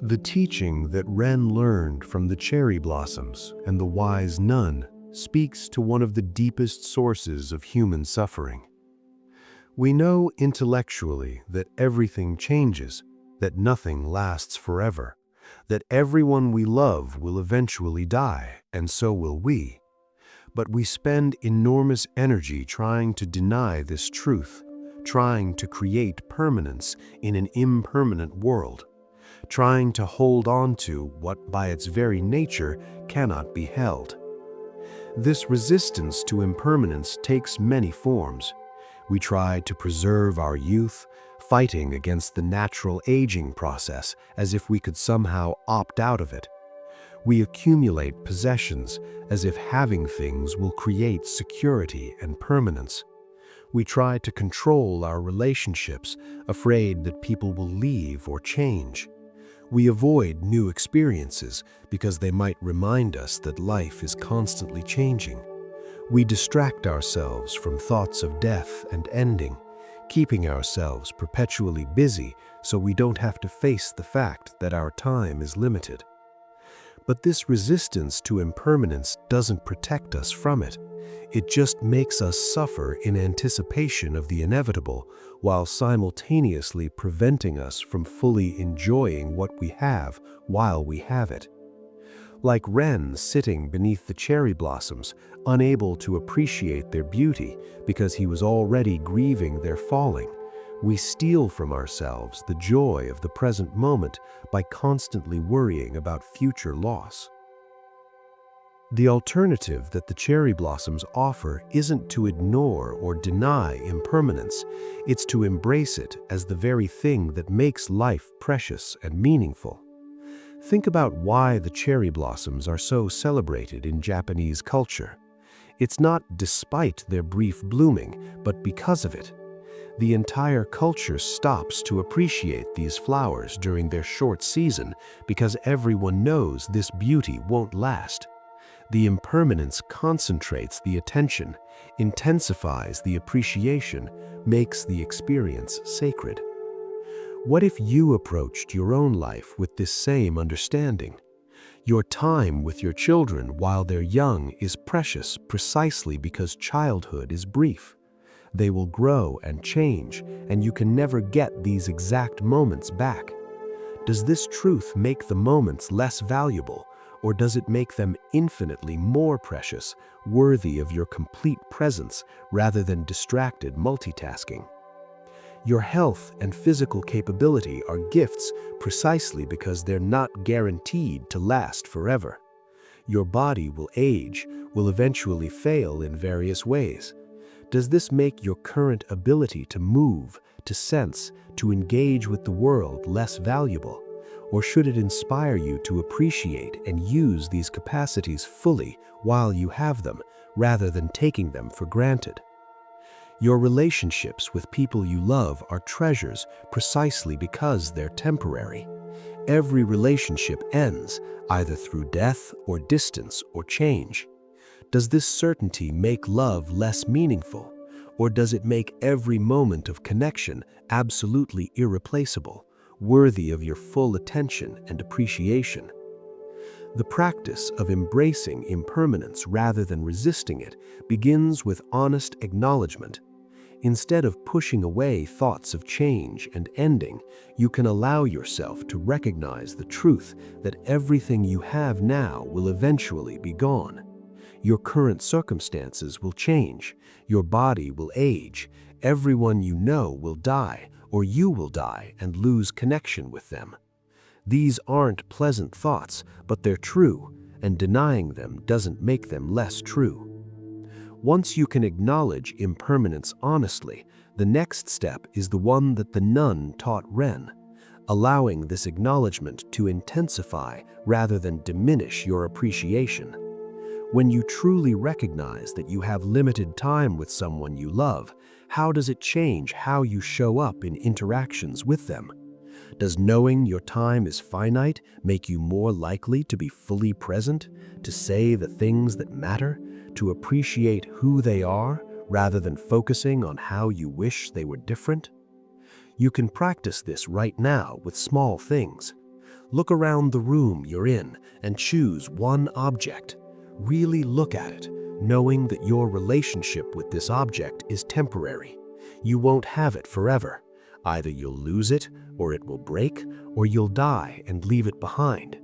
The teaching that Ren learned from the cherry blossoms and the wise nun speaks to one of the deepest sources of human suffering. We know intellectually that everything changes, that nothing lasts forever, that everyone we love will eventually die, and so will we. But we spend enormous energy trying to deny this truth, trying to create permanence in an impermanent world, trying to hold on to what by its very nature cannot be held. This resistance to impermanence takes many forms. We try to preserve our youth, fighting against the natural aging process as if we could somehow opt out of it. We accumulate possessions as if having things will create security and permanence. We try to control our relationships, afraid that people will leave or change. We avoid new experiences because they might remind us that life is constantly changing. We distract ourselves from thoughts of death and ending, keeping ourselves perpetually busy so we don't have to face the fact that our time is limited. But this resistance to impermanence doesn't protect us from it. It just makes us suffer in anticipation of the inevitable, while simultaneously preventing us from fully enjoying what we have while we have it. Like Ren sitting beneath the cherry blossoms, unable to appreciate their beauty because he was already grieving their falling, we steal from ourselves the joy of the present moment by constantly worrying about future loss. The alternative that the cherry blossoms offer isn't to ignore or deny impermanence, it's to embrace it as the very thing that makes life precious and meaningful. Think about why the cherry blossoms are so celebrated in Japanese culture. It's not despite their brief blooming, but because of it. The entire culture stops to appreciate these flowers during their short season because everyone knows this beauty won't last. The impermanence concentrates the attention, intensifies the appreciation, makes the experience sacred. What if you approached your own life with this same understanding? Your time with your children while they're young is precious precisely because childhood is brief. They will grow and change, and you can never get these exact moments back. Does this truth make the moments less valuable, or does it make them infinitely more precious, worthy of your complete presence rather than distracted multitasking? Your health and physical capability are gifts precisely because they're not guaranteed to last forever. Your body will age, will eventually fail in various ways. Does this make your current ability to move, to sense, to engage with the world less valuable? Or should it inspire you to appreciate and use these capacities fully while you have them, rather than taking them for granted? Your relationships with people you love are treasures precisely because they're temporary. Every relationship ends, either through death or distance or change. Does this certainty make love less meaningful, or does it make every moment of connection absolutely irreplaceable, worthy of your full attention and appreciation? The practice of embracing impermanence rather than resisting it begins with honest acknowledgement. Instead of pushing away thoughts of change and ending, you can allow yourself to recognize the truth that everything you have now will eventually be gone. Your current circumstances will change, your body will age, everyone you know will die, or you will die and lose connection with them. These aren't pleasant thoughts, but they're true, and denying them doesn't make them less true. Once you can acknowledge impermanence honestly, the next step is the one that the nun taught Ren, allowing this acknowledgement to intensify rather than diminish your appreciation. When you truly recognize that you have limited time with someone you love, how does it change how you show up in interactions with them? Does knowing your time is finite make you more likely to be fully present, to say the things that matter, to appreciate who they are rather than focusing on how you wish they were different? You can practice this right now with small things. Look around the room you're in and choose one object. Really look at it, knowing that your relationship with this object is temporary. You won't have it forever. Either you'll lose it, or it will break, or you'll die and leave it behind.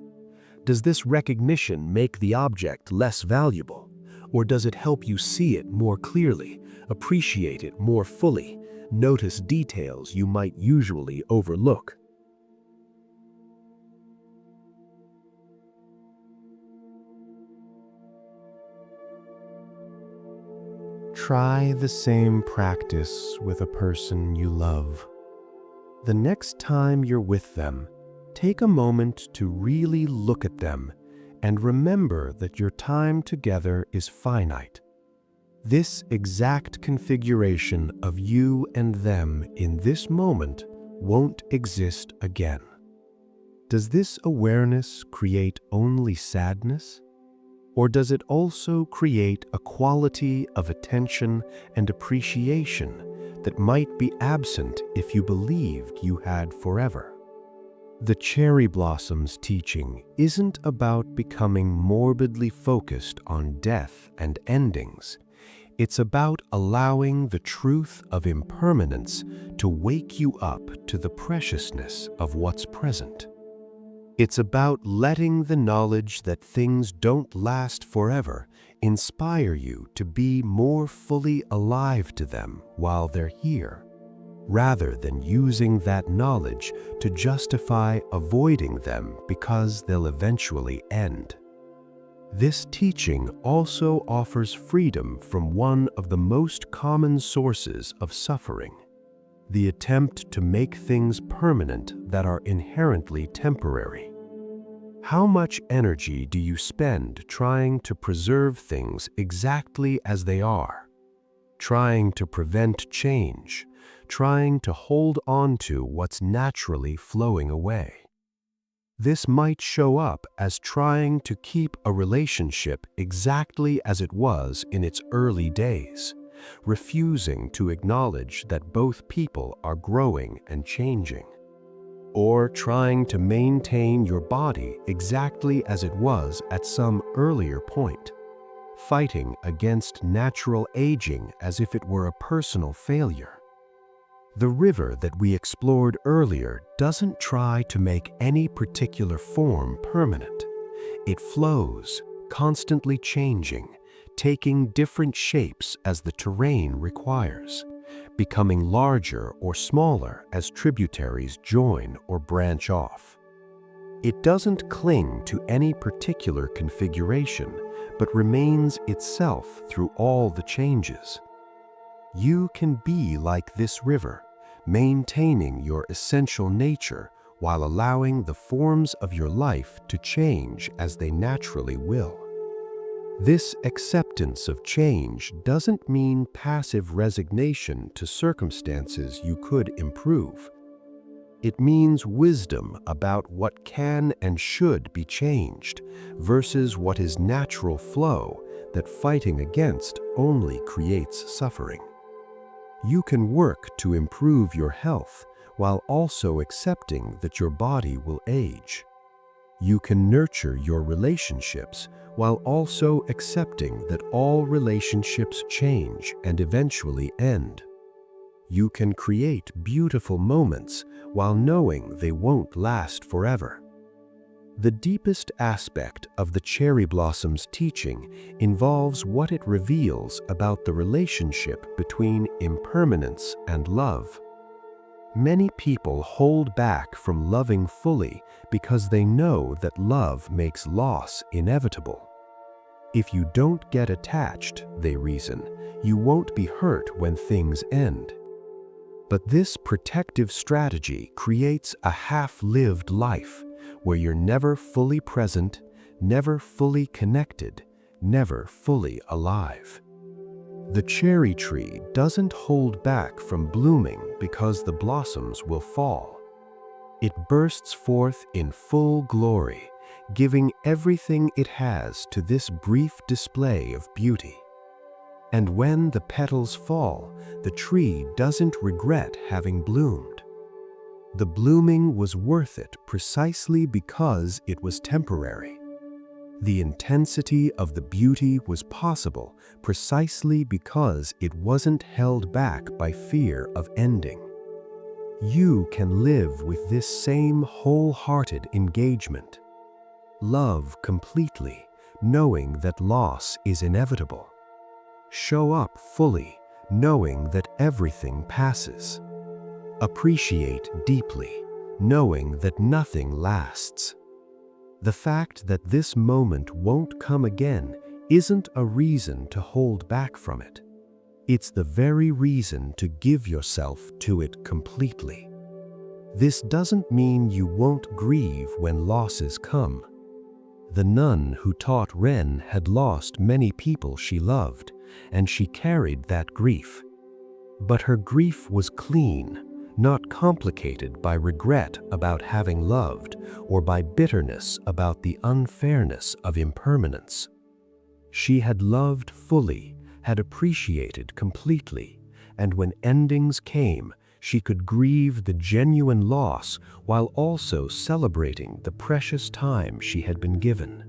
Does this recognition make the object less valuable? Or does it help you see it more clearly, appreciate it more fully, notice details you might usually overlook? Try the same practice with a person you love. The next time you're with them, take a moment to really look at them and remember that your time together is finite. This exact configuration of you and them in this moment won't exist again. Does this awareness create only sadness? Or does it also create a quality of attention and appreciation that might be absent if you believed you had forever? The cherry blossom's teaching isn't about becoming morbidly focused on death and endings. It's about allowing the truth of impermanence to wake you up to the preciousness of what's present. It's about letting the knowledge that things don't last forever inspire you to be more fully alive to them while they're here, rather than using that knowledge to justify avoiding them because they'll eventually end. This teaching also offers freedom from one of the most common sources of suffering, the attempt to make things permanent that are inherently temporary. How much energy do you spend trying to preserve things exactly as they are, trying to prevent change, trying to hold on to what's naturally flowing away? This might show up as trying to keep a relationship exactly as it was in its early days, refusing to acknowledge that both people are growing and changing. Or trying to maintain your body exactly as it was at some earlier point, fighting against natural aging as if it were a personal failure. The river that we explored earlier doesn't try to make any particular form permanent. It flows, constantly changing, taking different shapes as the terrain requires, becoming larger or smaller as tributaries join or branch off. It doesn't cling to any particular configuration, but remains itself through all the changes. You can be like this river, maintaining your essential nature while allowing the forms of your life to change as they naturally will. This acceptance of change doesn't mean passive resignation to circumstances you could improve. It means wisdom about what can and should be changed versus what is natural flow that fighting against only creates suffering. You can work to improve your health while also accepting that your body will age. You can nurture your relationships while also accepting that all relationships change and eventually end. You can create beautiful moments while knowing they won't last forever. The deepest aspect of the cherry blossom's teaching involves what it reveals about the relationship between impermanence and love. Many people hold back from loving fully because they know that love makes loss inevitable. If you don't get attached, they reason, you won't be hurt when things end. But this protective strategy creates a half-lived life where you're never fully present, never fully connected, never fully alive. The cherry tree doesn't hold back from blooming because the blossoms will fall. It bursts forth in full glory, giving everything it has to this brief display of beauty. And when the petals fall, the tree doesn't regret having bloomed. The blooming was worth it precisely because it was temporary. The intensity of the beauty was possible precisely because it wasn't held back by fear of ending. You can live with this same wholehearted engagement. Love completely, knowing that loss is inevitable. Show up fully, knowing that everything passes. Appreciate deeply, knowing that nothing lasts. The fact that this moment won't come again isn't a reason to hold back from it. It's the very reason to give yourself to it completely. This doesn't mean you won't grieve when losses come. The nun who taught Ren had lost many people she loved, and she carried that grief. But her grief was clean, not complicated by regret about having loved or by bitterness about the unfairness of impermanence. She had loved fully, had appreciated completely, and when endings came, she could grieve the genuine loss while also celebrating the precious time she had been given.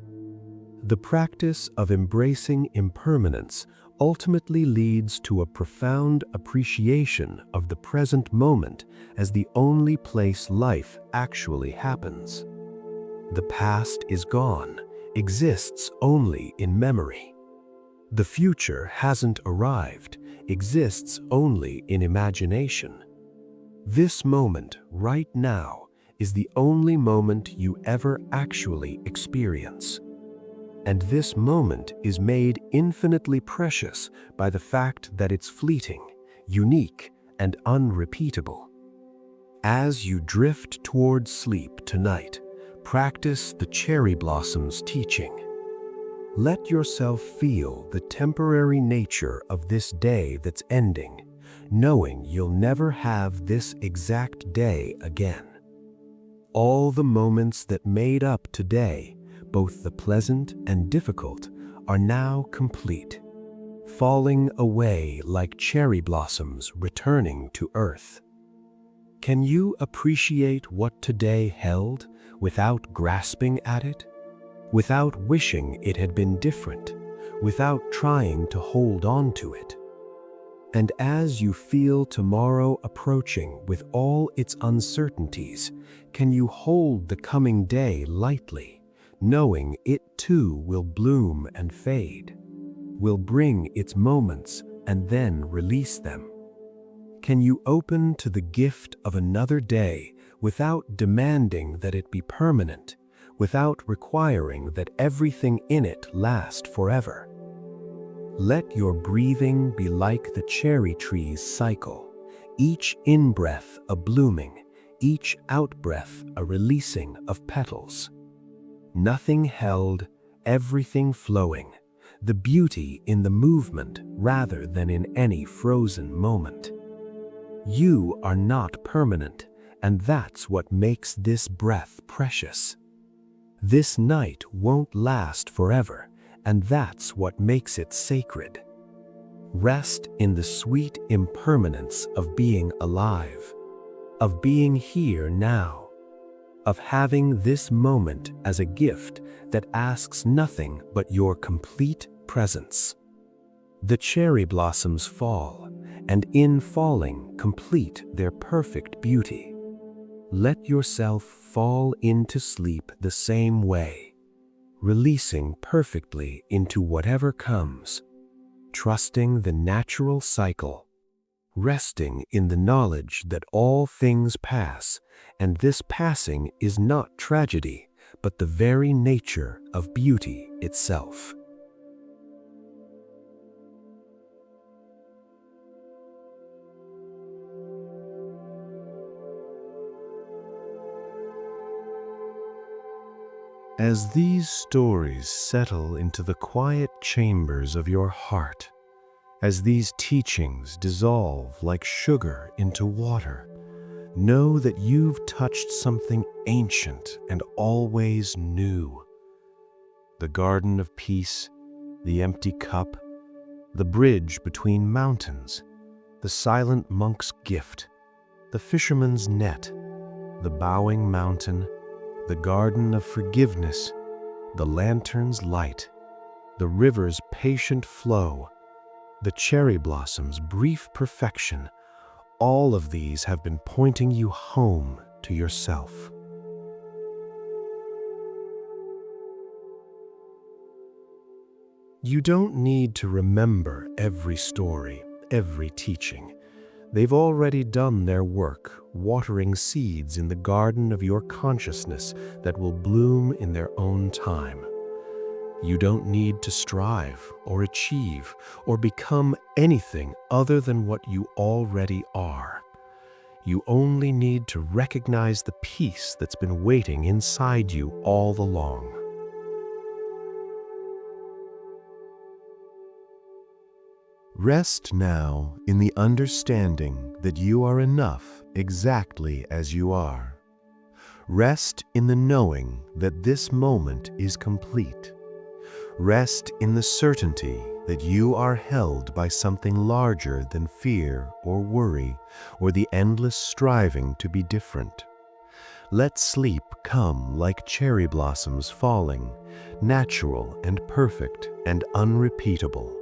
The practice of embracing impermanence ultimately leads to a profound appreciation of the present moment as the only place life actually happens. The past is gone, exists only in memory. The future hasn't arrived, exists only in imagination. This moment, right now, is the only moment you ever actually experience. And this moment is made infinitely precious by the fact that it's fleeting, unique, and unrepeatable. As you drift towards sleep tonight, practice the cherry blossom's teaching. Let yourself feel the temporary nature of this day that's ending, knowing you'll never have this exact day again. All the moments that made up today, both the pleasant and difficult, are now complete, falling away like cherry blossoms returning to earth. Can you appreciate what today held without grasping at it, without wishing it had been different, without trying to hold on to it? And as you feel tomorrow approaching with all its uncertainties, can you hold the coming day lightly, knowing it too will bloom and fade, will bring its moments and then release them? Can you open to the gift of another day without demanding that it be permanent, without requiring that everything in it last forever? Let your breathing be like the cherry tree's cycle, each in-breath a blooming, each out-breath a releasing of petals. Nothing held, everything flowing, the beauty in the movement rather than in any frozen moment. You are not permanent, and that's what makes this breath precious. This night won't last forever, and that's what makes it sacred. Rest in the sweet impermanence of being alive, of being here now, of having this moment as a gift that asks nothing but your complete presence. The cherry blossoms fall, and in falling complete their perfect beauty. Let yourself fall into sleep the same way, releasing perfectly into whatever comes, trusting the natural cycle, resting in the knowledge that all things pass, and this passing is not tragedy, but the very nature of beauty itself. As these stories settle into the quiet chambers of your heart, as these teachings dissolve like sugar into water, know that you've touched something ancient and always new. The garden of peace, the empty cup, the bridge between mountains, the silent monk's gift, the fisherman's net, the bowing mountain, the garden of forgiveness, the lantern's light, the river's patient flow, the cherry blossom's brief perfection, all of these have been pointing you home to yourself. You don't need to remember every story, every teaching. They've already done their work, watering seeds in the garden of your consciousness that will bloom in their own time. You don't need to strive or achieve or become anything other than what you already are. You only need to recognize the peace that's been waiting inside you all along. Rest now in the understanding that you are enough exactly as you are. Rest in the knowing that this moment is complete. Rest in the certainty that you are held by something larger than fear or worry or the endless striving to be different. Let sleep come like cherry blossoms falling, natural and perfect and unrepeatable.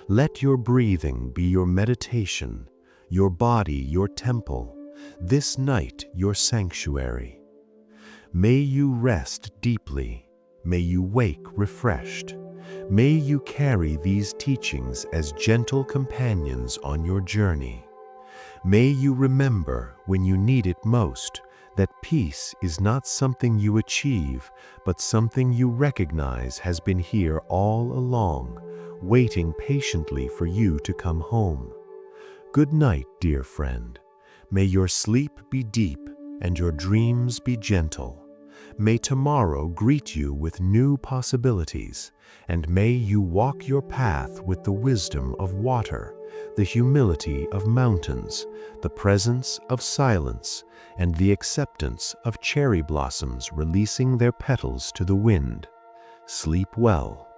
Let your breathing be your meditation, your body your temple, this night your sanctuary. May you rest deeply. May you wake refreshed. May you carry these teachings as gentle companions on your journey. May you remember when you need it most that peace is not something you achieve, but something you recognize has been here all along, waiting patiently for you to come home. Good night, dear friend. May your sleep be deep and your dreams be gentle. May tomorrow greet you with new possibilities, and may you walk your path with the wisdom of water, the humility of mountains, the presence of silence, and the acceptance of cherry blossoms releasing their petals to the wind. Sleep well.